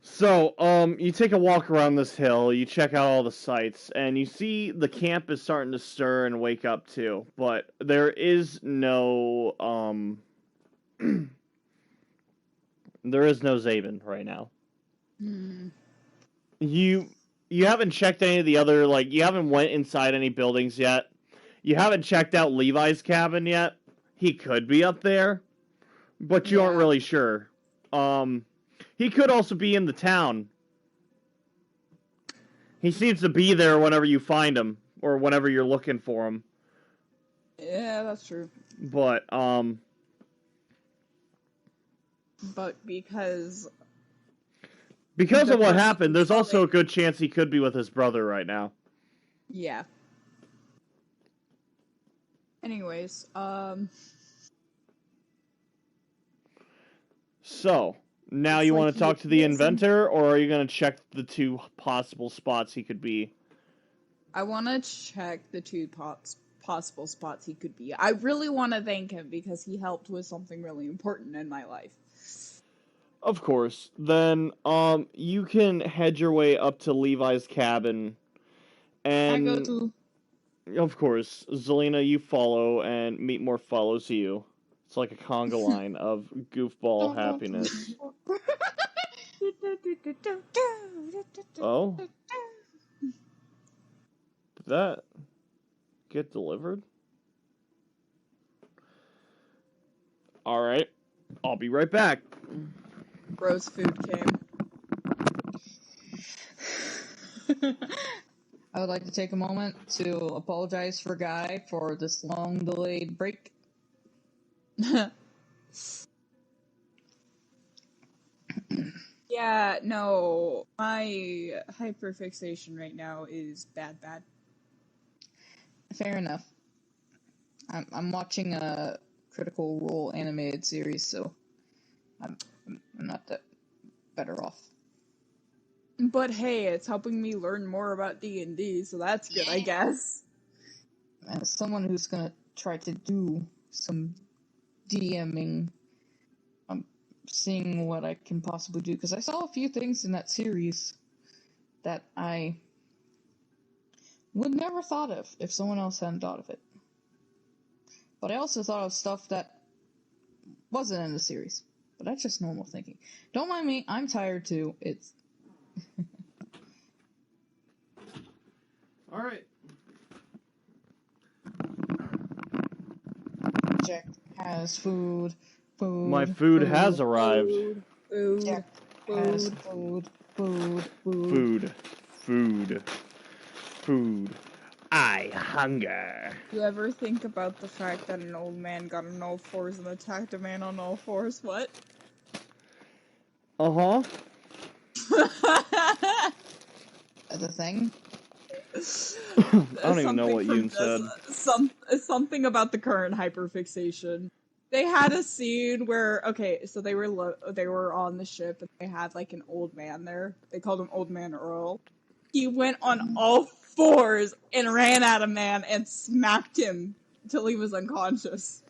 So, you take a walk around this hill, you check out all the sights, and you see the camp is starting to stir and wake up too, but there is no, there is no zayben right now. You haven't checked any of the other, like, you haven't went inside any buildings yet. You haven't checked out Levi's cabin yet. He could be up there, but you aren't really sure. He could also be in the town. He seems to be there whenever you find him, or whenever you're looking for him. Yeah, that's true. But because of what happened, there's also a good chance he could be with his brother right now. Yeah. Anyways, So, now you want to talk to the inventor, or are you going to check the two possible spots he could be? I want to check the two possible spots he could be. I really want to thank him because he helped with something really important in my life. Of course. Then, you can head your way up to Levi's cabin, and I go to. of course, Zelina, you follow, and Meatmore follows you. It's like a conga line of goofball happiness. Oh? Did that get delivered? Alright. I'll be right back. Rose food came. I would like to take a moment to apologize for Guy for this long delayed break. Yeah, no, my hyperfixation right now is bad. Fair enough. I'm watching a Critical Role animated series, so I'm not that better off. But hey, it's helping me learn more about D&D, so that's good, I guess. As someone who's gonna try to do some DMing, I'm seeing what I can possibly do, because I saw a few things in that series that I would never thought of if someone else hadn't thought of it. But I also thought of stuff that wasn't in the series. But that's just normal thinking. Don't mind me, I'm tired too. It's... Alright. Jack has food. My food has arrived. Food. Jack has Food. I hunger. You ever think about the fact that an old man got on all fours and attacked a man on all fours? What? Uh-huh. As a thing? I don't even know what Yoon said. Something about the current hyperfixation. They had a scene where, okay, so they were on the ship and they had like an old man there. They called him Old Man Earl. He went on all fours and ran at a man and smacked him until he was unconscious.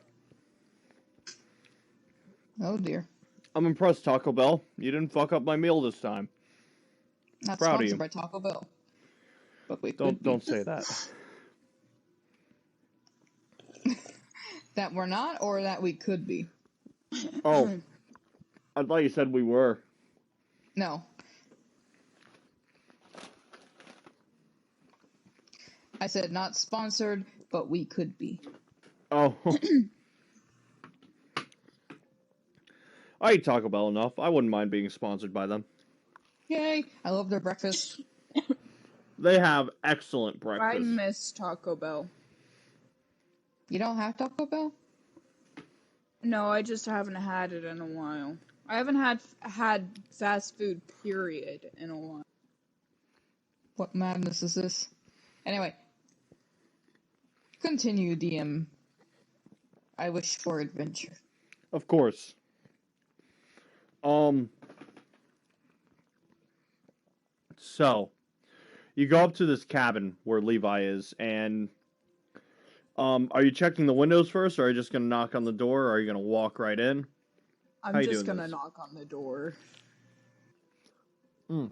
Oh dear. I'm impressed, Taco Bell. You didn't fuck up my meal this time. Not Proud of sponsored you. by Taco Bell. But we Don't say that. That we're not, or that we could be? Oh. I thought you said we were. No. I said not sponsored, but we could be. Oh. I eat Taco Bell enough. I wouldn't mind being sponsored by them. Yay! I love their breakfast. They have excellent breakfast. I miss Taco Bell. You don't have Taco Bell? No, I just haven't had it in a while. I haven't had fast food, period, in a while. What madness is this? Anyway. Continue, DM. I wish for adventure. Of course. So, you go up to this cabin where Levi is, and are you checking the windows first, or are you just gonna knock on the door, or are you gonna walk right in? I'm just gonna knock on the door. Mm.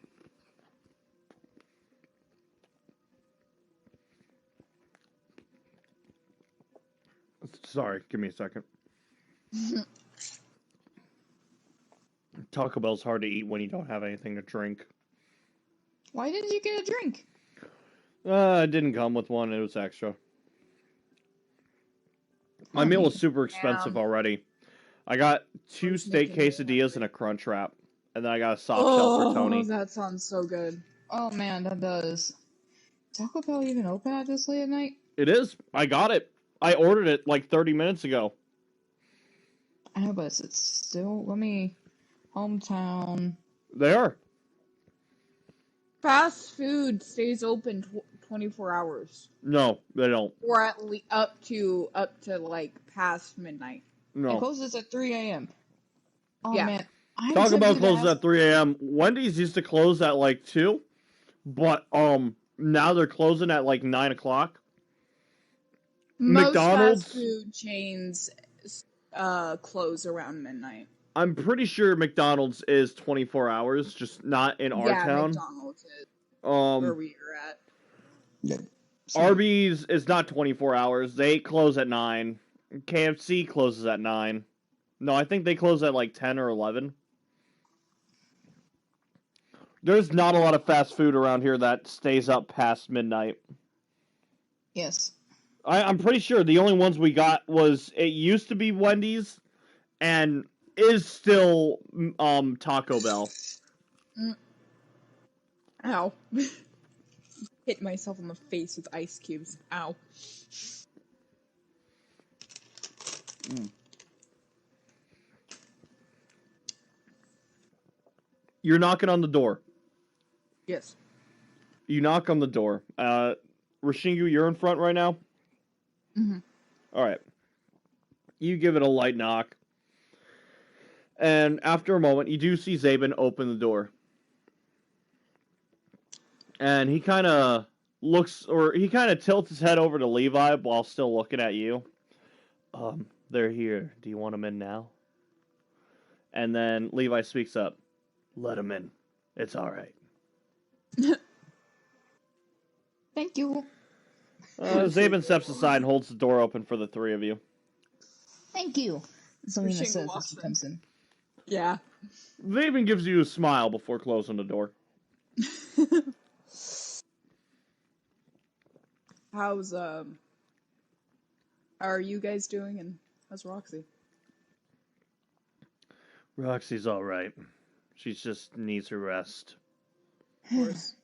Sorry, give me a second. Taco Bell's hard to eat when you don't have anything to drink. Why didn't you get a drink? It didn't come with one. It was extra. My meal was super expensive already. I got 2 steak quesadillas and a crunch wrap. And then I got a soft shell for Tony. Oh, that sounds so good. Oh man, that does. Taco Bell even open at this late at night? It is. I got it. I ordered it like 30 minutes ago. I know, but it's still. Let me. Hometown. They are. Fast food stays open 24 hours. No, they don't. Or at least up to like past midnight. It No. closes at 3 a.m. Oh Yeah. man. I'm Taco Bell tempted to closes at 3 a.m. Wendy's used to close at like 2. But now they're closing at like 9 o'clock. Most McDonald's? fast food chains close around midnight. I'm pretty sure McDonald's is 24 hours, just not in our town. McDonald's is where we are at. Yeah. Arby's is not 24 hours. They close at 9. KFC closes at 9. No, I think they close at like 10 or 11. There's not a lot of fast food around here that stays up past midnight. Yes. I'm pretty sure the only ones we got was, it used to be Wendy's and is still Taco Bell. Ow. Hit myself in the face with ice cubes. Ow. You're knocking on the door. Yes. You knock on the door. Rashingu, you're in front right now? Mm-hmm. Alright. You give it a light knock. And after a moment, you do see Zayben open the door. And he kind of tilts his head over to Levi while still looking at you. They're here. Do you want them in now? And then Levi speaks up. Let them in. It's alright. Thank you. Zayben steps aside and holds the door open for the 3 of you. Thank you. Selena Shingle says as walks she in. comes in. Yeah. Zayben gives you a smile before closing the door. How's how are you guys doing, and how's Roxy? Roxy's alright. She just needs her rest. Of course.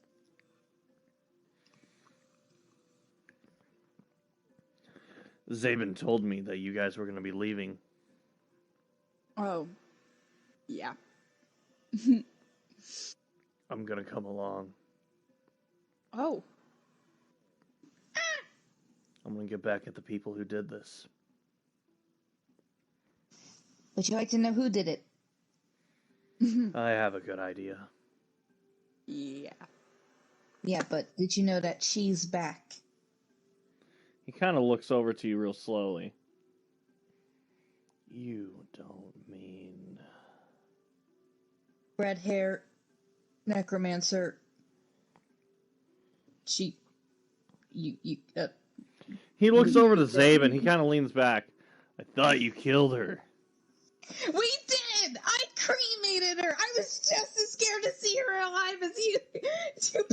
Zayben told me that you guys were going to be leaving. Oh. Yeah. I'm going to come along. Oh. I'm going to get back at the people who did this. Would you like to know who did it? I have a good idea. Yeah. Yeah, but did you know that she's back? He kind of looks over to you real slowly. You don't mean... Red hair, necromancer. She... He looks over to Zayben. He kind of leans back. I thought you killed her. We did! I cremated her! I was just as scared to see her alive as you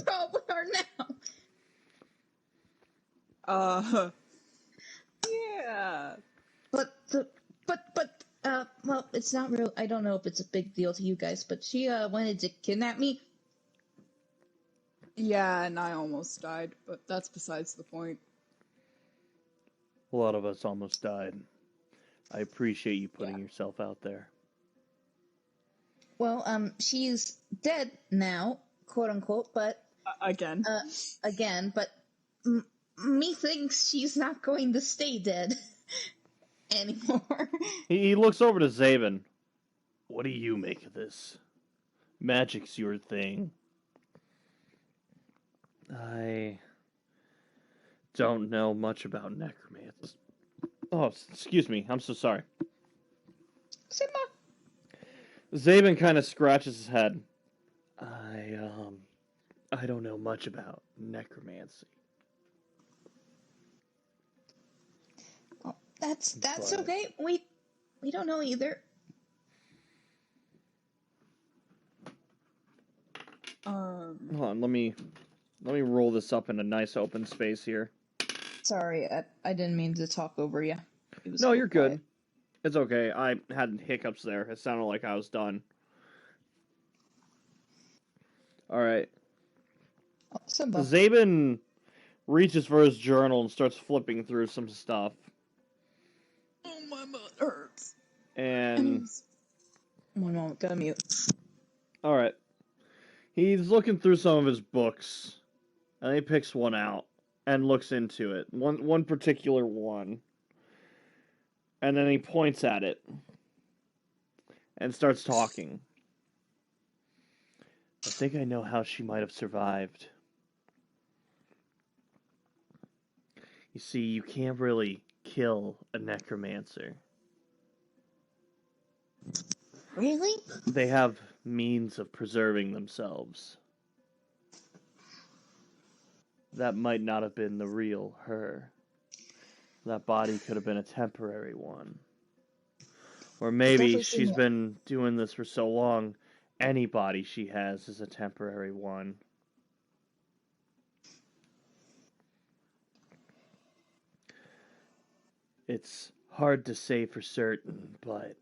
probably are now. Yeah. But, well, it's not real. I don't know if it's a big deal to you guys, but she, wanted to kidnap me. Yeah, and I almost died, but that's besides the point. A lot of us almost died. I appreciate you putting yourself out there. Well, she's dead now, quote unquote, but... Again. But methinks she's not going to stay dead anymore. He looks over to Zayben. What do you make of this? Magic's your thing. I don't know much about necromancy. Oh, excuse me. I'm so sorry. Sigma. Zayben kind of scratches his head. I I don't know much about necromancy. Well, that's But- okay. We don't know either. Hold on, let me roll this up in a nice open space here. Sorry, I didn't mean to talk over you. No, you're good. It's okay. I had hiccups there. It sounded like I was done. All right. Oh, Simba. Zayben reaches for his journal and starts flipping through some stuff. Oh, my butt hurts. And One moment, gotta mute. all right, he's looking through some of his books, and he picks one out and looks into it. One particular one, and then he points at it and starts talking. I think I know how she might have survived. You see, you can't really kill a necromancer. Really? They have means of preserving themselves. That might not have been the real her. That body could have been a temporary one. Or maybe Definitely she's seen it. been doing this for so long, any body she has is a temporary one. It's hard to say for certain, but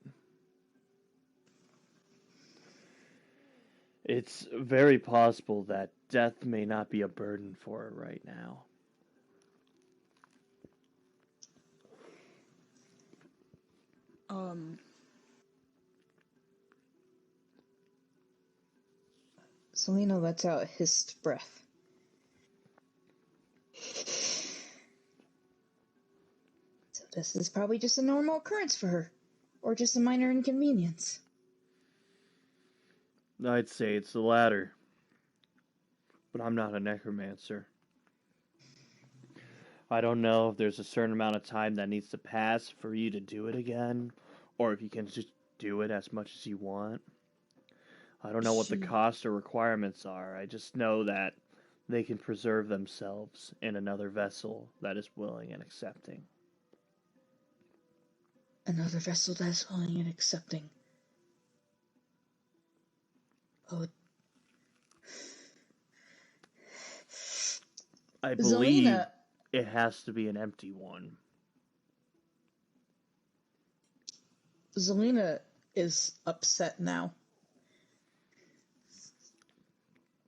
it's very possible that death may not be a burden for her right now. Selena lets out a hissed breath. So this is probably just a normal occurrence for her. Or just a minor inconvenience. I'd say it's the latter. But I'm not a necromancer. I don't know if there's a certain amount of time that needs to pass for you to do it again, or if you can just do it as much as you want. I don't know what the cost or requirements are. I just know that they can preserve themselves in another vessel that is willing and accepting. Another vessel that is willing and accepting. Oh, I believe Zelina, it has to be an empty one. Zelina is upset now.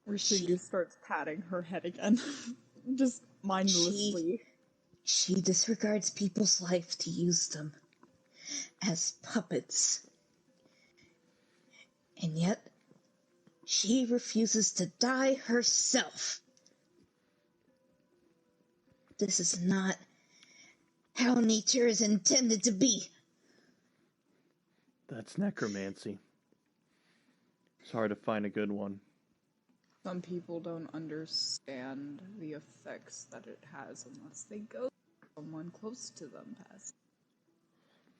Rishingu starts patting her head again. Just mindlessly. She disregards people's life to use them as puppets. And yet, she refuses to die herself. This is not how nature is intended to be. That's necromancy. It's hard to find a good one. Some people don't understand the effects that it has unless they go someone close to them has.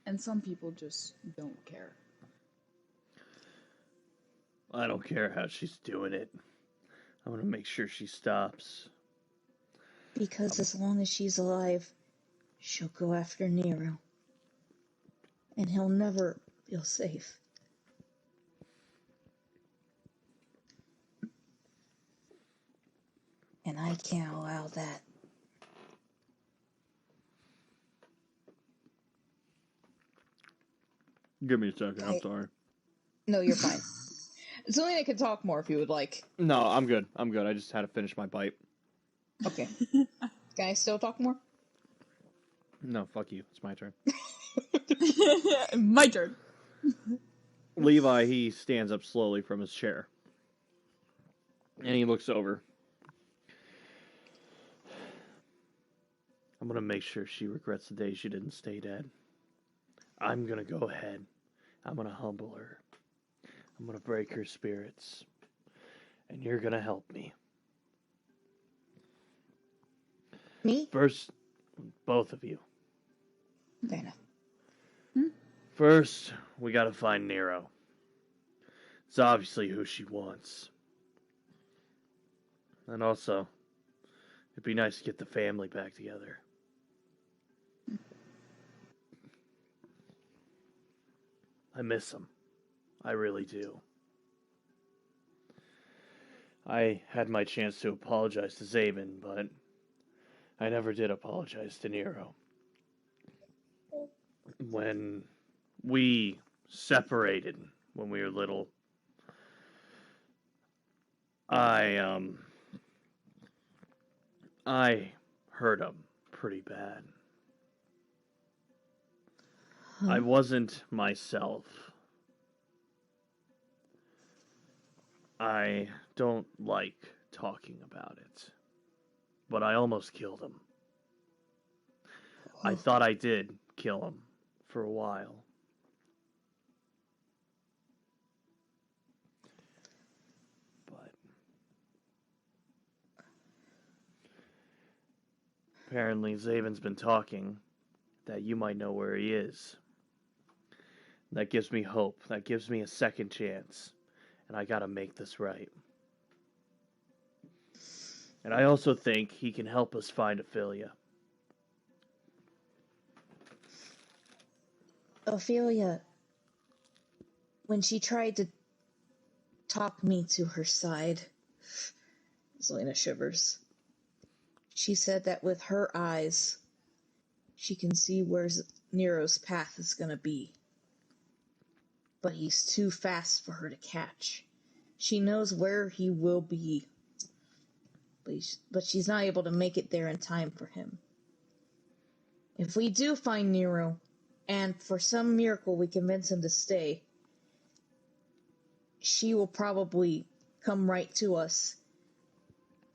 And some people just don't care. I don't care how she's doing it. I'm gonna make sure she stops. Because as long as she's alive, she'll go after Nero. And he'll never feel safe. And I can't allow that. Give me a second, I'm sorry. No, you're fine. Zelina can talk more if you would like. No, I'm good. I just had to finish my bite. Okay. Can I still talk more? No, fuck you. It's my turn. My turn. Levi, he stands up slowly from his chair. And he looks over. I'm gonna make sure she regrets the day she didn't stay dead. I'm gonna go ahead. I'm gonna humble her. I'm gonna break her spirits. And you're gonna help me. Me? First, both of you. Fair enough. First, we gotta find Nero. It's obviously who she wants. And also, it'd be nice to get the family back together. I miss them. I really do. I had my chance to apologize to Zayben, but I never did apologize to Nero. When we separated when we were little, I hurt him pretty bad. I wasn't myself. I don't like talking about it, but I almost killed him. I thought I did kill him for a while. But apparently Zayben's been talking that you might know where he is. That gives me hope. That gives me a second chance. And I gotta make this right. And I also think he can help us find Ophelia. Ophelia, when she tried to talk me to her side, Zelena shivers. She said that with her eyes, she can see where Nero's path is going to be. But he's too fast for her to catch. She knows where he will be, but she's not able to make it there in time for him. If we do find Nero, and for some miracle we convince him to stay, she will probably come right to us.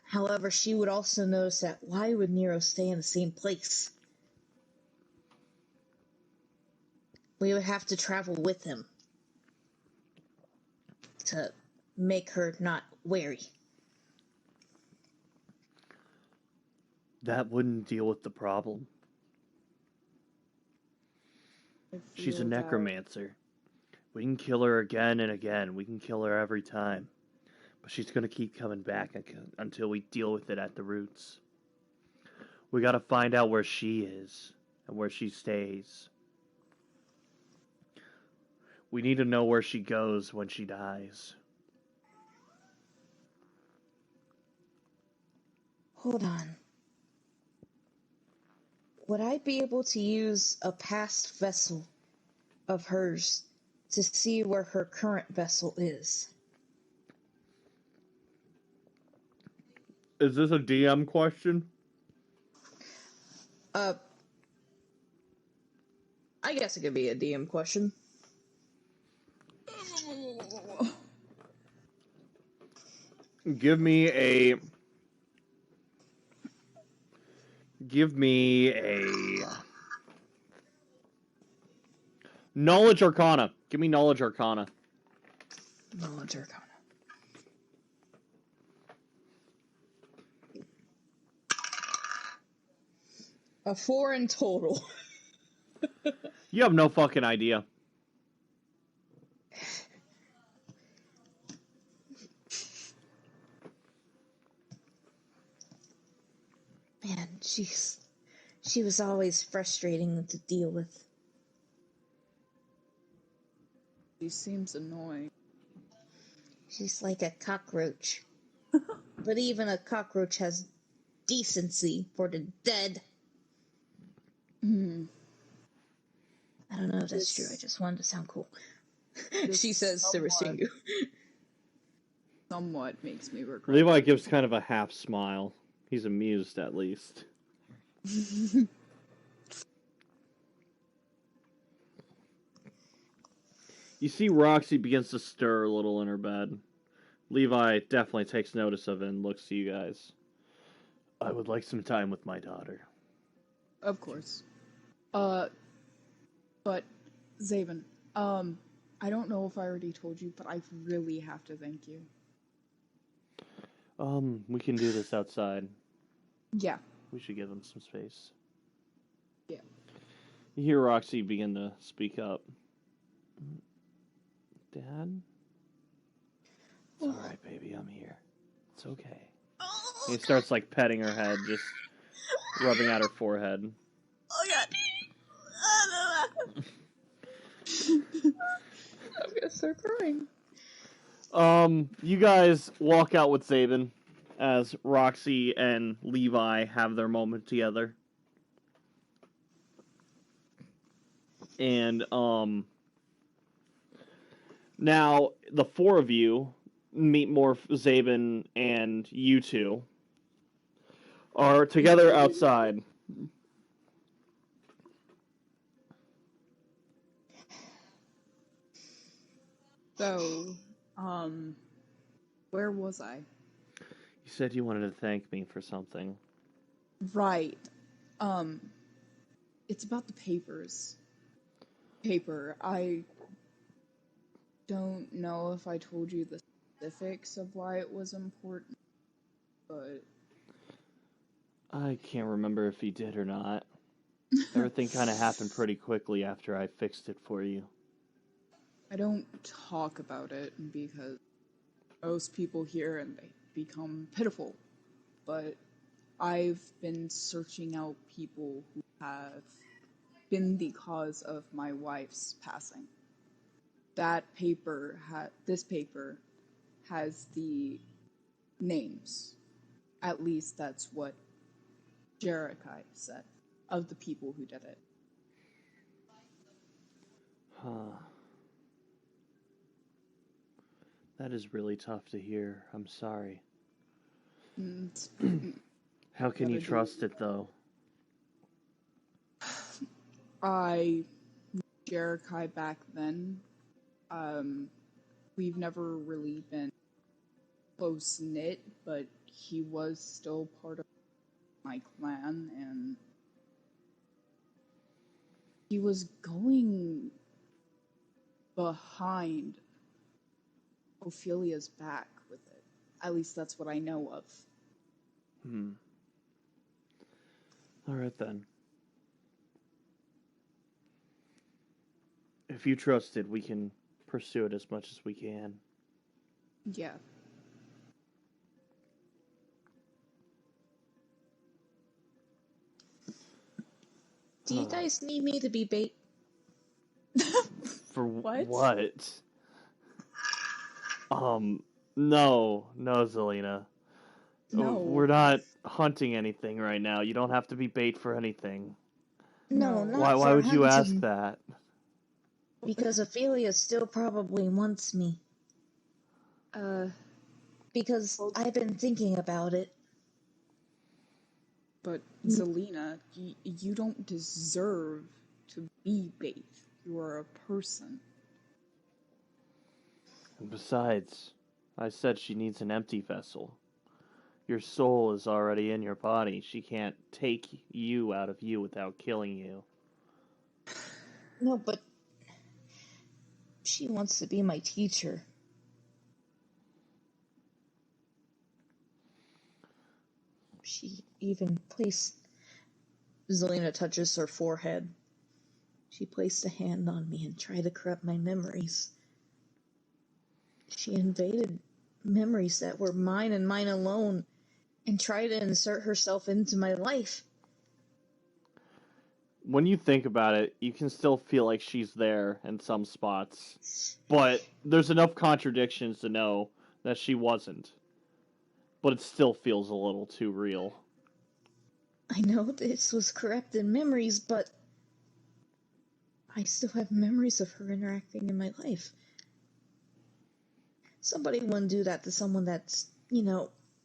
However, she would also notice that why would Nero stay in the same place? We would have to travel with him to make her not wary. That wouldn't deal with the problem. She's a necromancer. We can kill her again and again. We can kill her every time. But she's going to keep coming back until we deal with it at the roots. We got to find out where she is and where she stays. We need to know where she goes when she dies. Hold on. Would I be able to use a past vessel of hers to see where her current vessel is? Is this a DM question? I guess it could be a DM question. Give me a Knowledge Arcana. Give me Knowledge Arcana. Knowledge Arcana. A 4 in total. You have no fucking idea. Man, she was always frustrating to deal with. She seems annoying. She's like a cockroach. But even a cockroach has decency for the dead. I don't know if that's true. I just wanted to sound cool. She says to Rasingu. Somewhat makes me regret. Levi gives kind of a half smile. He's amused, at least. You see Roxy begins to stir a little in her bed. Levi definitely takes notice of it and looks to you guys. I would like some time with my daughter. Of course. But Zayben, I don't know if I already told you, but I really have to thank you. We can do this outside. Yeah. We should give him some space. Yeah. You hear Roxy begin to speak up. Dad? It's alright, baby, I'm here. It's okay. He starts, like, petting her head, just rubbing at her forehead. Oh god. I'm gonna start crying. You guys walk out with Zayben as Roxy and Levi have their moment together. And, now, the four of you, Meet Morph, Zayben, and you two, are together outside. So, where was I? You said you wanted to thank me for something. Right. It's about the papers. I don't know if I told you the specifics of why it was important, but I can't remember if he did or not. Everything kind of happened pretty quickly after I fixed it for you. I don't talk about it because most people hear and they become pitiful. But I've been searching out people who have been the cause of my wife's passing. This paper has the names. At least that's what Jerikai said of the people who did it. Huh. That is really tough to hear. I'm sorry. How can you trust it, though? I knew Jerikai back then. We've never really been close-knit, but he was still part of my clan, and he was going behind Ophelia's back with it. At least that's what I know of. Alright then. If you trust it, we can pursue it as much as we can. Yeah. Do you guys need me to be bait? For What? what? No, Zelina. No. We're not hunting anything right now. You don't have to be bait for anything. No, No. not Why for would you ask hunting, that? because Ophelia still probably wants me. Because I've been thinking about it. But Zelina, you don't deserve to be bait. You are a person. And besides, I said she needs an empty vessel. Your soul is already in your body. She can't take you out of you without killing you. No, but she wants to be my teacher. She even placed... Zelina touches her forehead. She placed a hand on me and tried to corrupt my memories. She invaded memories that were mine and mine alone and tried to insert herself into my life. When you think about it, you can still feel like she's there in some spots. But there's enough contradictions to know that she wasn't. But it still feels a little too real. I know this was corrupted memories, but I still have memories of her interacting in my life. Somebody wouldn't do that to someone that's,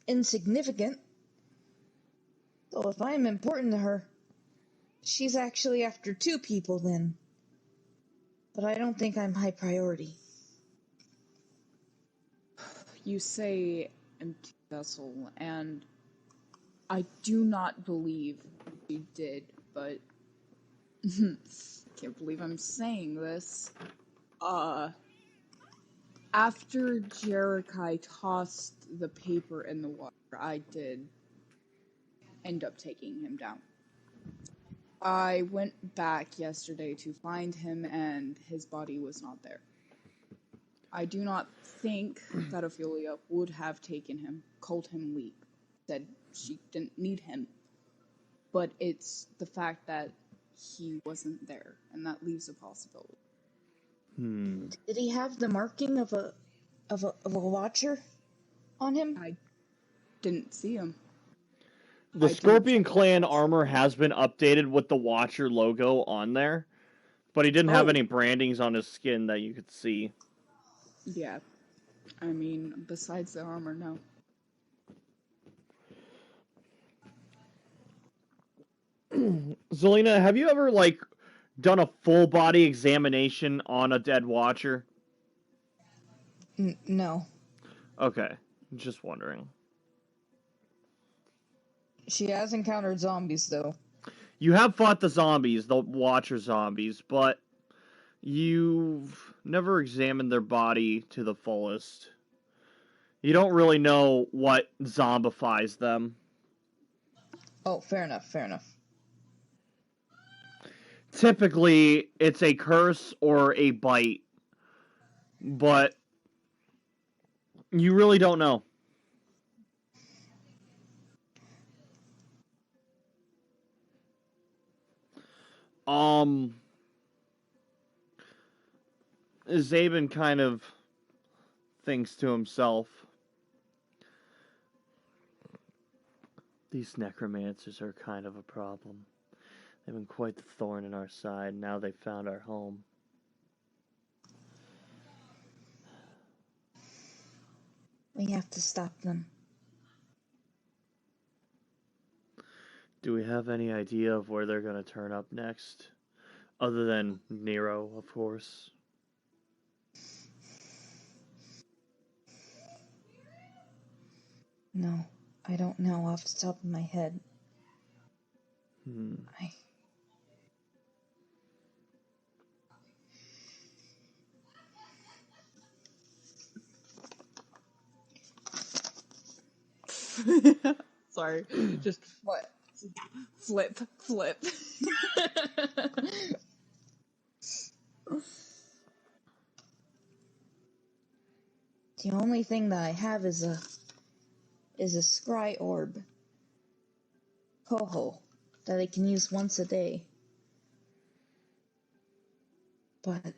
insignificant. So if I'm important to her, she's actually after two people then. But I don't think I'm high priority. You say empty vessel, and I do not believe you did, but can't believe I'm saying this. After Jerikai tossed the paper in the water, I did end up taking him down. I went back yesterday to find him, and his body was not there. I do not think that Ophelia would have taken him, called him weak, said she didn't need him. But it's the fact that he wasn't there, and that leaves a possibility. Did he have the marking of a watcher on him? I didn't see him. The I didn't Scorpion check Clan that. armor has been updated with the Watcher logo on there, but he didn't have any brandings on his skin that you could see. Yeah. I mean, besides the armor, no. Zelina, have you ever, like, done a full body examination on a dead Watcher? No. Okay, just wondering. She has encountered zombies, though. You have fought the zombies, the Watcher zombies, but you've never examined their body to the fullest. You don't really know what zombifies them. Oh, fair enough, fair enough. Typically, it's a curse or a bite, but you really don't know. Zayben kind of thinks to himself, these necromancers are kind of a problem. They've been quite the thorn in our side. Now they've found our home. We have to stop them. Do we have any idea of where they're going to turn up next? Other than Nero, of course. No, I don't know off the top of my head. Sorry. Just What? flip. The only thing that I have is a scry orb. Coho. That I can use once a day. But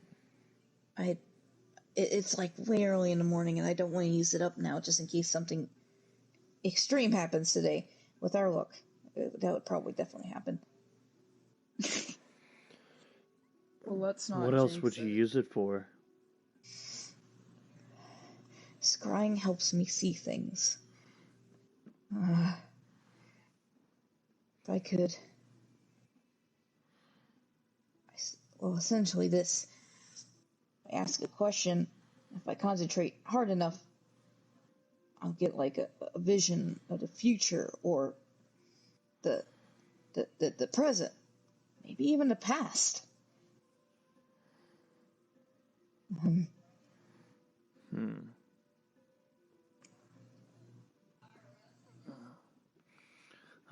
it's like way early in the morning and I don't want to use it up now just in case something extreme happens today. With our luck, that would probably definitely happen. Well, let's not. What else jinx would you it. use it for? Scrying helps me see things. If I could... Well, essentially this... I ask a question, if I concentrate hard enough, I'll get like a vision of the future or the present, maybe even the past.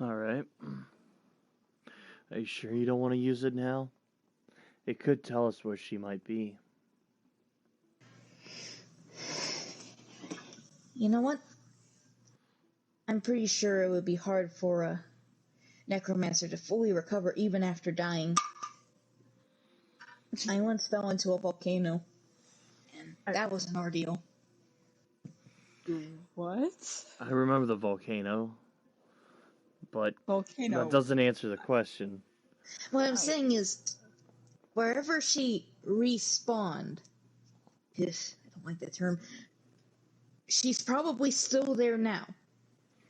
All right. Are you sure you don't want to use it now? It could tell us where she might be. You know what? I'm pretty sure it would be hard for a necromancer to fully recover even after dying. I once fell into a volcano, and that was an ordeal. What? I remember the volcano, but Volcano. that doesn't answer the question. What I'm saying is, wherever she respawned, if I don't like that term, she's probably still there now.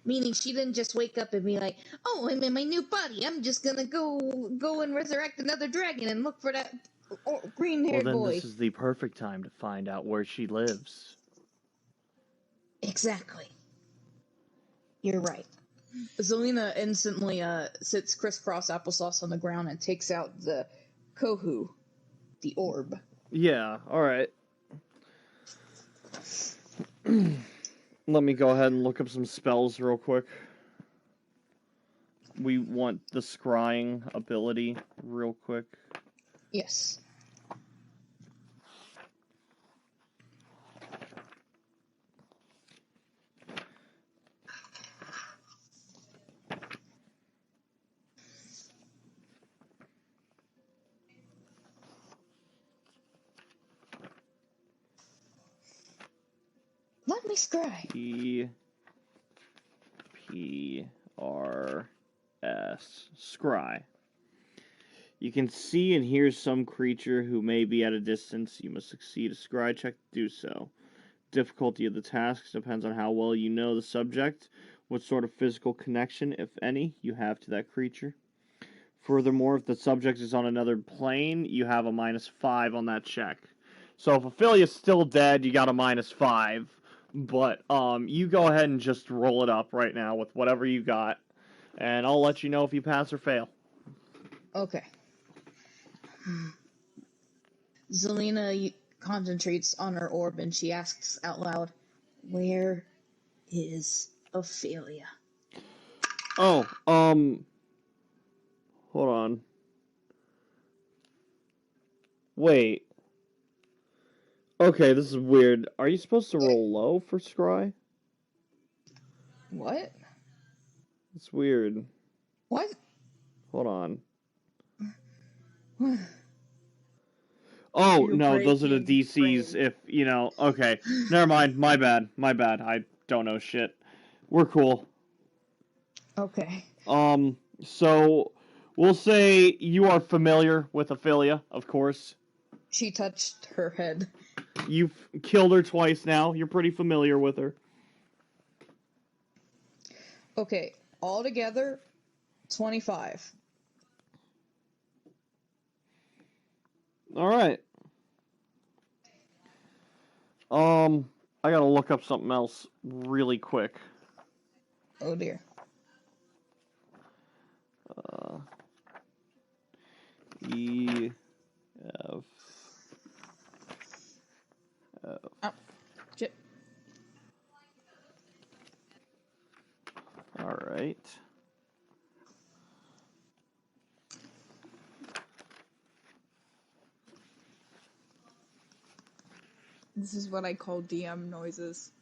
Meaning she didn't just wake up and be like, oh, I'm in my new body. I'm just gonna go and resurrect another dragon and look for that green-haired Well, then boy. this is the perfect time to find out where she lives. Exactly. You're right. Zelina instantly sits crisscross applesauce on the ground and takes out the Kohu, the orb. Yeah, alright. Let me go ahead and look up some spells real quick. We want the scrying ability real quick. Yes. Let me scry. P-P-R-S. Scry. You can see and hear some creature who may be at a distance. You must succeed a scry check to do so. Difficulty of the task depends on how well you know the subject, what sort of physical connection, if any, you have to that creature. Furthermore, if the subject is on another plane, you have a -5 on that check. So if Ophelia's still dead, you got a -5. But you go ahead and just roll it up right now with whatever you got, and I'll let you know if you pass or fail. Okay. Zelina concentrates on her orb and she asks out loud, "Where is Ophelia?" Oh, hold on. Wait. Okay, this is weird. Are you supposed to roll low for scry? What? It's weird. What? Hold on. Oh, You're no, those are the breaking DCs frame. if, okay. Never mind, my bad. I don't know shit. We're cool. Okay. So, we'll say you are familiar with Ophelia, of course. She touched her head. You've killed her twice now. You're pretty familiar with her. Okay, altogether, 25. Alright. I gotta look up something else really quick. Oh dear. E F F. Oh, shit. All right. This is what I call DM noises.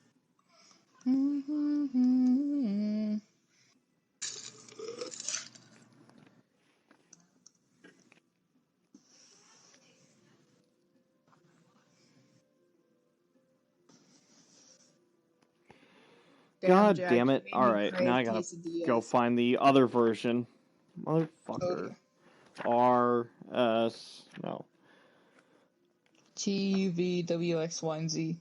God Jack, damn you it. made me Alright, now I crave gotta quesadillas. go find the other version. Oh Motherfucker. dear. R-S... No. TUVWXYZ.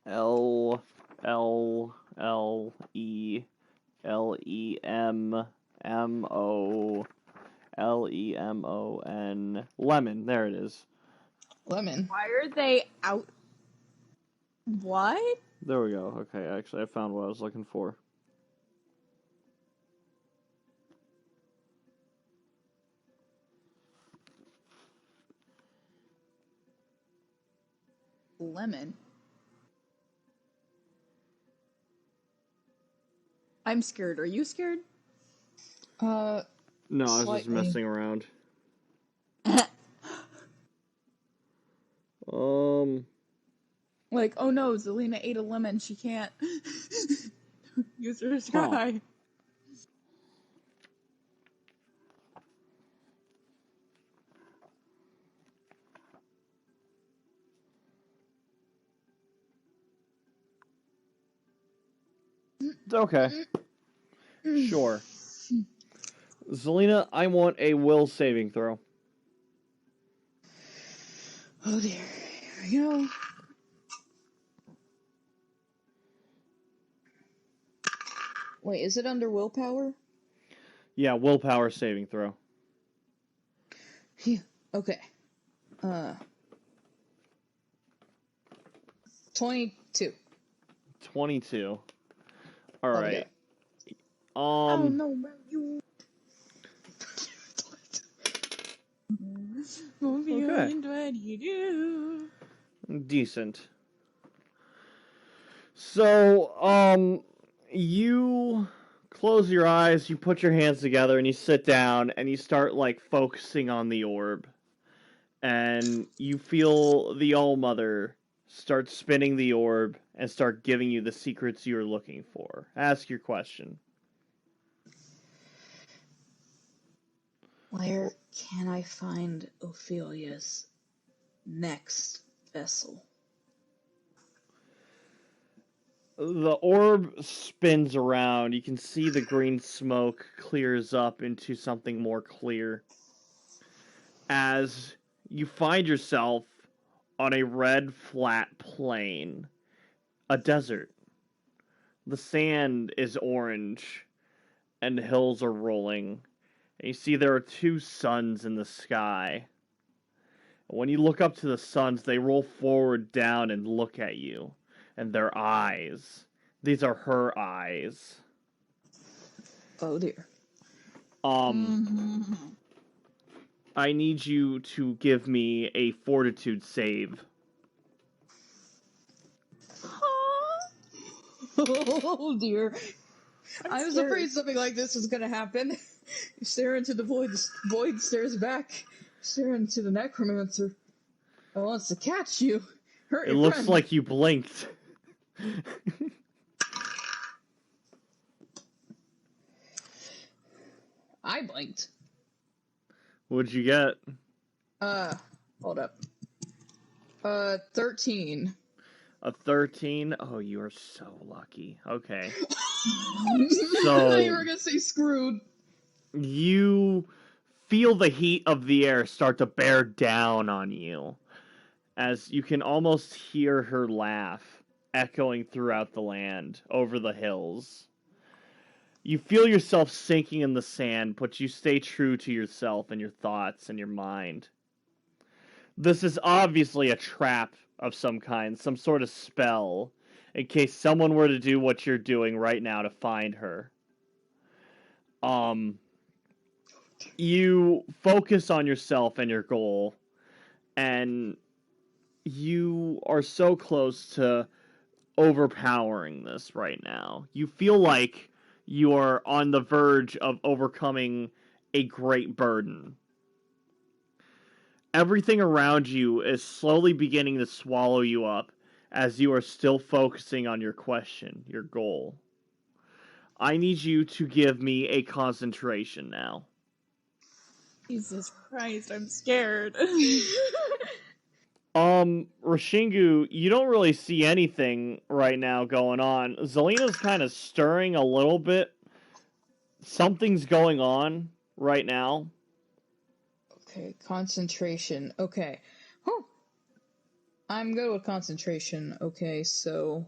L-L-E-L-E-M-M-O-L-E-M-O-N... Lemon, there it is. Lemon. Why are they out? What? There we go. Okay, actually, I found what I was looking for. Lemon. I'm scared. Are you scared? No, I was just Slightly. messing around. Like, oh no, Zelina ate a lemon. She can't use her sky. Okay. Sure. Zelina, I want a will saving throw. Oh dear. Here we go. Wait, is it under willpower? Yeah, willpower saving throw. Phew. Okay. 22. 22. Alright. I don't know about you. Okay. What do you do? Decent. So, you close your eyes, you put your hands together, and you sit down, and you start, focusing on the orb. And you feel the All-Mother start spinning the orb and start giving you the secrets you're looking for. Ask your question. Where can I find Ophelia's next vessel? The orb spins around. You can see the green smoke clears up into something more clear as you find yourself on a red flat plain, a desert. The sand is orange and the hills are rolling. And you see there are two suns in the sky. When you look up to the suns, they roll forward down and look at you. And their eyes. These are her eyes. Oh dear. Mm-hmm. I need you to give me a fortitude save. Oh dear. I was scared. afraid something like this was gonna happen. You stare into the void, the void stares back. Stare into the necromancer. It wants to catch you. Hurt It your looks friend. like you blinked. I blinked. What'd you get? Hold up. 13. A 13? Oh, you are so lucky. Okay. So you were gonna say screwed. You feel the heat of the air start to bear down on you as you can almost hear her laugh echoing throughout the land over the hills. You feel yourself sinking in the sand, but you stay true to yourself and your thoughts and your mind. This is obviously a trap of some kind, some sort of spell, in case someone were to do what you're doing right now to find her. You focus on yourself and your goal, and you are so close to overpowering this right now. You feel like you are on the verge of overcoming a great burden. Everything around you is slowly beginning to swallow you up as you are still focusing on your question, your goal. I need you to give me a concentration now. Jesus Christ, I'm scared. Rashingu, you don't really see anything right now going on. Zelina's kind of stirring a little bit. Something's going on right now. Okay, concentration. Okay. Huh. I'm good with concentration. Okay, so...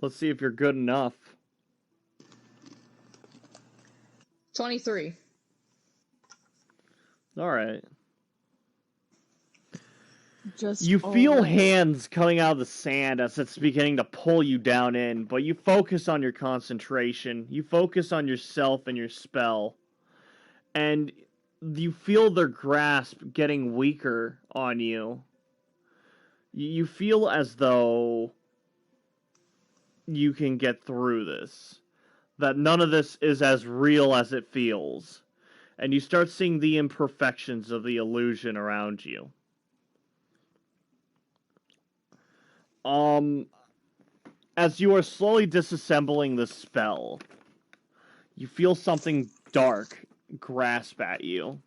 Let's see if you're good enough. 23. Alright. Just You feel hands coming out of the sand as it's beginning to pull you down in, but you focus on your concentration. You focus on yourself and your spell. And you feel their grasp getting weaker on you. You feel as though you can get through this. That none of this is as real as it feels. And you start seeing the imperfections of the illusion around you. As you are slowly disassembling the spell, you feel something dark grasp at you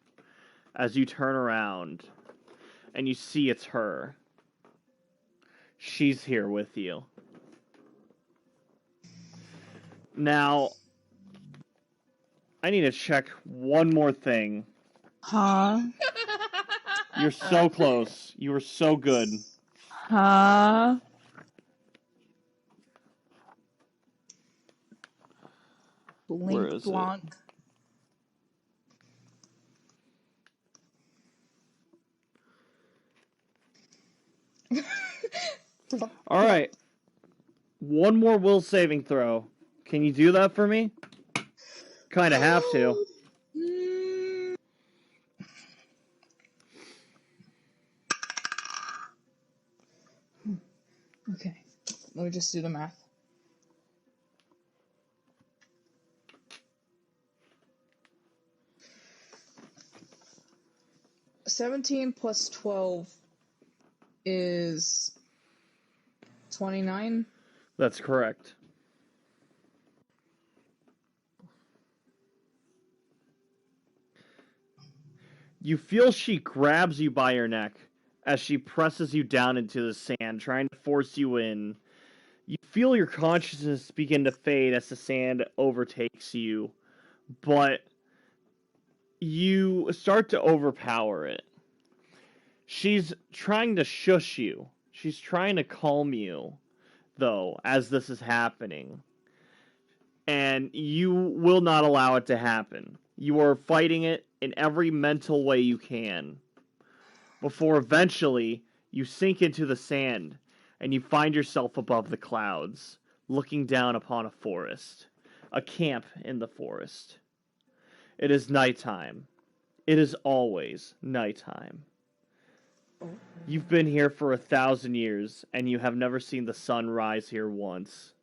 as you turn around and you see it's her. She's here with you. Now, I need to check one more thing. Huh? You're so close. You were so good. Huh? Where Blink is Blanc. Alright. One more will saving throw. Can you do that for me? Kinda have to. Okay, let me just do the math. $17 plus 12 is 29. That's correct. You feel she grabs you by your neck as she presses you down into the sand, trying to force you in. You feel your consciousness begin to fade as the sand overtakes you, but you start to overpower it. She's trying to shush you. She's trying to calm you, though, as this is happening. And you will not allow it to happen. You are fighting it in every mental way you can, before eventually you sink into the sand and you find yourself above the clouds, looking down upon a forest, a camp in the forest. It is nighttime. It is always nighttime. You've been here for 1,000 years, and you have never seen the sun rise here once.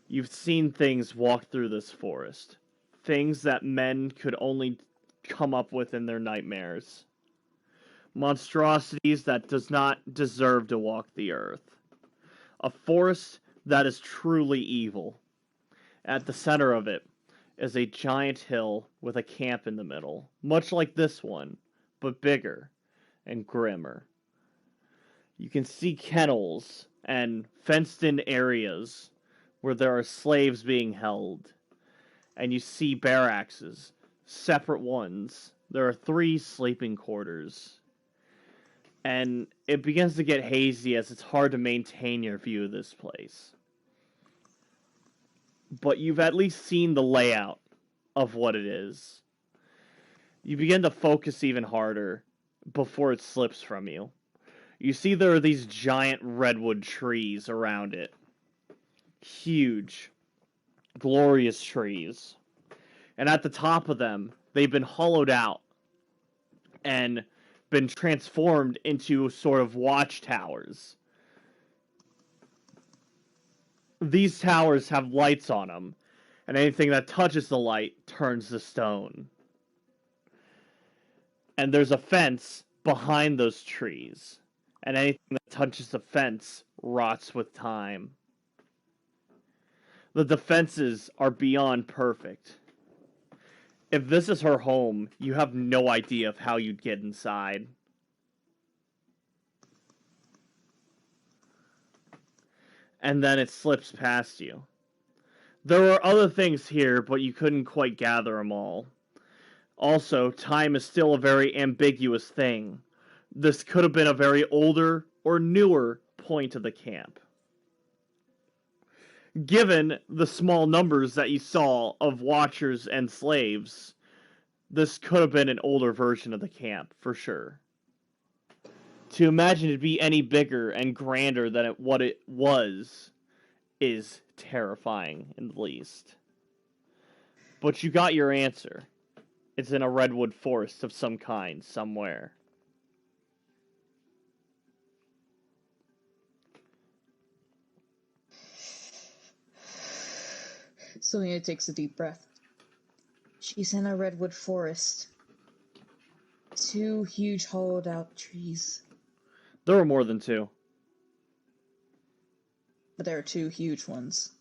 You've seen things walk through this forest. Things that men could only come up with in their nightmares. Monstrosities that does not deserve to walk the earth. A forest that is truly evil. At the center of it is a giant hill with a camp in the middle, much like this one, but bigger and grimmer. You can see kennels and fenced-in areas where there are slaves being held, and you see barracks, separate ones. There are 3 sleeping quarters, and it begins to get hazy as it's hard to maintain your view of this place. But you've at least seen the layout of what it is. You begin to focus even harder before it slips from you. You see there are these giant redwood trees around it. Huge, glorious trees. And at the top of them, they've been hollowed out and been transformed into sort of watchtowers. These towers have lights on them, and anything that touches the light turns to stone. And there's a fence behind those trees, and anything that touches the fence rots with time. The defenses are beyond perfect. If this is her home, you have no idea of how you'd get inside. And then it slips past you. There were other things here, but you couldn't quite gather them all. Also, time is still a very ambiguous thing. This could have been a very older or newer point of the camp. Given the small numbers that you saw of watchers and slaves, this could have been an older version of the camp, for sure. To imagine it to be any bigger and grander than what it was is terrifying, in the least. But you got your answer. It's in a redwood forest of some kind, somewhere. Selena takes a deep breath. She's in a redwood forest. 2 huge hollowed out trees. There were more than 2. But there are 2 huge ones.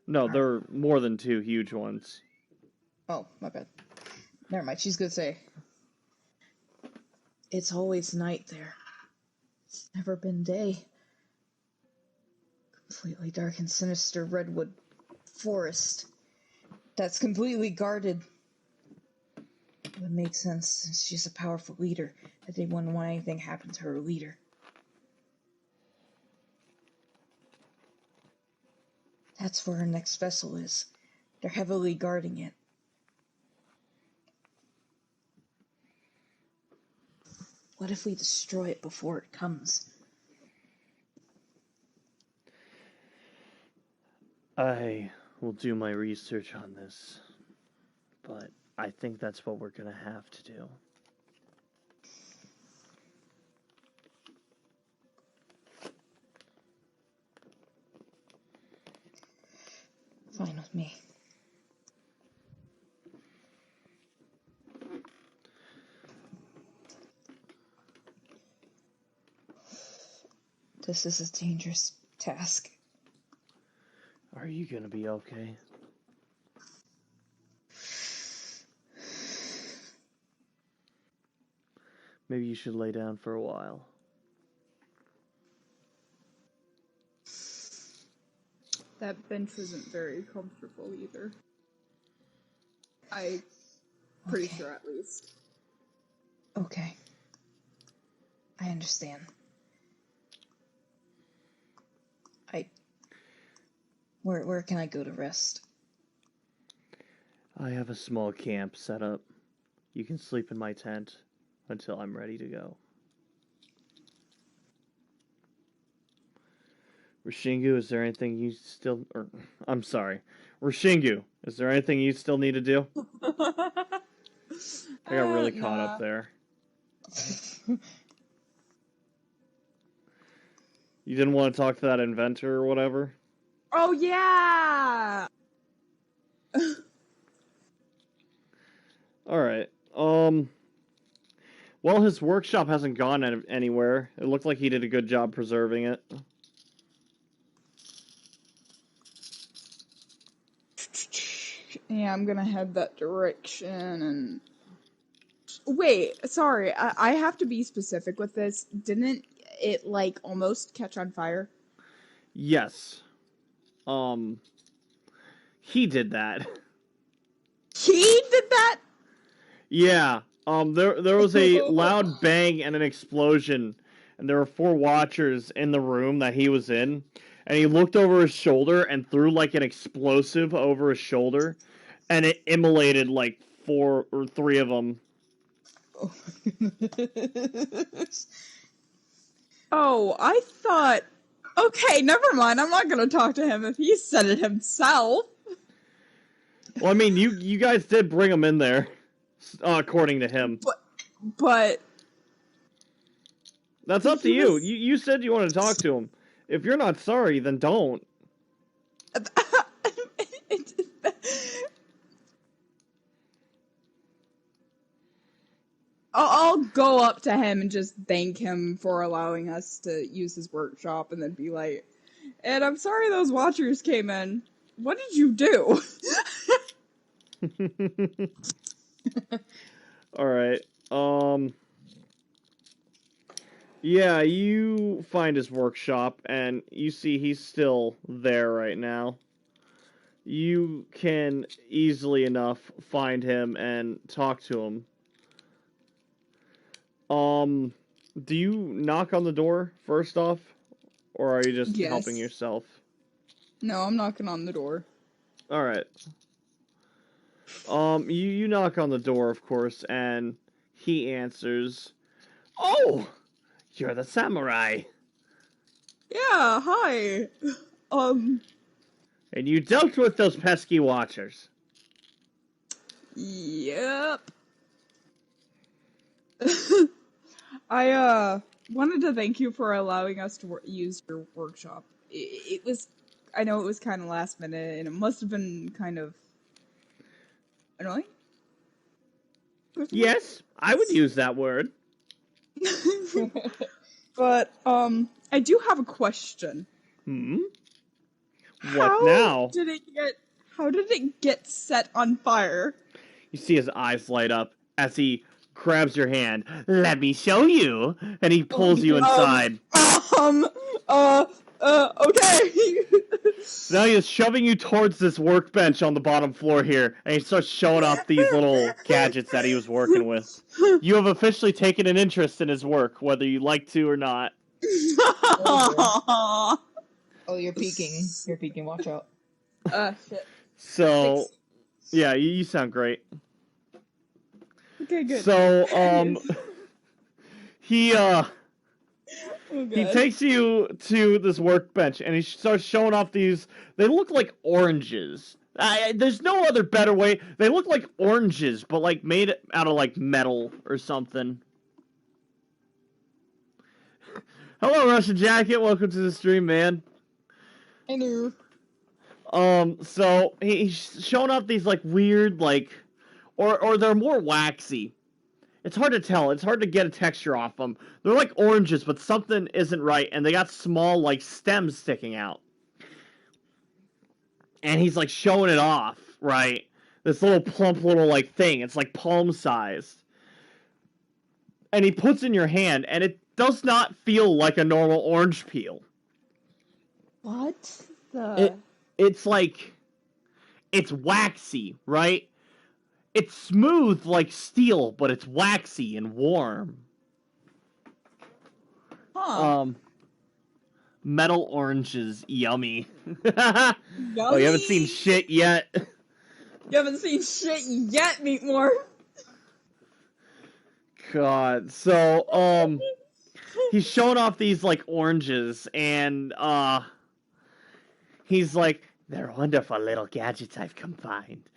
No, there were more than 2 huge ones. Oh, my bad. Never mind, she's gonna say. It's always night there. It's never been day. Completely dark and sinister redwood forest That's completely guarded. It would make sense since she's a powerful leader that they wouldn't want anything happen to her leader. That's where her next vessel is. They're heavily guarding it. What if we destroy it before it comes? I will do my research on this, but I think that's what we're gonna have to do. Fine with me. This is a dangerous task. Are you gonna be okay? Maybe you should lay down for a while. That bench isn't very comfortable either. I'm pretty Okay. sure, at least. Okay. I understand. Where can I go to rest? I have a small camp set up. You can sleep in my tent until I'm ready to go. Rishingu, is there anything you still... I'm sorry. Rishingu, is there anything you still need to do? I got really caught up there. You didn't want to talk to that inventor or whatever? Oh, yeah! Alright. Well, his workshop hasn't gone anywhere. It looked like he did a good job preserving it. Yeah, I'm gonna head that direction and... Wait, sorry, I have to be specific with this. Didn't it, like, almost catch on fire? Yes. He did that. He did that? Yeah. There was a loud bang and an explosion, and there were 4 watchers in the room that he was in, and he looked over his shoulder and threw, like, an explosive over his shoulder, and it immolated, like, 4 or 3 of them. Oh, I thought... Okay, never mind. I'm not gonna talk to him if he said it himself. Well, I mean, you guys did bring him in there, according to him. But... That's up to you. You said you want to talk to him. If you're not sorry, then don't. I'll go up to him and just thank him for allowing us to use his workshop and then be like, and I'm sorry those watchers came in. What did you do? Alright. Yeah, you find his workshop, and you see he's still there right now. You can easily enough find him and talk to him. Do you knock on the door first off? Or are you just Yes. helping yourself? No, I'm knocking on the door. Alright. You knock on the door, of course, and he answers, "Oh! You're the samurai! Yeah, hi. And you dealt with those pesky watchers." Yep. I wanted to thank you for allowing us to use your workshop. It was, I know it was kind of last minute, and it must have been kind of annoying. Yes, I would use that word. But I do have a question. What now? How did it get set on fire? You see his eyes light up as he grabs your hand. "Let me show you," and he pulls you inside. Okay. Now he's shoving you towards this workbench on the bottom floor here, and he starts showing off these little gadgets that he was working with. You have officially taken an interest in his work, whether you like to or not. Oh, you're peeking. You're peeking. Watch out. Shit. So, yeah, you sound great. Okay, good. So, he Oh, he God. takes you to this workbench, and he starts showing off these. They look like oranges. There's no other better way. They look like oranges, but like made out of like metal or something. Hello, Russian Jacket. Welcome to the stream, man. Hello. So he's showing off these like weird, like, or they're more waxy. It's hard to tell. It's hard to get a texture off them. They're like oranges, but something isn't right, and they got small, like, stems sticking out. And he's, like, showing it off, right? This little plump little, like, thing. It's, like, palm-sized. and he puts in your hand, and it does not feel like a normal orange peel. What the? It's like, it's waxy, right? It's smooth like steel, but it's waxy and warm. Huh. Metal oranges, yummy. Yummy. Oh, you haven't seen shit yet? You haven't seen shit yet, Meatmore. God, so, he's showing off these, like, oranges, and, he's like, they're wonderful little gadgets I've combined.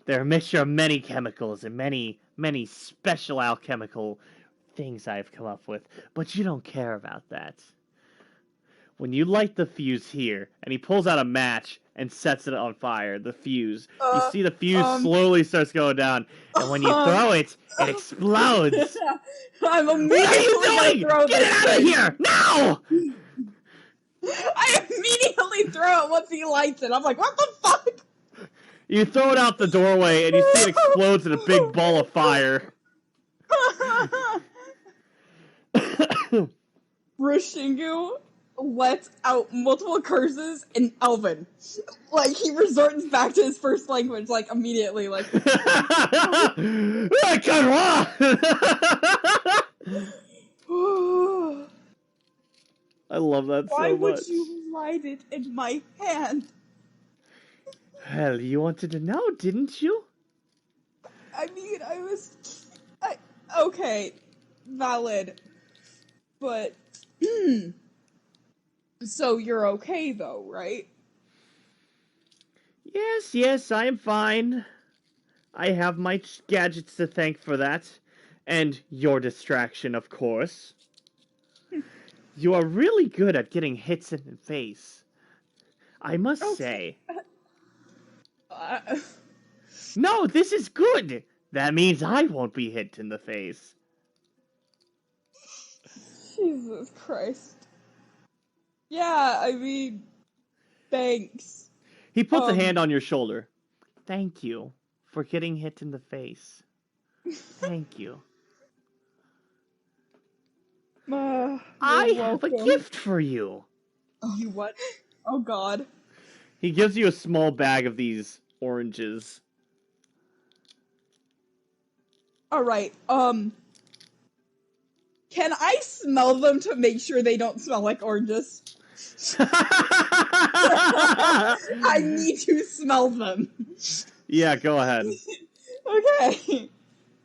They're a mixture of many chemicals and many, many special alchemical things I've come up with, but you don't care about that. When you light the fuse here, and he pulls out a match and sets it on fire, the fuse, you see the fuse slowly starts going down, and when you throw it, it explodes. I'm What are immediately you doing? gonna throw Get it out of here! Now! I immediately throw it once he lights it. I'm like, what the fuck? You throw it out the doorway, and you see it explodes in a big ball of fire. Roshingu lets out multiple curses in Elven. Like, he resorts back to his first language, like, immediately, like... I love that so much. Why would you light it in my hand? Hell, you wanted to know, didn't you? I mean, okay, valid. But, so you're okay though, right? Yes, I am fine. I have my gadgets to thank for that. And your distraction, of course. You are really good at getting hits in the face. I must say. No, this is good! That means I won't be hit in the face. Jesus Christ. Yeah, I mean, thanks. He puts a hand on your shoulder. Thank you for getting hit in the face. Thank you. I have a gift for you. You what? Oh God. He gives you a small bag of these oranges. Alright, can I smell them to make sure they don't smell like oranges? I need to smell them. Yeah, go ahead. Okay.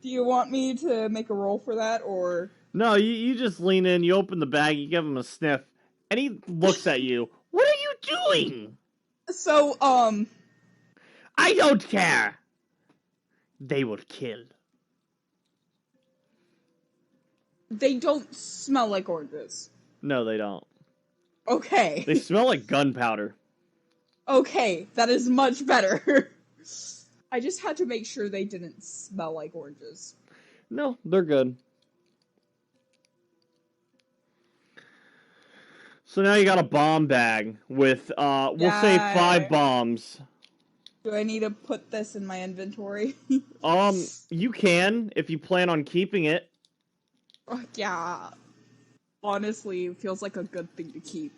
Do you want me to make a roll for that, or...? No, you just lean in, you open the bag, you give him a sniff, and he looks at you. What are you doing? So, I don't care! They will kill. They don't smell like oranges. No, they don't. Okay. They smell like gunpowder. Okay, that is much better. I just had to make sure they didn't smell like oranges. No, they're good. So now you got a bomb bag with, we'll say 5 bombs. Do I need to put this in my inventory? You can, if you plan on keeping it. Yeah. Honestly, it feels like a good thing to keep.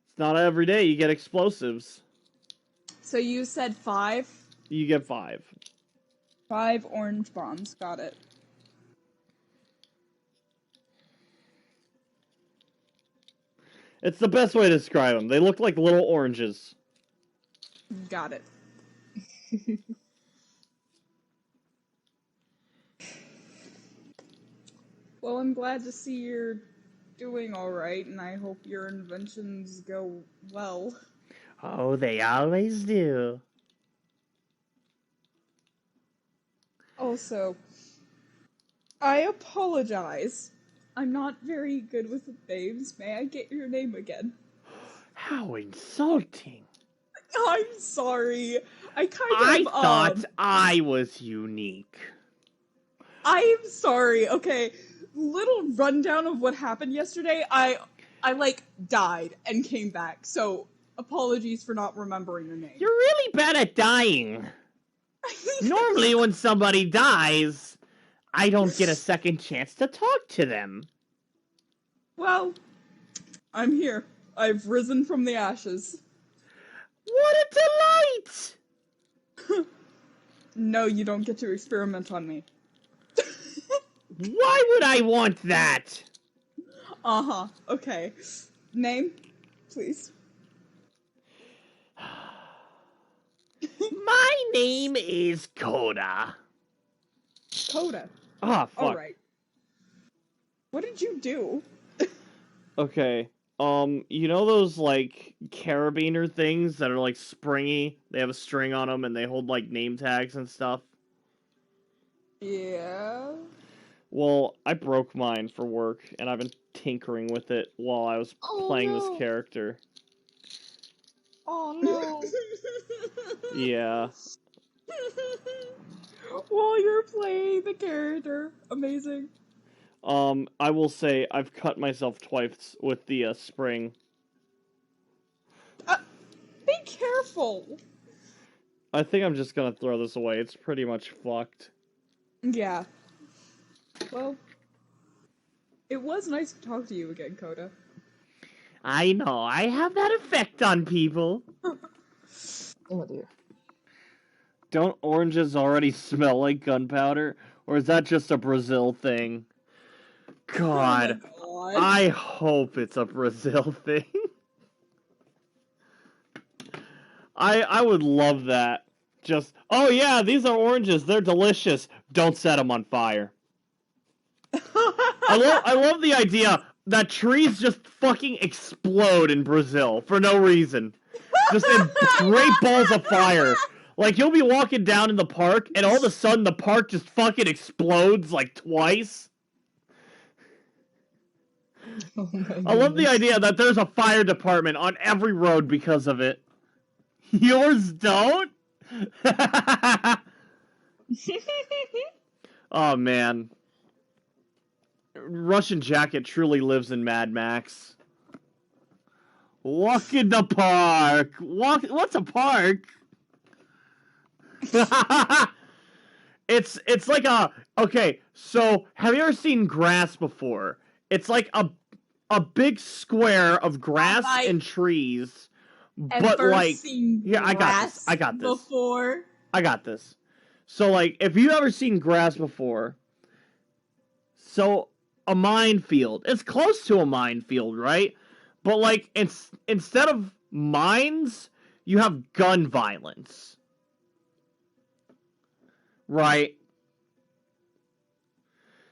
It's not every day you get explosives. So you said 5? You get 5. 5 orange bombs, got it. It's the best way to describe them. They look like little oranges. Got it. Well, I'm glad to see you're doing alright, and I hope your inventions go well. Oh, they always do. Also, I apologize. I'm not very good with names. May I get your name again? How insulting. I'm sorry. I thought I was unique. I'm sorry. Okay, little rundown of what happened yesterday. I like died and came back. So apologies for not remembering your name. You're really bad at dying. Normally when somebody dies, I don't get a second chance to talk to them. Well, I'm here. I've risen from the ashes. What a delight! No, you don't get to experiment on me. Why would I want that? Uh-huh. Okay. Name, please. My name is Coda. Coda. Ah, fuck. Alright. What did you do? Okay. You know those, like, carabiner things that are, like, springy? They have a string on them and they hold, like, name tags and stuff? Yeah. Well, I broke mine for work, and I've been tinkering with it while I was playing this character. Oh no. Yeah. While you're playing the character. Amazing. I will say I've cut myself twice with the spring. Be careful. I think I'm just gonna throw this away. It's pretty much fucked. Yeah. Well, it was nice to talk to you again, Coda. I know, I have that effect on people. Oh dear. Don't oranges already smell like gunpowder? Or is that just a Brazil thing? God, Oh my God. I hope it's a Brazil thing. I would love that. Just, oh yeah, these are oranges. They're delicious. Don't set them on fire. I love the idea that trees just fucking explode in Brazil for no reason. Just in great balls of fire. Like, you'll be walking down in the park, and all of a sudden the park just fucking explodes, like, twice. Oh my I love the goodness. idea that there's a fire department on every road because of it. Yours don't? Oh, man. Russian Jacket truly lives in Mad Max. Walk in the park. What's a park? It's like a, okay, so have you ever seen grass before? It's like a big square of grass and trees, but Ever like, seen yeah, I grass got this. before? I got this. So like, if you've ever seen grass before, so a minefield, it's close to a minefield, right? But like, instead of mines, you have gun violence. Right.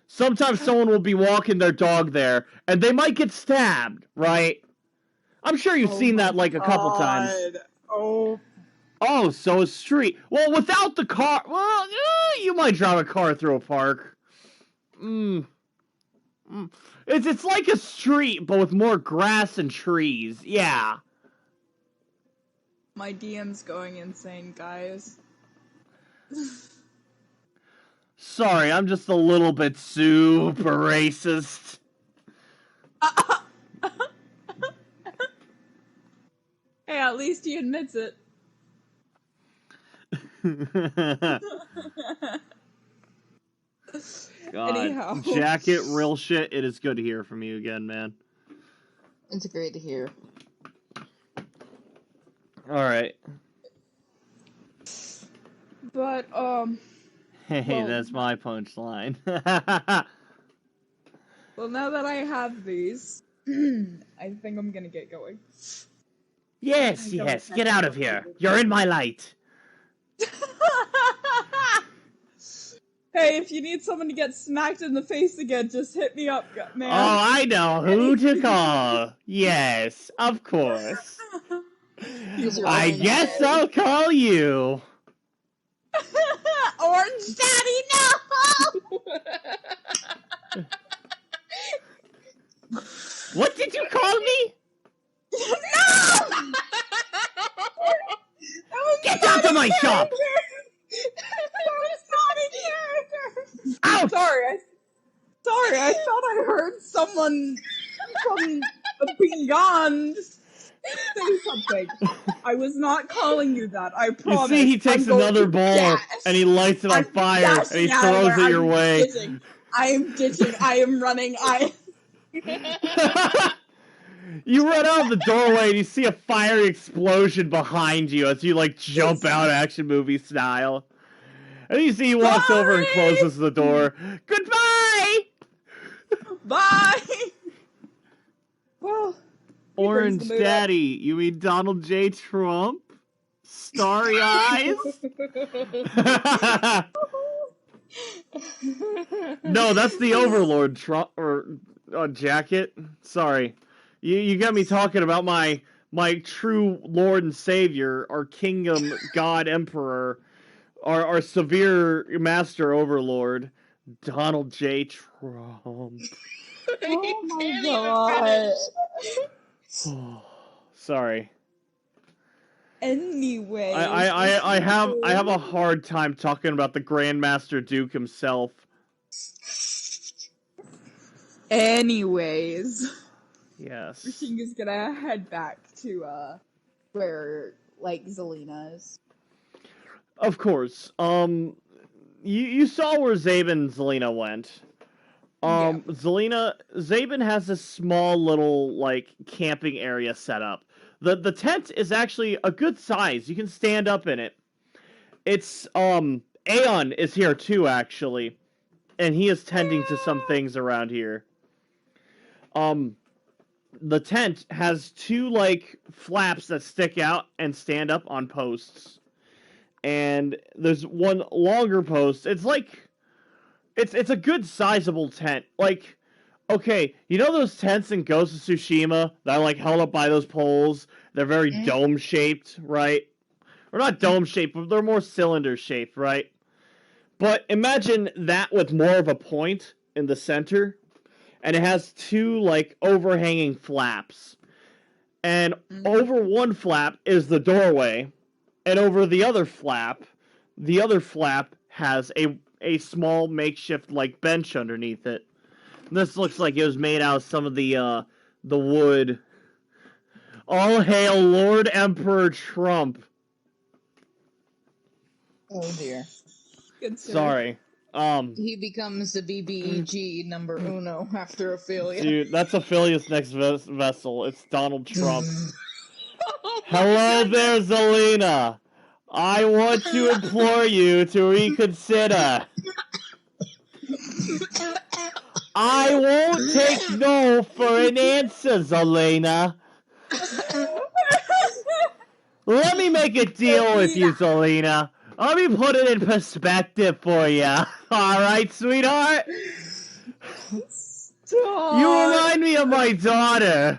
Sometimes someone will be walking their dog there, and they might get stabbed, right? I'm sure you've seen that, like, a couple times. Oh. Oh, so a street. Well, without the car... Well, you might drive a car through a park. It's like a street, but with more grass and trees. Yeah. My DM's going insane, guys. Sorry, I'm just a little bit super racist. Hey, at least he admits it. God. Anyhow. Jacket, real shit, it is good to hear from you again, man. It's great to hear. Alright. But, Hey, well, that's my punchline. well, now that I have these, I think I'm gonna get going. Yes, yes, get out of here. You're in my light. Hey, if you need someone to get smacked in the face again, just hit me up, man. Oh, I know who to call. Yes, of course. I guess I'll call you. Orange Daddy, no! What did you call me? No! Get out of my shop! That was not in character! Out! Sorry, I thought I heard someone from beyond say say something. I was not calling you that. I You promise. see, he takes I'm going another to ball dash. and he lights it on I'm fire and dashing he out of throws there. it your I'm way. ditching. I am ditching. I am running. You run out of the doorway and you see a fiery explosion behind you as you like jump out action movie style. And you see he walks over and closes the door. Goodbye! Bye! Well, he brings the Orange mood up. Daddy, you mean Donald J. Trump? Starry eyes? No, that's the Overlord Trump or jacket. Sorry, you got me talking about my true Lord and Savior, our Kingdom God Emperor, our severe Master Overlord, Donald J. Trump. Oh my god. Sorry. Anyway, I have a hard time talking about the Grandmaster Duke himself. Anyways, Yes. King is gonna head back to where like Zelina is. Of course. You saw where Zayben and Zelina went. Yeah. Zayben has a small little like camping area set up. The tent is actually a good size. You can stand up in it. It's Aeon is here too actually, and he is tending to some things around here. The tent has two like flaps that stick out and stand up on posts. And there's one longer post. It's like it's a good sizable tent. Like, okay, you know those tents in Ghost of Tsushima that are like held up by those poles? They're very dome shaped, right? Or not dome shaped, but they're more cylinder shaped, right? But imagine that with more of a point in the center, and it has two like overhanging flaps. And over one flap is the doorway, and over the other flap has a small makeshift like bench underneath it. This looks like it was made out of some of the wood. All hail Lord Emperor Trump. Oh dear. Good sir. Sorry. He becomes the BBEG number uno after Ophelia. Dude, that's Ophelia's next vessel. It's Donald Trump. Hello there, Zelina. I want to implore you to reconsider. I won't take no for an answer, Zelina. Let me make a deal with you, Zelina. Let me put it in perspective for you. Alright, sweetheart? Stop. You remind me of my daughter.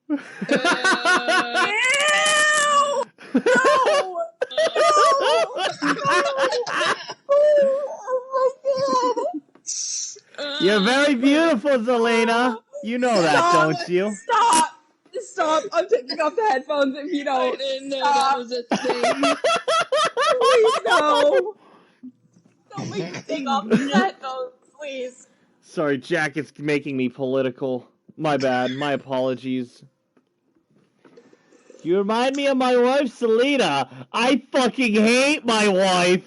Ew! No! Oh my god! You're very beautiful, Zelina. You know that, Stop. don't you? Stop! I'm taking off the headphones if you don't. I didn't know Stop. that was a thing. Please no! Don't make me take off the headphones, please. Sorry, Jack, it's making me political. My bad. My apologies. You remind me of my wife, Selena. I fucking hate my wife.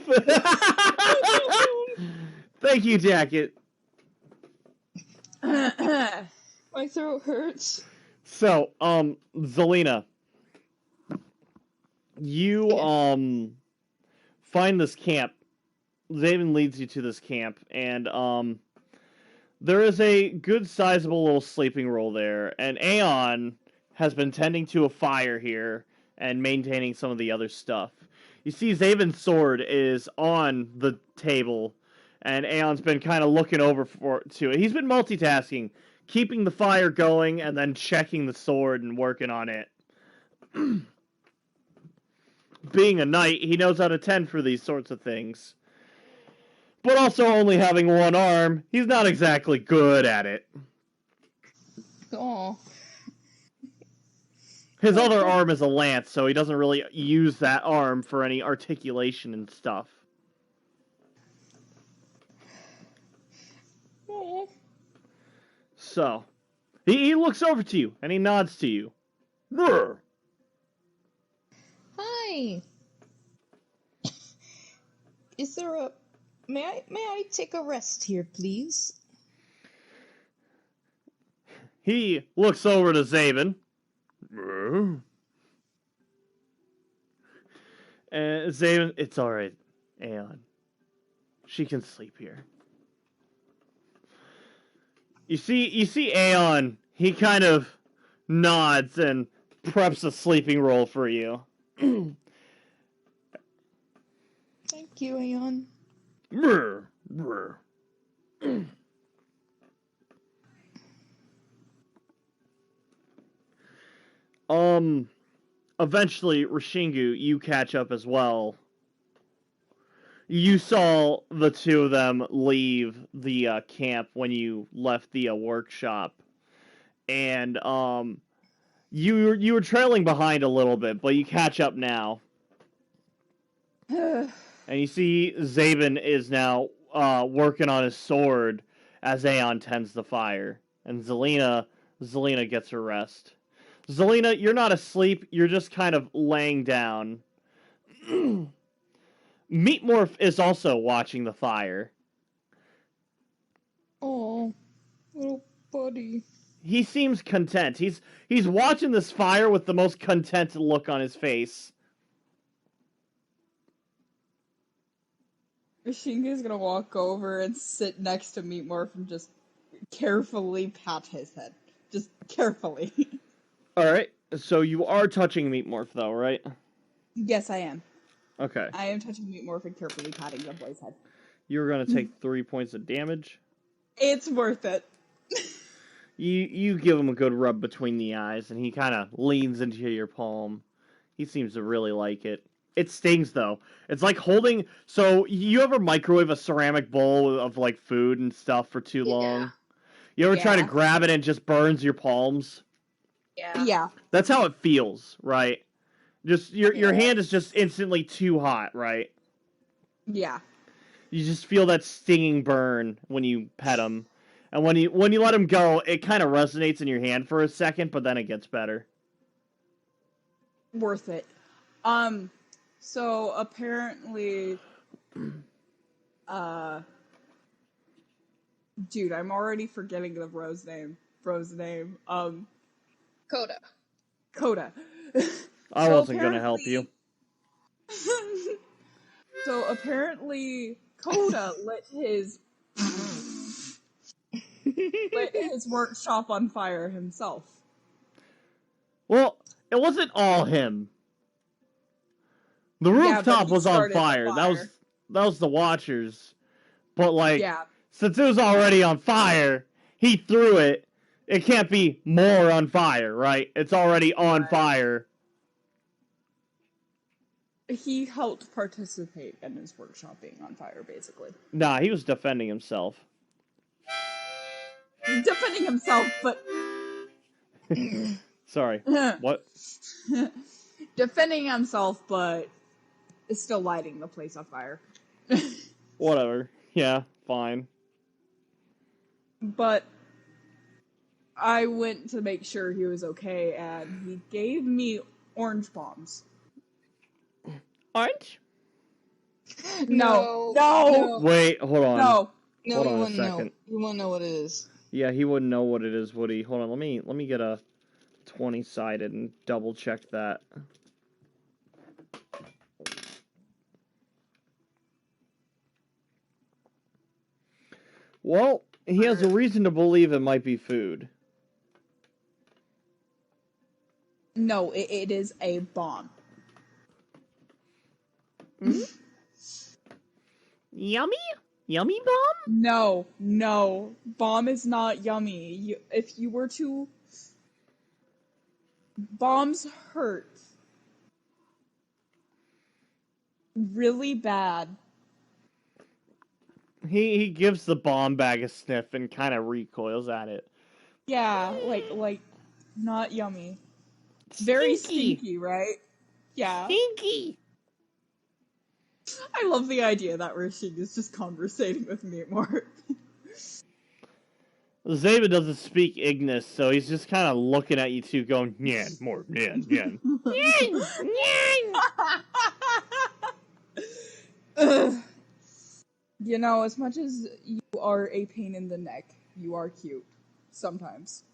Thank you, Jacket. My throat hurts. So, Zelina, you, find this camp. Zayben leads you to this camp, and, there is a good sizable little sleeping roll there, and Aeon has been tending to a fire here and maintaining some of the other stuff. You see Zayben's sword is on the table, and Aeon's been kind of looking over to it. He's been multitasking, keeping the fire going and then checking the sword and working on it. Being a knight, he knows how to tend for these sorts of things. But also only having one arm, he's not exactly good at it. Oh. His other arm is a lance, so he doesn't really use that arm for any articulation and stuff. Oh. So, he looks over to you, and he nods to you. Brr. Hey, is there a... May I take a rest here, please? He looks over to Zayben. And Zayben, it's alright, Aeon. She can sleep here. You see Aeon, he kind of nods and preps a sleeping roll for you. Thank you, Aeon. Brr, brr. Eventually, Rishingu, you catch up as well. You saw the two of them leave the camp when you left the workshop, and you were trailing behind a little bit, but you catch up now. And you see Zayben is now working on his sword as Aeon tends the fire, and Zelina gets her rest. Zelina, you're not asleep. You're just kind of laying down. Meatmorph is also watching the fire. Oh, little buddy. He seems content. He's watching this fire with the most content look on his face. Shingu's gonna walk over and sit next to Meatmorph and just carefully pat his head. Just carefully. Alright, so you are touching Meatmorph though, right? Yes, I am. Okay. I am touching Meatmorph and carefully patting the boy's head. You're gonna take 3 points of damage. It's worth it. You give him a good rub between the eyes, and he kind of leans into your palm. He seems to really like it. It stings, though. It's like holding... So, you ever microwave a ceramic bowl of, like, food and stuff for too long? You ever try to Yeah. grab it and it just burns your palms? Yeah. That's how it feels, right? Just your hand is just instantly too hot, right? Yeah. You just feel that stinging burn when you pet him. And when you let him go, it kind of resonates in your hand for a second, but then it gets better. Worth it. So apparently, dude, I'm already forgetting the bro's name. Coda. Coda. I wasn't gonna help you. So apparently, Coda lit his workshop on fire himself. Well, it wasn't all him. The Yeah, but rooftop he was on started the fire. fire. That was the Watchers. But like, Yeah. since it was already on fire, he threw it. It can't be more on fire, right? It's already on Right. fire. He helped participate in his workshop being on fire, basically. Nah, he was defending himself. Defending himself, but... Sorry. What? Defending himself, but is still lighting the place on fire. Whatever. Yeah, fine. But I went to make sure he was okay, and he gave me orange bombs. Orange? No. Wait, hold on. No. No, Hold you on a wouldn't know. second. You wouldn't know what it is. Yeah, he wouldn't know what it is, would he? Hold on, let me get a 20-sided and double check that. Well, he has a reason to believe it might be food. No, it is a bomb. Yummy? Yummy bomb? No. Bomb is not yummy. If you were to... Bombs hurt. Really bad. He gives the bomb bag a sniff and kind of recoils at it. Yeah, like, not yummy. Very stinky, right? Yeah. Stinky! I love the idea that Rashid is just conversating with me more. Zayben doesn't speak Ignis, so he's just kind of looking at you two, going, "Nyan, more, nyan, nyan, nyan, nyan." You know, as much as you are a pain in the neck, you are cute. Sometimes.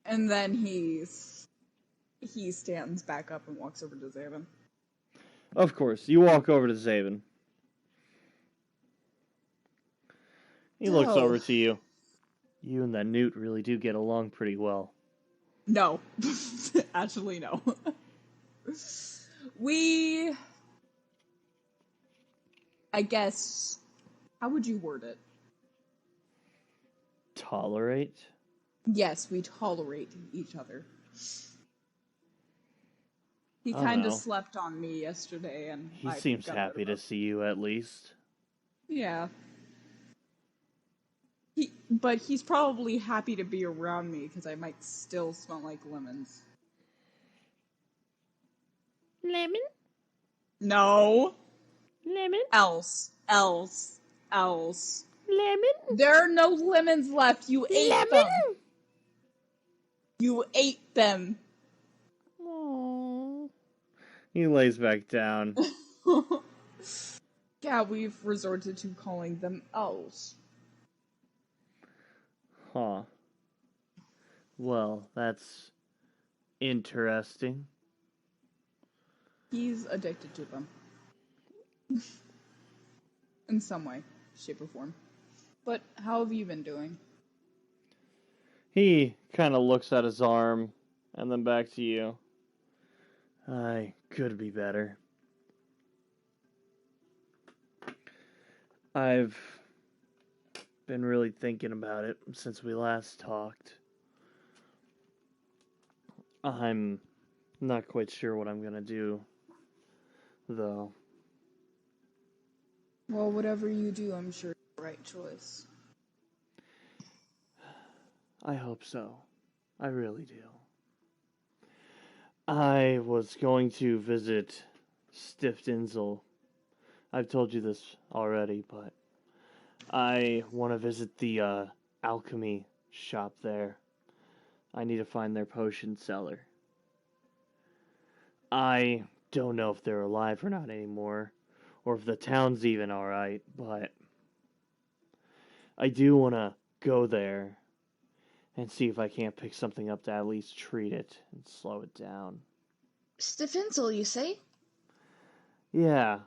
And then he stands back up and walks over to Zayben. Of course, you walk over to Zayben. He looks Oh. over to you. You and that Newt really do get along pretty well. No. Actually, no. I guess, how would you word it? Tolerate? Yes, we tolerate each other. He I don't kind of know. slept on me yesterday, and He I seems got happy rid to of him. see you, at least. Yeah. But he's probably happy to be around me, because I might still smell like lemons. Lemon? No. Lemon? Else. Lemon? There are no lemons left. You ate them. You ate them. Aww. He lays back down. Yeah, we've resorted to calling them elves. Huh. Well, that's interesting. He's addicted to them. In some way, shape, or form. But how have you been doing? He kind of looks at his arm and then back to you. I could be better. I've been really thinking about it since we last talked. I'm not quite sure what I'm gonna do, though. Well, whatever you do, I'm sure it's the right choice. I hope so. I really do. I was going to visit Stiftinsel. I've told you this already, but I want to visit the alchemy shop there. I need to find their potion seller. I don't know if they're alive or not anymore, or if the town's even alright, but I do want to go there and see if I can't pick something up to at least treat it and slow it down. Stephensel, you say? Yeah.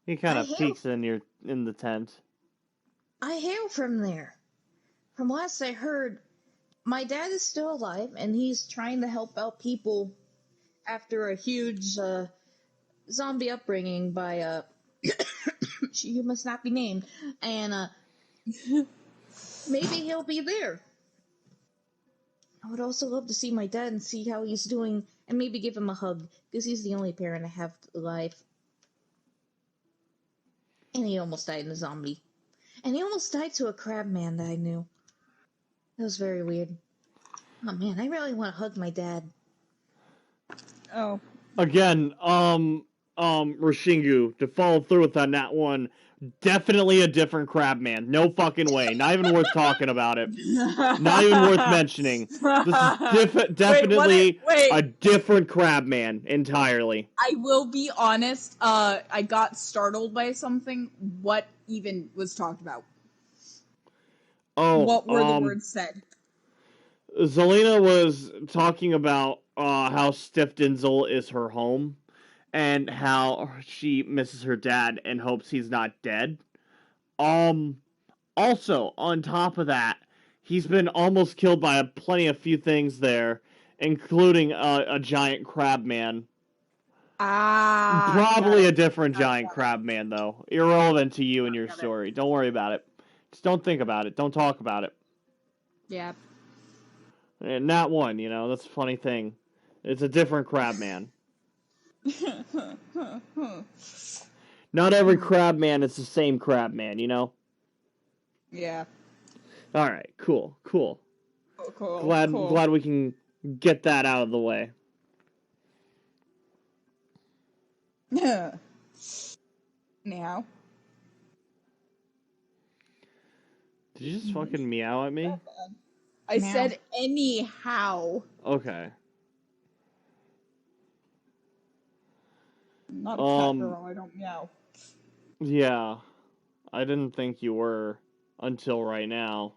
He kind I of hail- peeks in the tent. I hail from there. From last I heard, my dad is still alive, and he's trying to help out people after a huge zombie upbringing by you must not be named, and maybe he'll be there. I would also love to see my dad and see how he's doing, and maybe give him a hug, because he's the only parent I have alive. And he almost died in a zombie. And he almost died to a crab man that I knew. That was very weird. Oh man, I really want to hug my dad. Oh. Again, Rashingu, to follow through with that nat one, definitely a different crab man. No fucking way. Not even worth talking about it. Not even worth mentioning. This is definitely a different crab man entirely. I will be honest, I got startled by something. What even was talked about? Oh, What were the words said? Zelina was talking about how Stiftinsel is her home and how she misses her dad and hopes he's not dead. Also, on top of that, he's been almost killed by a few things there, including a giant crab man. Probably a different giant crab man, though. Irrelevant to you and your story. Don't worry about it. Just don't think about it. Don't talk about it. Yeah. And not one, that's a funny thing. It's a different crab man. Not every crab man is the same crab man, Yeah. Alright, cool. Cool. Glad we can get that out of the way. Now, Did you just fucking meow at me? I Meow. said anyhow. Okay. I'm not a cat girl, I don't meow. Yeah. I didn't think you were until right now.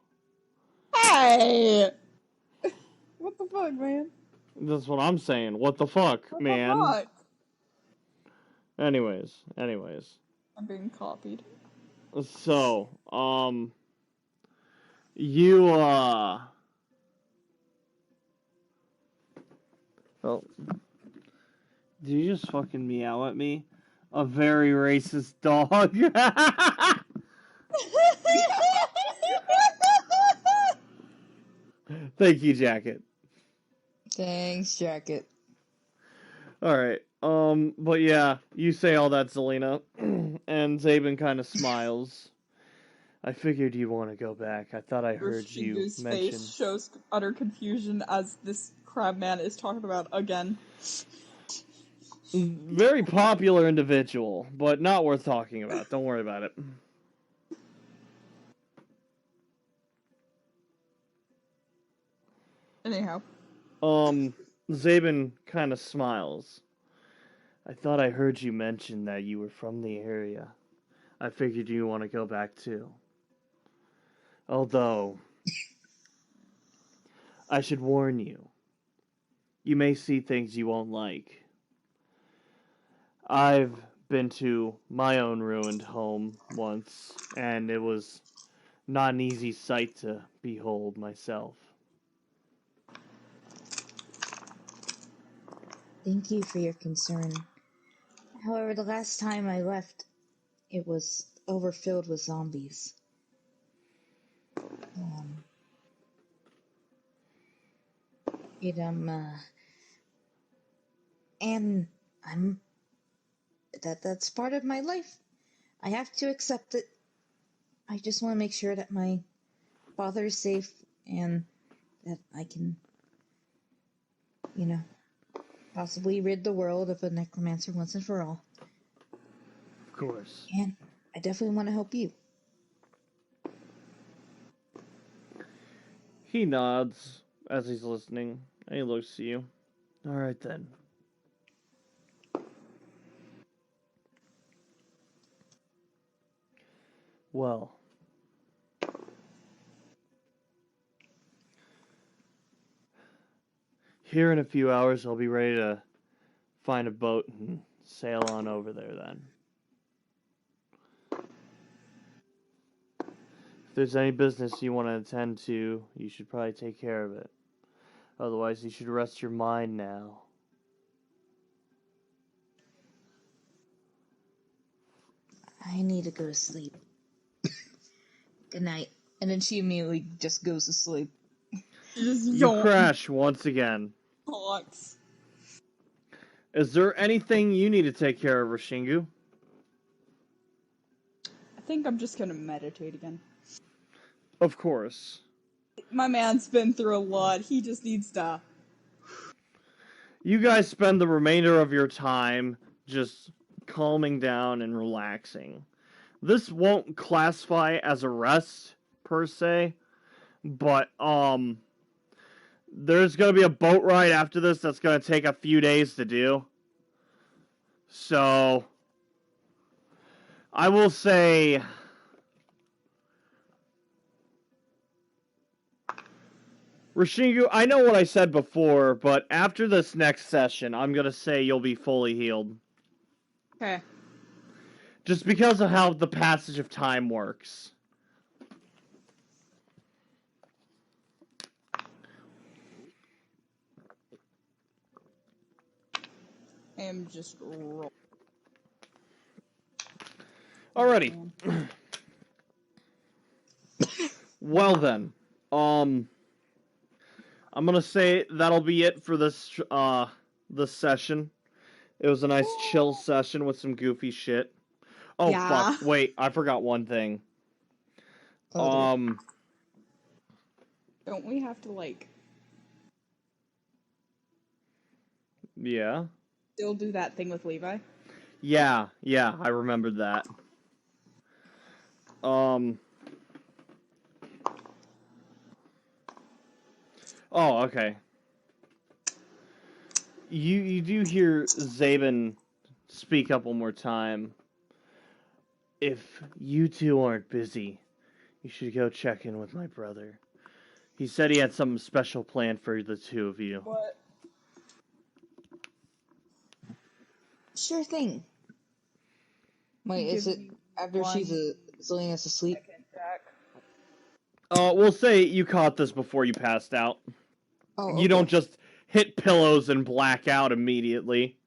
Hey! What the fuck, man? That's what I'm saying. What the fuck, What man? the fuck? Anyways. I'm being copied. So, you, oh, did you just fucking meow at me? A very racist dog. Thank you, Jacket. Thanks, Jacket. Alright, but yeah, you say all that, Zelina, and Zayben kind of smiles. I figured you'd want to go back. I thought I heard you Shingu's mention... face shows utter confusion as this crab man is talking about again. Very popular individual, but not worth talking about. Don't worry about it. Anyhow. Zayben kind of smiles. I thought I heard you mention that you were from the area. I figured you want to go back too. Although, I should warn you. You may see things you won't like. I've been to my own ruined home once, and it was not an easy sight to behold myself. Thank you for your concern. However, the last time I left, it was overfilled with zombies. And that's part of my life. I have to accept it. I just want to make sure that my father is safe and that I can, possibly rid the world of a necromancer once and for all. Of course. And I definitely want to help you. He nods as he's listening, and he looks at you. Alright then. Well. Here in a few hours, I'll be ready to find a boat and sail on over there then. If there's any business you want to attend to, you should probably take care of it. Otherwise, you should rest your mind now. I need to go to sleep. Good night. And then she immediately just goes to sleep. You crash once again. Talks. Is there anything you need to take care of, Rashingu? I think I'm just gonna meditate again. Of course. My man's been through a lot. He just needs to... You guys spend the remainder of your time just calming down and relaxing. This won't classify as a rest, per se, but, there's gonna be a boat ride after this that's gonna take a few days to do. So, I will say... Rashingu, I know what I said before, but after this next session, I'm gonna say you'll be fully healed. Okay. Just because of how the passage of time works. I am just... Alrighty. Well then, I'm gonna say that'll be it for this session. It was a nice chill session with some goofy shit. Oh Yeah. fuck! Wait, I forgot one thing. Oh, Don't we have to, like, Yeah. still do that thing with Levi? Yeah, I remembered that. Oh, okay. You do hear Zayben speak up one more time. If you two aren't busy, you should go check in with my brother. He said he had something special planned for the two of you. What? Sure thing. Wait, is Give it me after one Zelina's asleep? second, Jack. We'll say you caught this before you passed out. Oh, okay. You don't just hit pillows and black out immediately.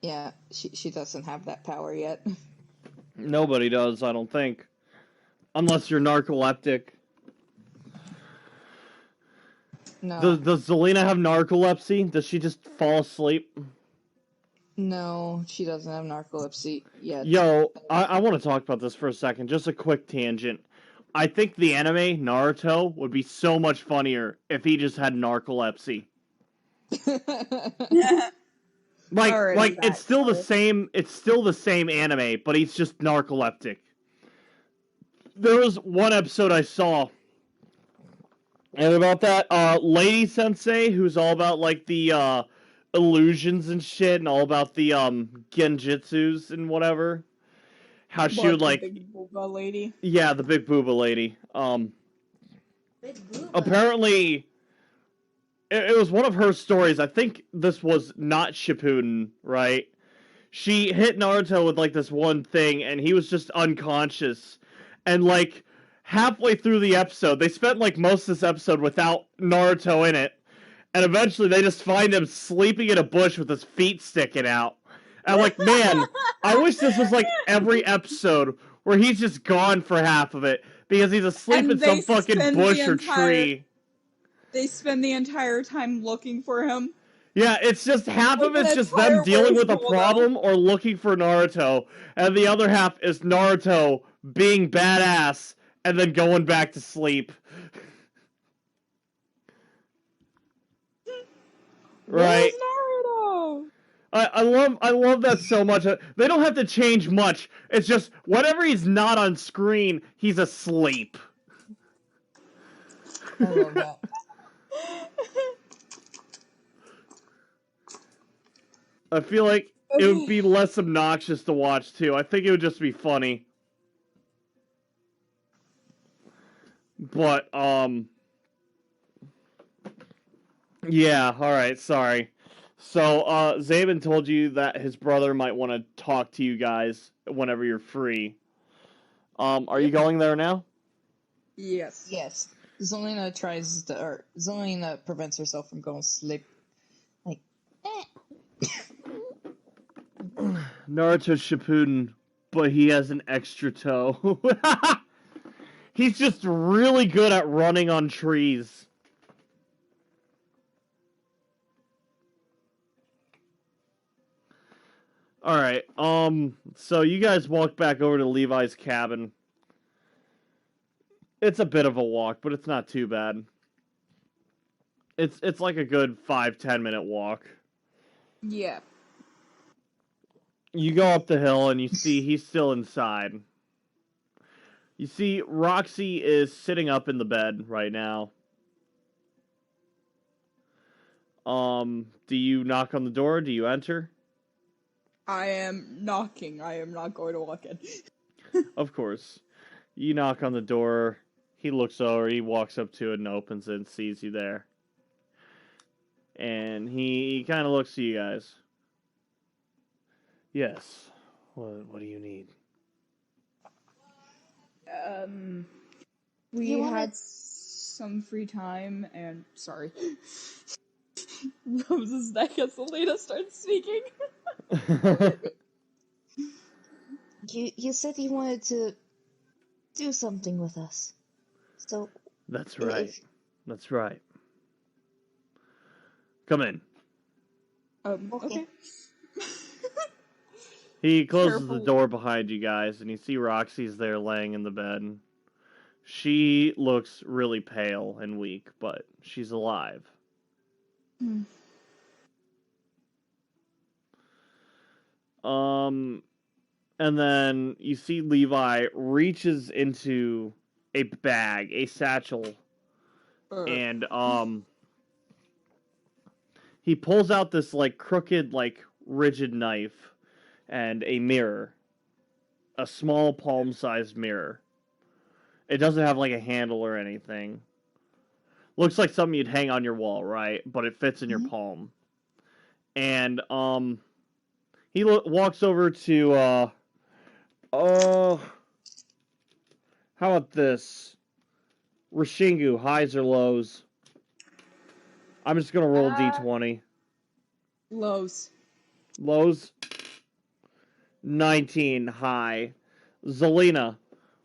Yeah, she doesn't have that power yet. Nobody does, I don't think. Unless you're narcoleptic. No. Does Zelina have narcolepsy? Does she just fall asleep? No, she doesn't have narcolepsy yet. Yo, I want to talk about this for a second. Just a quick tangent. I think the anime, Naruto, would be so much funnier if he just had narcolepsy. Like it's still the same. It's still the same anime, but he's just narcoleptic. There was one episode I saw, and about that lady sensei who's all about like the illusions and shit, and all about the genjutsus and whatever. How she would like, the big booba lady? yeah, the big booba lady. Big booba. Apparently, it was one of her stories. I think this was not Shippuden, right? She hit Naruto with like this one thing, and he was just unconscious. And like halfway through the episode, they spent like most of this episode without Naruto in it. And eventually, they just find him sleeping in a bush with his feet sticking out. And I'm like, man, I wish this was like every episode where he's just gone for half of it because he's asleep And in they some fucking spend bush the or entire- tree. They spend the entire time looking for him. Yeah, it's just half of Like it's an just entire them dealing with a world, problem or looking for Naruto, and the other half is Naruto being badass and then going back to sleep. Right. Where's Naruto? I love that so much. They don't have to change much. It's just whenever he's not on screen, he's asleep. I love that. I feel like it would be less obnoxious to watch too. I think it would just be funny. But yeah, alright, sorry. So, Zayben told you that his brother might want to talk to you guys whenever you're free. Are you going there now? Yes. Yes. Zelina prevents herself from going to sleep. Like, Naruto Shippuden, but he has an extra toe. He's just really good at running on trees. Alright, so you guys walk back over to Levi's cabin. It's a bit of a walk, but it's not too bad. It's like a good 5-10 minute walk. Yeah. You go up the hill and you see he's still inside. You see Roxy is sitting up in the bed right now. Do you knock on the door? Do you enter? I am knocking. I am not going to walk in. Of course. You knock on the door. He looks over. He walks up to it and opens it and sees you there. And he kind of looks at you guys. Yes. What do you need? We You wanna- had some free time, and sorry. Rubs his neck as Selena starts speaking. You said you wanted to do something with us. So That's right. That's right. Come in. Okay. He closes the Careful. door behind you guys, and you see Roxy's there laying in the bed. She looks really pale and weak, but she's alive. Hmm. And then you see Levi reaches into a bag, a satchel, and he pulls out this like crooked, like rigid knife and a mirror, a small palm-sized mirror. It doesn't have like a handle or anything. Looks like something you'd hang on your wall, right? But it fits in your palm. And he walks over to how about this? Rishingu, highs or lows? I'm just gonna roll d20. Lows. Lows? 19, high. Zelina,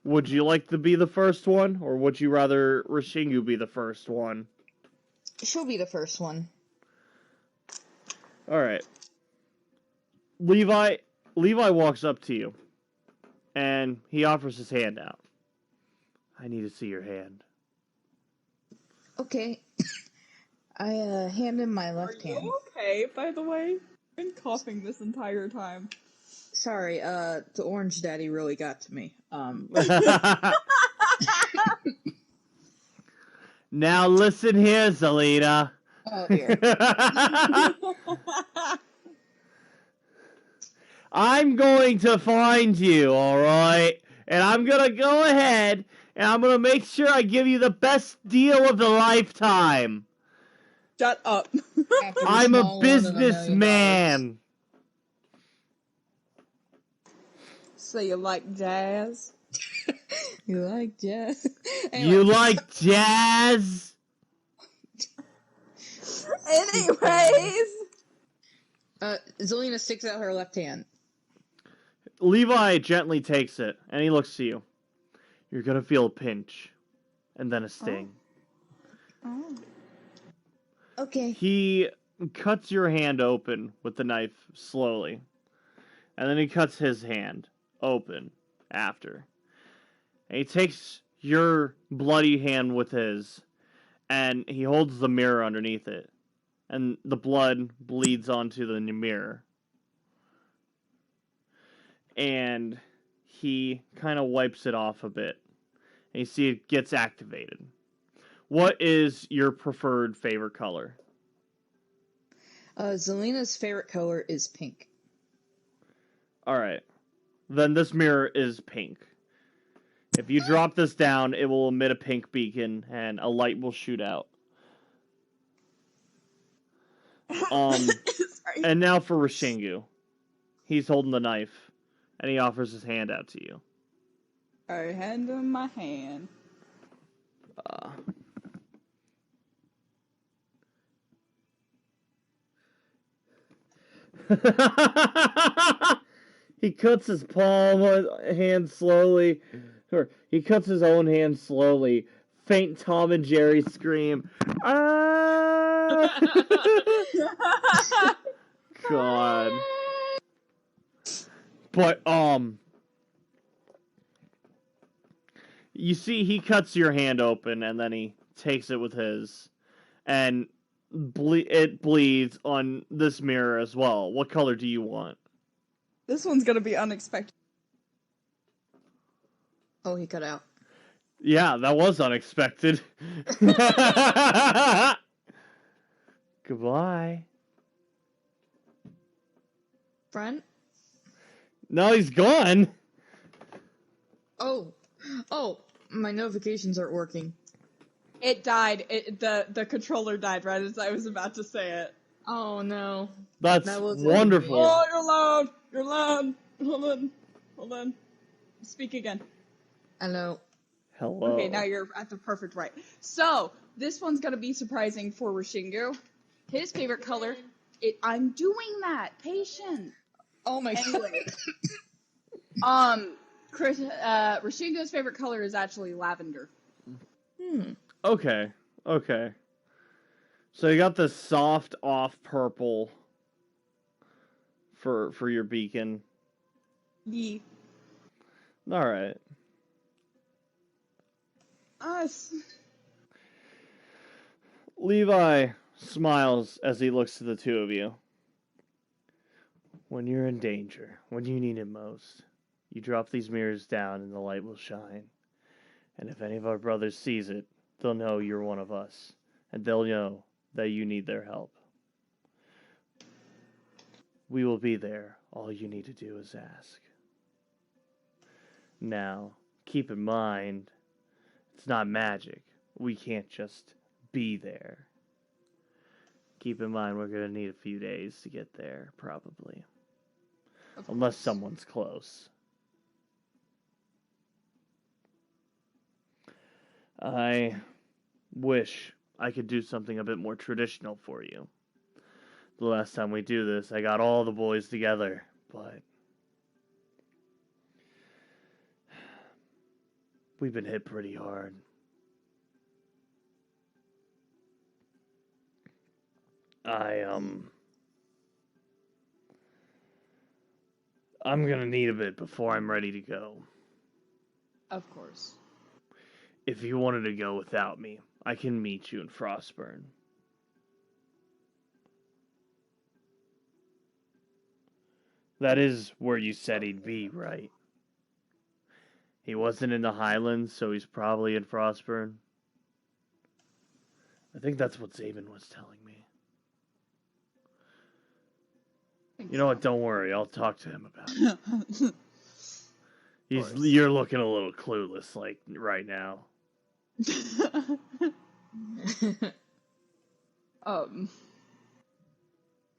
would you like to be the first one, or would you rather Rishingu be the first one? She'll be the first one. Alright. Levi walks up to you, and he offers his hand out. I need to see your hand. Okay. I hand him my left hand. Okay, by the way? I've been coughing this entire time. Sorry, the orange daddy really got to me. Now listen here, Zelina. Oh dear. I'm going to find you, alright? And I'm gonna go ahead and I'm gonna make sure I give you the best deal of the lifetime. Shut up. After the I'm a small loan of $1 million. businessman. So you like jazz? You like jazz? You like jazz? Anyways! Zelina sticks out her left hand. Levi gently takes it, and he looks to you. You're gonna feel a pinch, and then a sting. Oh. Okay. He cuts your hand open with the knife slowly, and then he cuts his hand open after. And he takes your bloody hand with his, and he holds the mirror underneath it, and the blood bleeds onto the mirror. And he kind of wipes it off a bit, and you see it gets activated. What is your preferred favorite color? Zelina's favorite color is pink. Alright. Then this mirror is pink. If you drop this down, it will emit a pink beacon, and a light will shoot out. Sorry. And now for Rishingu. He's holding the knife, and he offers his hand out to you. I hand him my hand. He cuts his hand slowly. Or he cuts his own hand slowly. Faint Tom and Jerry scream. Ah! God. But, you see, he cuts your hand open, and then he takes it with his, and it bleeds on this mirror as well. What color do you want? This one's gonna be unexpected. Oh, he cut out. Yeah, that was unexpected. Goodbye. Friend? No, he's gone. Oh, my notifications aren't working. It died. The controller died right as I was about to say it. Oh no. That's That was wonderful. Oh, you're loud. You're loud. Hold on. Speak again. Hello. Hello. Okay, now you're at the perfect right. So, this one's gonna be surprising for Rishingu. His favorite color... I'm doing that! Patient! Oh my Anyway. Rishingu's favorite color is actually lavender. Okay. So you got this soft off purple for your beacon. Yeah. Alright. Us. Levi smiles as he looks to the two of you. When you're in danger, when you need it most, you drop these mirrors down and the light will shine. And if any of our brothers sees it, they'll know you're one of us, and they'll know that you need their help. We will be there. All you need to do is ask. Now, keep in mind, it's not magic. We can't just be there. Keep in mind, we're going to need a few days to get there, probably. Unless someone's close. I wish I could do something a bit more traditional for you. The last time we do this, I got all the boys together, but we've been hit pretty hard. I'm gonna need a bit before I'm ready to go. Of course. If you wanted to go without me, I can meet you in Frostburn. That is where you said he'd be, right? He wasn't in the Highlands, so he's probably in Frostburn. I think that's what Zayben was telling me. You know what? Don't worry. I'll talk to him about it. You're looking a little clueless, like, right now.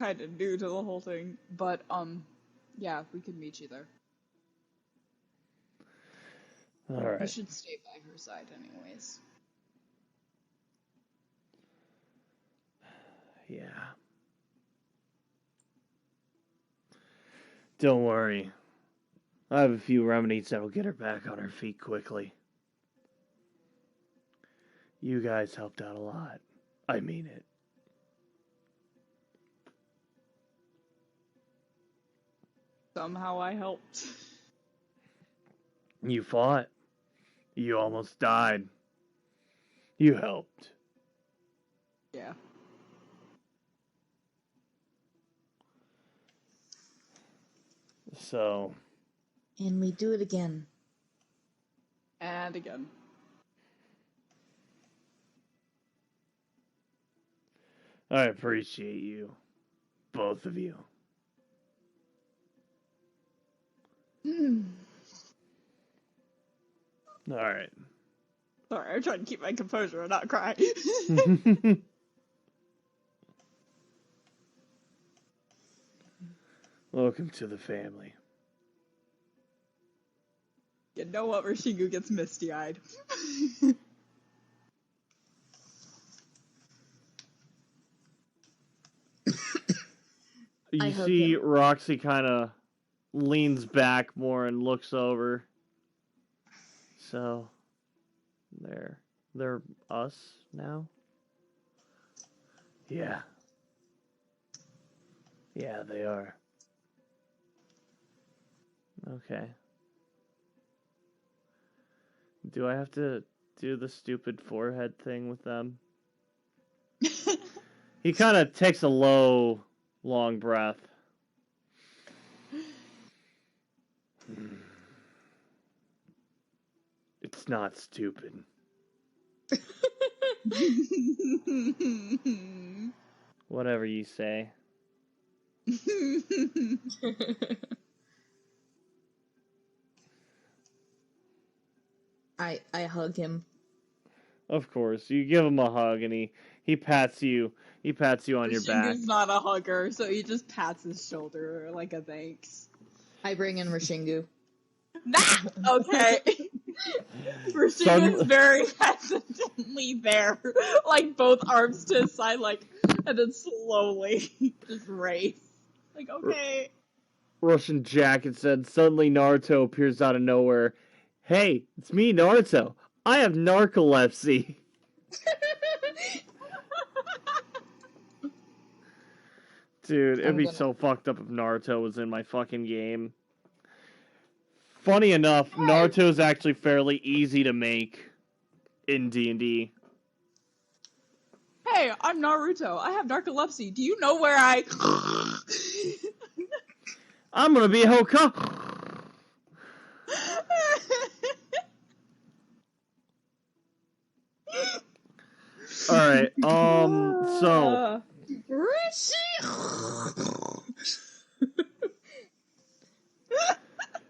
Kind of new to the whole thing, but, yeah, we could meet you there. Alright. We should stay by her side anyways. Yeah. Don't worry. I have a few remedies that'll get her back on her feet quickly. You guys helped out a lot. I mean it. Somehow I helped. You fought. You almost died. You helped. Yeah. So. And we do it again. And again. I appreciate you. Both of you. Alright. Sorry, I'm trying to keep my composure and not cry. Welcome to the family. You know what? Rashingu gets misty-eyed. You see Roxy kind of leans back more and looks over. So, they're us now? Yeah. Yeah, they are. Okay. Do I have to do the stupid forehead thing with them? He kind of takes a low, long breath. It's not stupid. Whatever you say. I hug him. Of course, you give him a hug and he pats you. He pats you on your back. Rashingu's not a hugger, so he just pats his shoulder like a thanks. I bring in Rashingu. Okay. Rashingu's very hesitantly there, like both arms to his side, like, and then slowly just raise. Like, okay. Russian jacket said, suddenly Naruto appears out of nowhere. Hey, it's me, Naruto. I have narcolepsy. Dude, it'd be so fucked up if Naruto was in my fucking game. Funny enough, Naruto's actually fairly easy to make in D&D. Hey, I'm Naruto. I have narcolepsy. Do you know where I... I'm gonna be a Hokage. right. So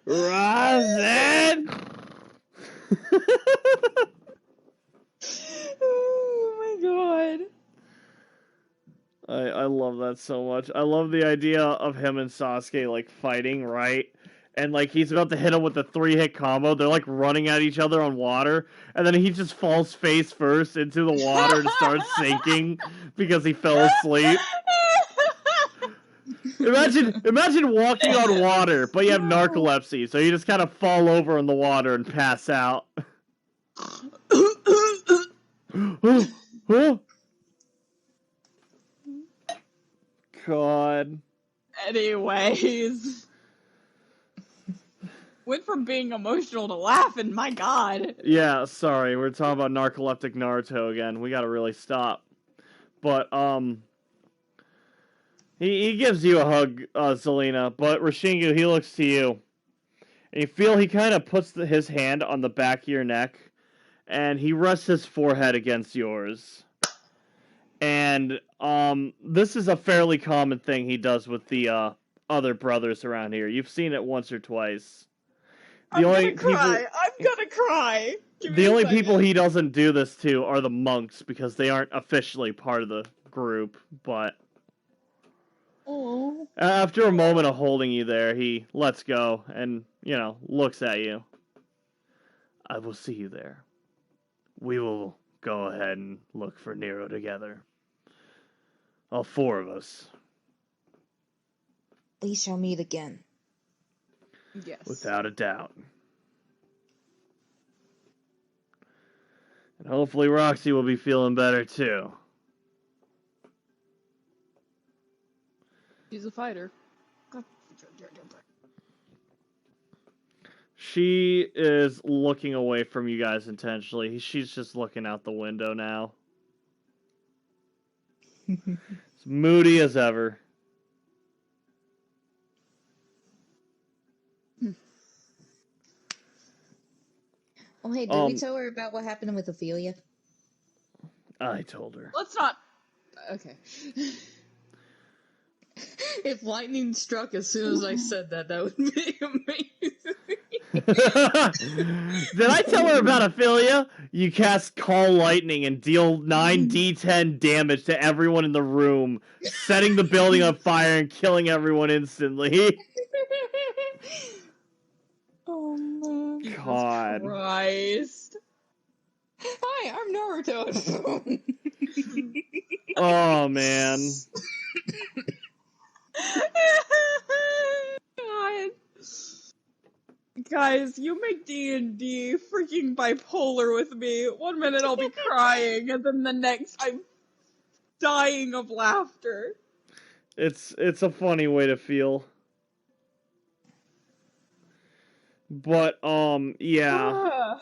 Rosin. Oh my god. I love that so much. I love the idea of him and Sasuke like fighting, right? And like he's about to hit him with the 3-hit combo. They're like running at each other on water, and then he just falls face first into the water and starts sinking because he fell asleep. Imagine walking on water, but you have narcolepsy, so you just kind of fall over in the water and pass out. God. Anyways. Went from being emotional to laughing, my god. Yeah, sorry, we're talking about narcoleptic Naruto again. We gotta really stop. But, he gives you a hug, Zelina, but Rashingu, he looks to you. And you feel he kind of puts his hand on the back of your neck, and he rests his forehead against yours. And, this is a fairly common thing he does with the, other brothers around here. You've seen it once or twice. I'm gonna cry. The only people he doesn't do this to are the monks, because they aren't officially part of the group, but... Oh. After a moment of holding you there, he lets go and, looks at you. I will see you there. We will go ahead and look for Nero together. All 4 of us. We shall meet again. Yes. Without a doubt. And hopefully Roxy will be feeling better too. She's a fighter. She is looking away from you guys intentionally. She's just looking out the window now. As moody as ever. Oh, hey, did we tell her about what happened with Ophelia? I told her. Let's not... Okay. If lightning struck as soon as I said that, that would be amazing. Did I tell her about Ophelia? You cast Call Lightning and deal 9d10 damage to everyone in the room, setting the building on fire and killing everyone instantly. Oh, man. God. Christ. Hi, I'm Naruto. Oh, man. God. Guys, you make D&D freaking bipolar with me. One minute I'll be crying, and then the next I'm dying of laughter. It's a funny way to feel. But, yeah.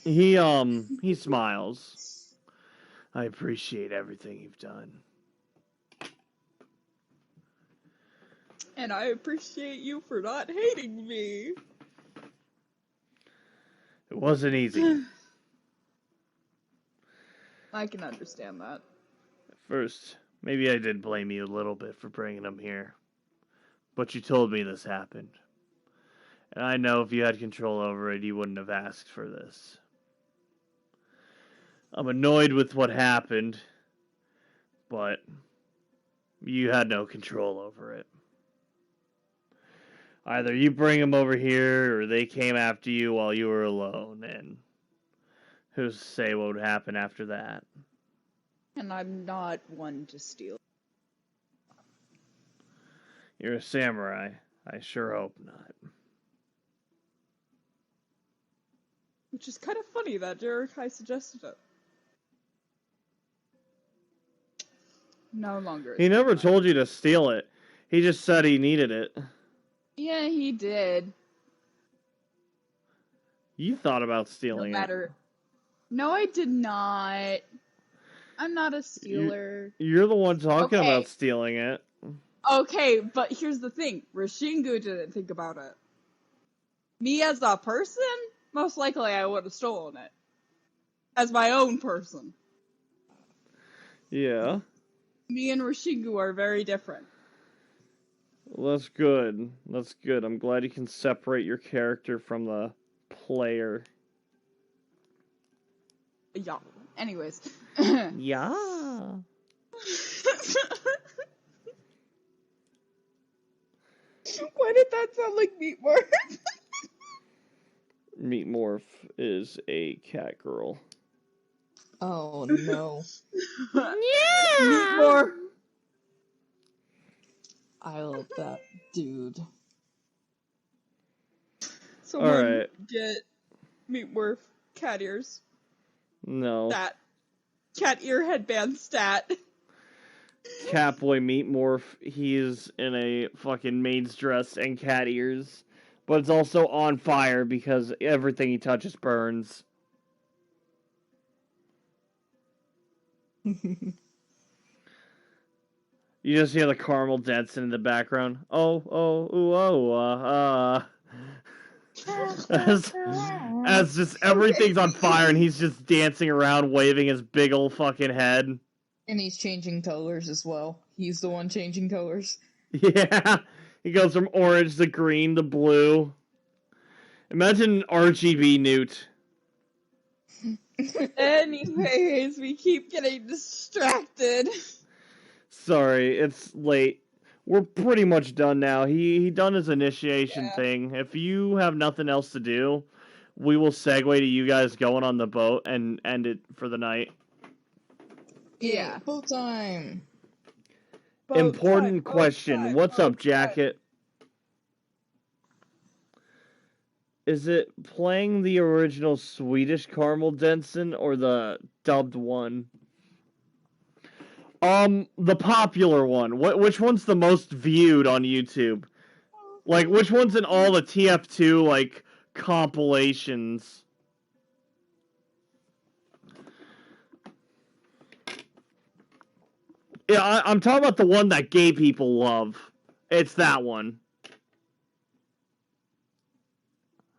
He smiles. I appreciate everything you've done. And I appreciate you for not hating me. It wasn't easy. I can understand that. At first, maybe I did blame you a little bit for bringing him here. But you told me this happened. And I know if you had control over it, you wouldn't have asked for this. I'm annoyed with what happened, but you had no control over it. Either you bring them over here, or they came after you while you were alone, and who's to say what would happen after that? And I'm not one to steal. You're a samurai. I sure hope not. Which is kind of funny that Jerikai suggested it. No longer. He never told you to steal it. He just said he needed it. Yeah, he did. You thought about stealing it. No, I did not. I'm not a stealer. You're the one talking about stealing it. Okay, but here's the thing. Rashingu didn't think about it. Me as a person, most likely I would have stolen it. as my own person. Yeah. Me and Rishingu are very different. Well, that's good. That's good. I'm glad you can separate your character from the player. Yeah. Anyways. Yeah. Why did that sound like Meat Morph? Meat Morph is a cat girl. Oh no. Meat Morph. I love that dude. Someone Alright. get Meat Morph cat ears. No. That. Cat ear headband stat. Catboy Meat Morph, he's in a fucking maid's dress and cat ears. But it's also on fire because everything he touches burns. You just hear the caramel dancing in the background. As just everything's on fire and he's just dancing around, waving his big old fucking head. And he's changing colors as well. He's the one changing colors. Yeah, he goes from orange to green to blue. Imagine RGB Newt. Anyways, we keep getting distracted. Sorry, it's late. We're pretty much done now. He done his initiation Yeah. thing. If you have nothing else to do, we will segue to you guys going on the boat and end it for the night. Yeah. Boat time. Important question. What's up, Jacket? Is it playing the original Swedish Caramel Denson or the dubbed one? The popular one. Which one's the most viewed on YouTube? Like, which one's in all the TF2, like, compilations? Yeah, I'm talking about the one that gay people love. It's that one.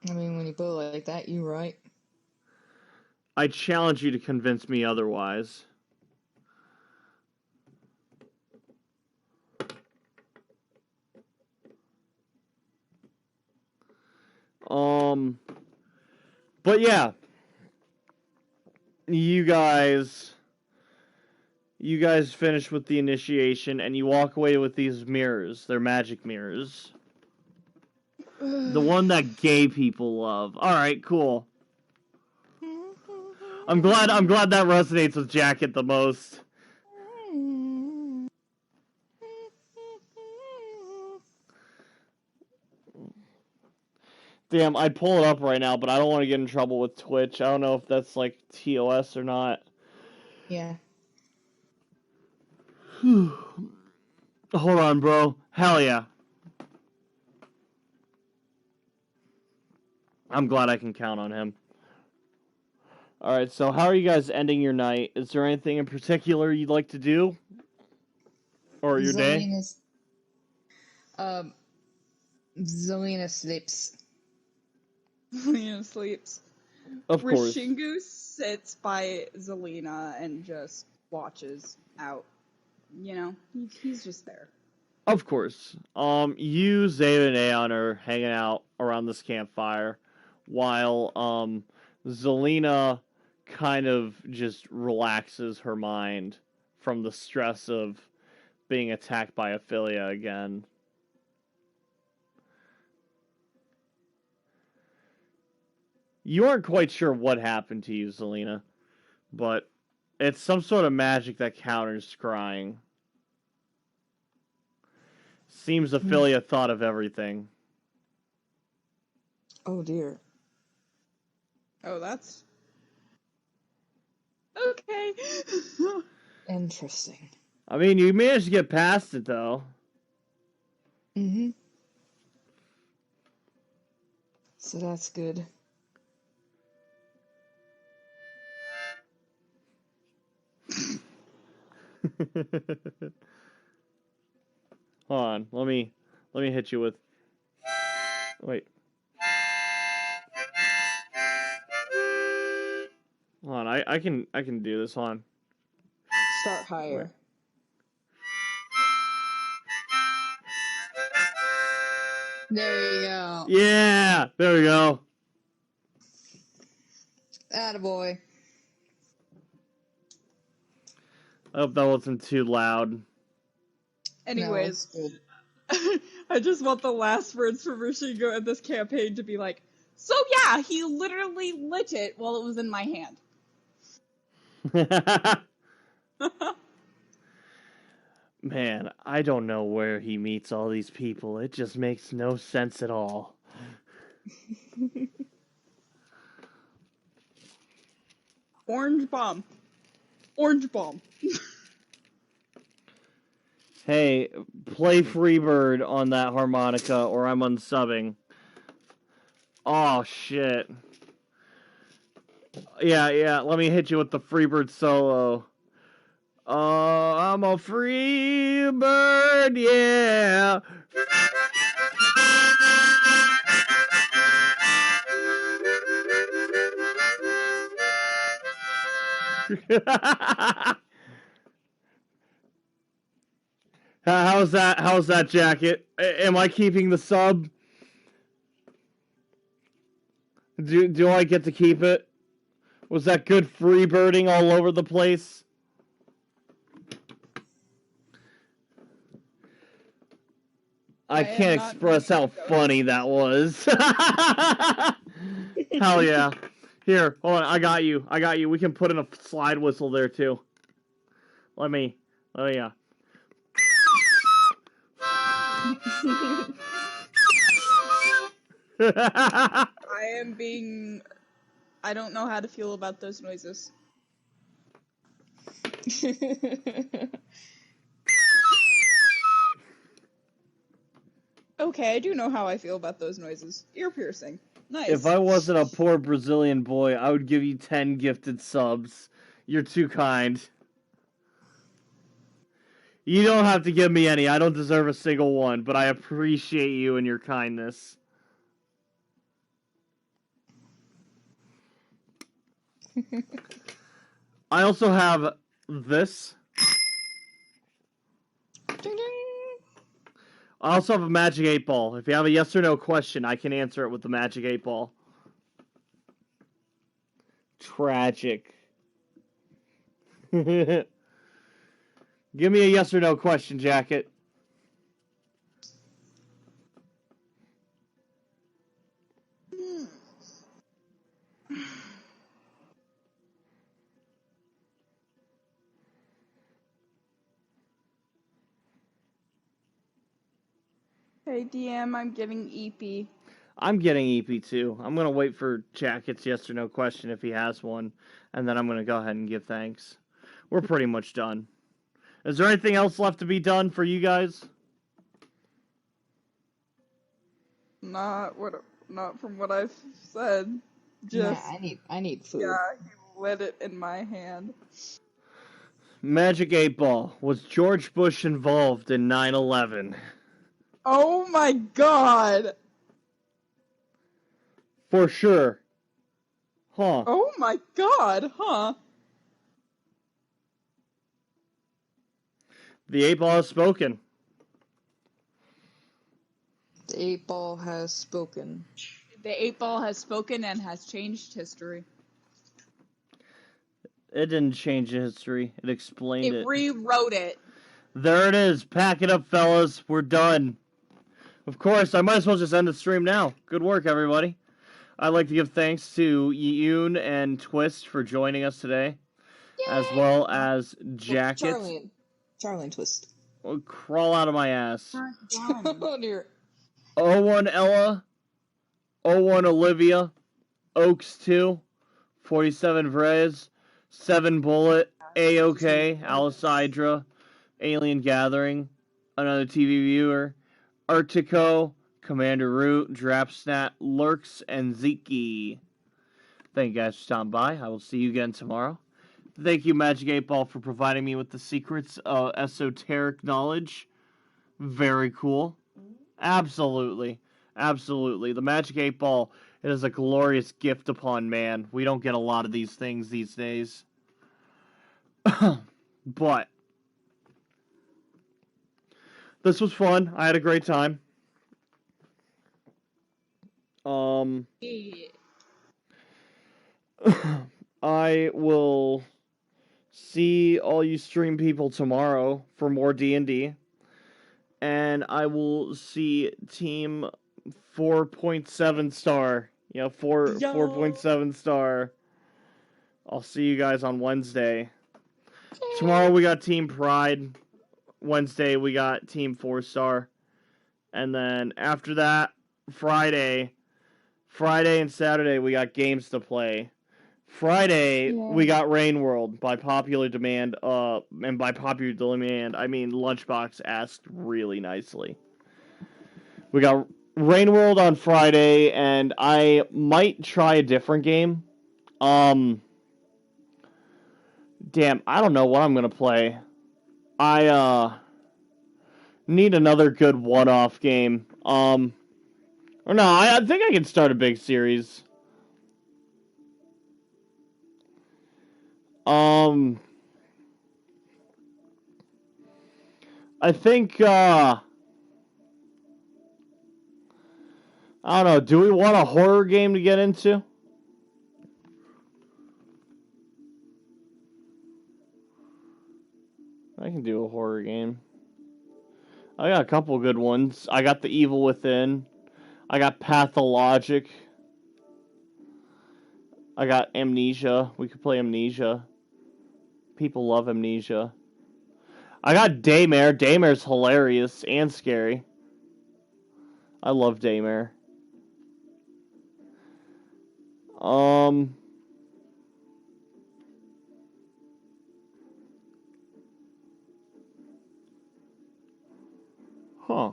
I mean, when you put it like that, you're right. I challenge you to convince me otherwise. But yeah. You guys finish with the initiation and you walk away with these mirrors. They're magic mirrors. The one that gay people love. Alright, cool. I'm glad that resonates with Jacket the most. Damn, I'd pull it up right now, but I don't want to get in trouble with Twitch. I don't know if that's like TOS or not. Yeah. Hold on, bro. Hell yeah. I'm glad I can count on him. Alright, so how are you guys ending your night? Is there anything in particular you'd like to do? Or your day? Zelina sleeps. Zelina sleeps. Of course. Rishingu sits by Zelina and just watches out. You know, he's just there. Of course. You, Zayben, and Aeon are hanging out around this campfire, while Zelina kind of just relaxes her mind from the stress of being attacked by Ophelia again. You aren't quite sure what happened to you, Zelina, but it's some sort of magic that counters scrying. Seems Ophelia thought of everything. Oh dear. Oh, that's okay. Interesting. I mean, you managed to get past it, though. Mm-hmm. So that's good. Hold on, let me hit you with. Wait. Hold on, I can do this. Hold on. Start higher. There you go. Yeah, there we go. Attaboy. I hope that wasn't too loud. Anyways, No, it's good. I just want the last words from Rushigo in this campaign to be like, so yeah, he literally lit it while it was in my hand. Man, I don't know where he meets all these people. It just makes no sense at all. Orange bomb. Orange bomb. Hey, play Freebird on that harmonica or I'm unsubbing. Oh, shit. Yeah, let me hit you with the Freebird solo. I'm a free bird, yeah. How's that, Jacket? Am I keeping the sub? Do I get to keep it? Was that good free birding all over the place? I can't express how funny that was. Hell yeah. Here, hold on, I got you. We can put in a slide whistle there too. Let me, yeah. I don't know how to feel about those noises. Okay, I do know how I feel about those noises. Ear piercing. Nice. If I wasn't a poor Brazilian boy, I would give you 10 gifted subs. You're too kind. You don't have to give me any. I don't deserve a single one, but I appreciate you and your kindness. I also have this. I also have a Magic 8 Ball. If you have a yes or no question, I can answer it with the Magic 8 Ball. Tragic. Give me a yes or no question, Jacket. Hey DM, I'm getting EP. I'm getting EP too. I'm going to wait for Jacket's yes or no question if he has one, and then I'm going to go ahead and give thanks. We're pretty much done. Is there anything else left to be done for you guys? Not from what I've said. Just I need food. yeah, he lit it in my hand. Magic 8 Ball. Was George Bush involved in 9/11? Oh my god! For sure. Huh. Oh my god, huh? The 8 Ball has spoken. The 8 Ball has spoken. The 8 Ball has spoken and has changed history. It didn't change history. It explained it. It rewrote it. There it is. Pack it up, fellas. We're done. Of course, I might as well just end the stream now. Good work, everybody. I'd like to give thanks to Yoon and Twist for joining us today, as well as Jacket. Charlie and Twist. Well, crawl out of my ass. Oh dear. 01 Ella, 01 Olivia, Oaks 2, 47 Vrez, 7 Bullet, A-OK, Alicidra, Alien Gathering, another TV viewer, Artico, Commander Root, Drapsnat, Lurks, and Zeke. Thank you guys for stopping by. I will see you again tomorrow. Thank you, Magic 8 Ball, for providing me with the secrets of esoteric knowledge. Very cool. Absolutely. The Magic 8 Ball It is a glorious gift upon man. We don't get a lot of these things these days. But this was fun. I had a great time. Yeah. I will see all you stream people tomorrow for more D&D. And I will see Team 4.7 star. 4.7 star. I'll see you guys on Wednesday. Tomorrow we got Team Pride. Wednesday we got Team 4 star. And then after that, Friday and Saturday we got games to play. Friday we got Rain World by popular demand. And by popular demand, I mean Lunchbox asked really nicely. We got Rain World on Friday, and I might try a different game. Damn, I don't know what I'm gonna play. I need another good one-off game. Or no, I think I can start a big series. I think, I don't know, do we want a horror game to get into? I can do a horror game. I got a couple good ones. I got The Evil Within. I got Pathologic. I got Amnesia. We could play Amnesia. People love Amnesia. I got Daymare. Daymare's hilarious and scary. I love Daymare. Huh.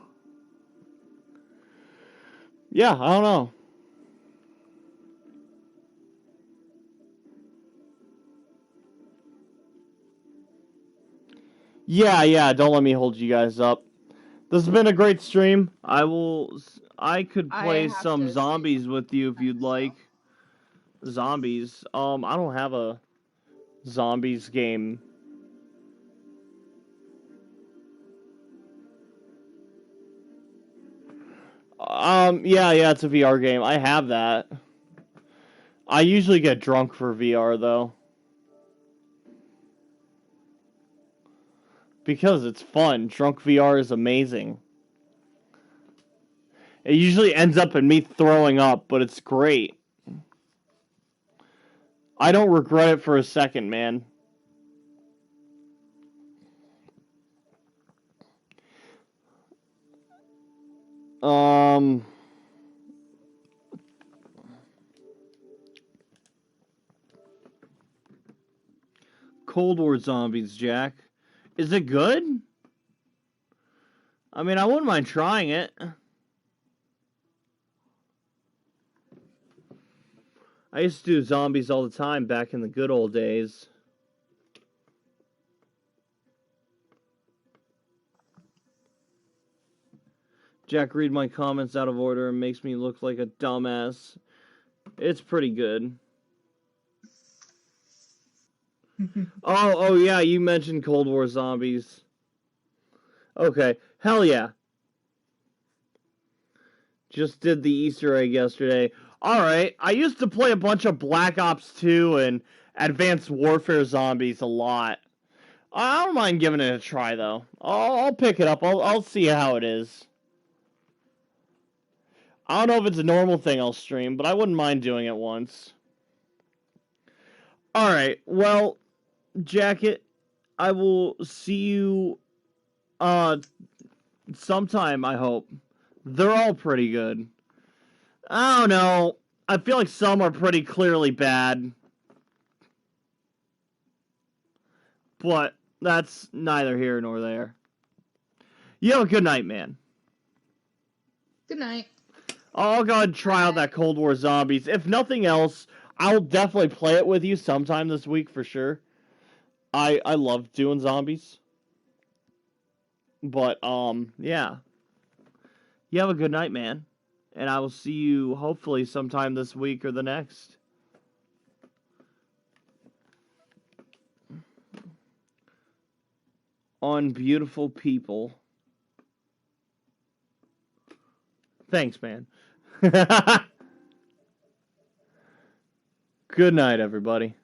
Yeah, I don't know. Yeah, don't let me hold you guys up. This has been a great stream. I could play some zombies with you if you'd like. Zombies. I don't have a zombies game. Yeah, it's a VR game. I have that. I usually get drunk for VR, though. Because it's fun. Drunk VR is amazing. It usually ends up in me throwing up, but it's great. I don't regret it for a second, man. Cold War Zombies, Jack. Is it good? I mean, I wouldn't mind trying it. I used to do zombies all the time back in the good old days. Jack, read my comments out of order and makes me look like a dumbass. It's pretty good. Oh yeah, you mentioned Cold War Zombies. Okay, hell yeah. Just did the Easter egg yesterday. Alright, I used to play a bunch of Black Ops 2 and Advanced Warfare Zombies a lot. I don't mind giving it a try, though. I'll pick it up. I'll see how it is. I don't know if it's a normal thing I'll stream, but I wouldn't mind doing it once. Alright, well, Jacket, I will see you sometime, I hope. They're all pretty good. I don't know. I feel like some are pretty clearly bad. But that's neither here nor there. You have a good night, man. Good night. I'll go ahead and try out that Cold War Zombies. If nothing else, I'll definitely play it with you sometime this week for sure. I love doing zombies. But, yeah. You have a good night, man. and I will see you hopefully sometime this week or the next. On beautiful people. Thanks, man. Good night, everybody.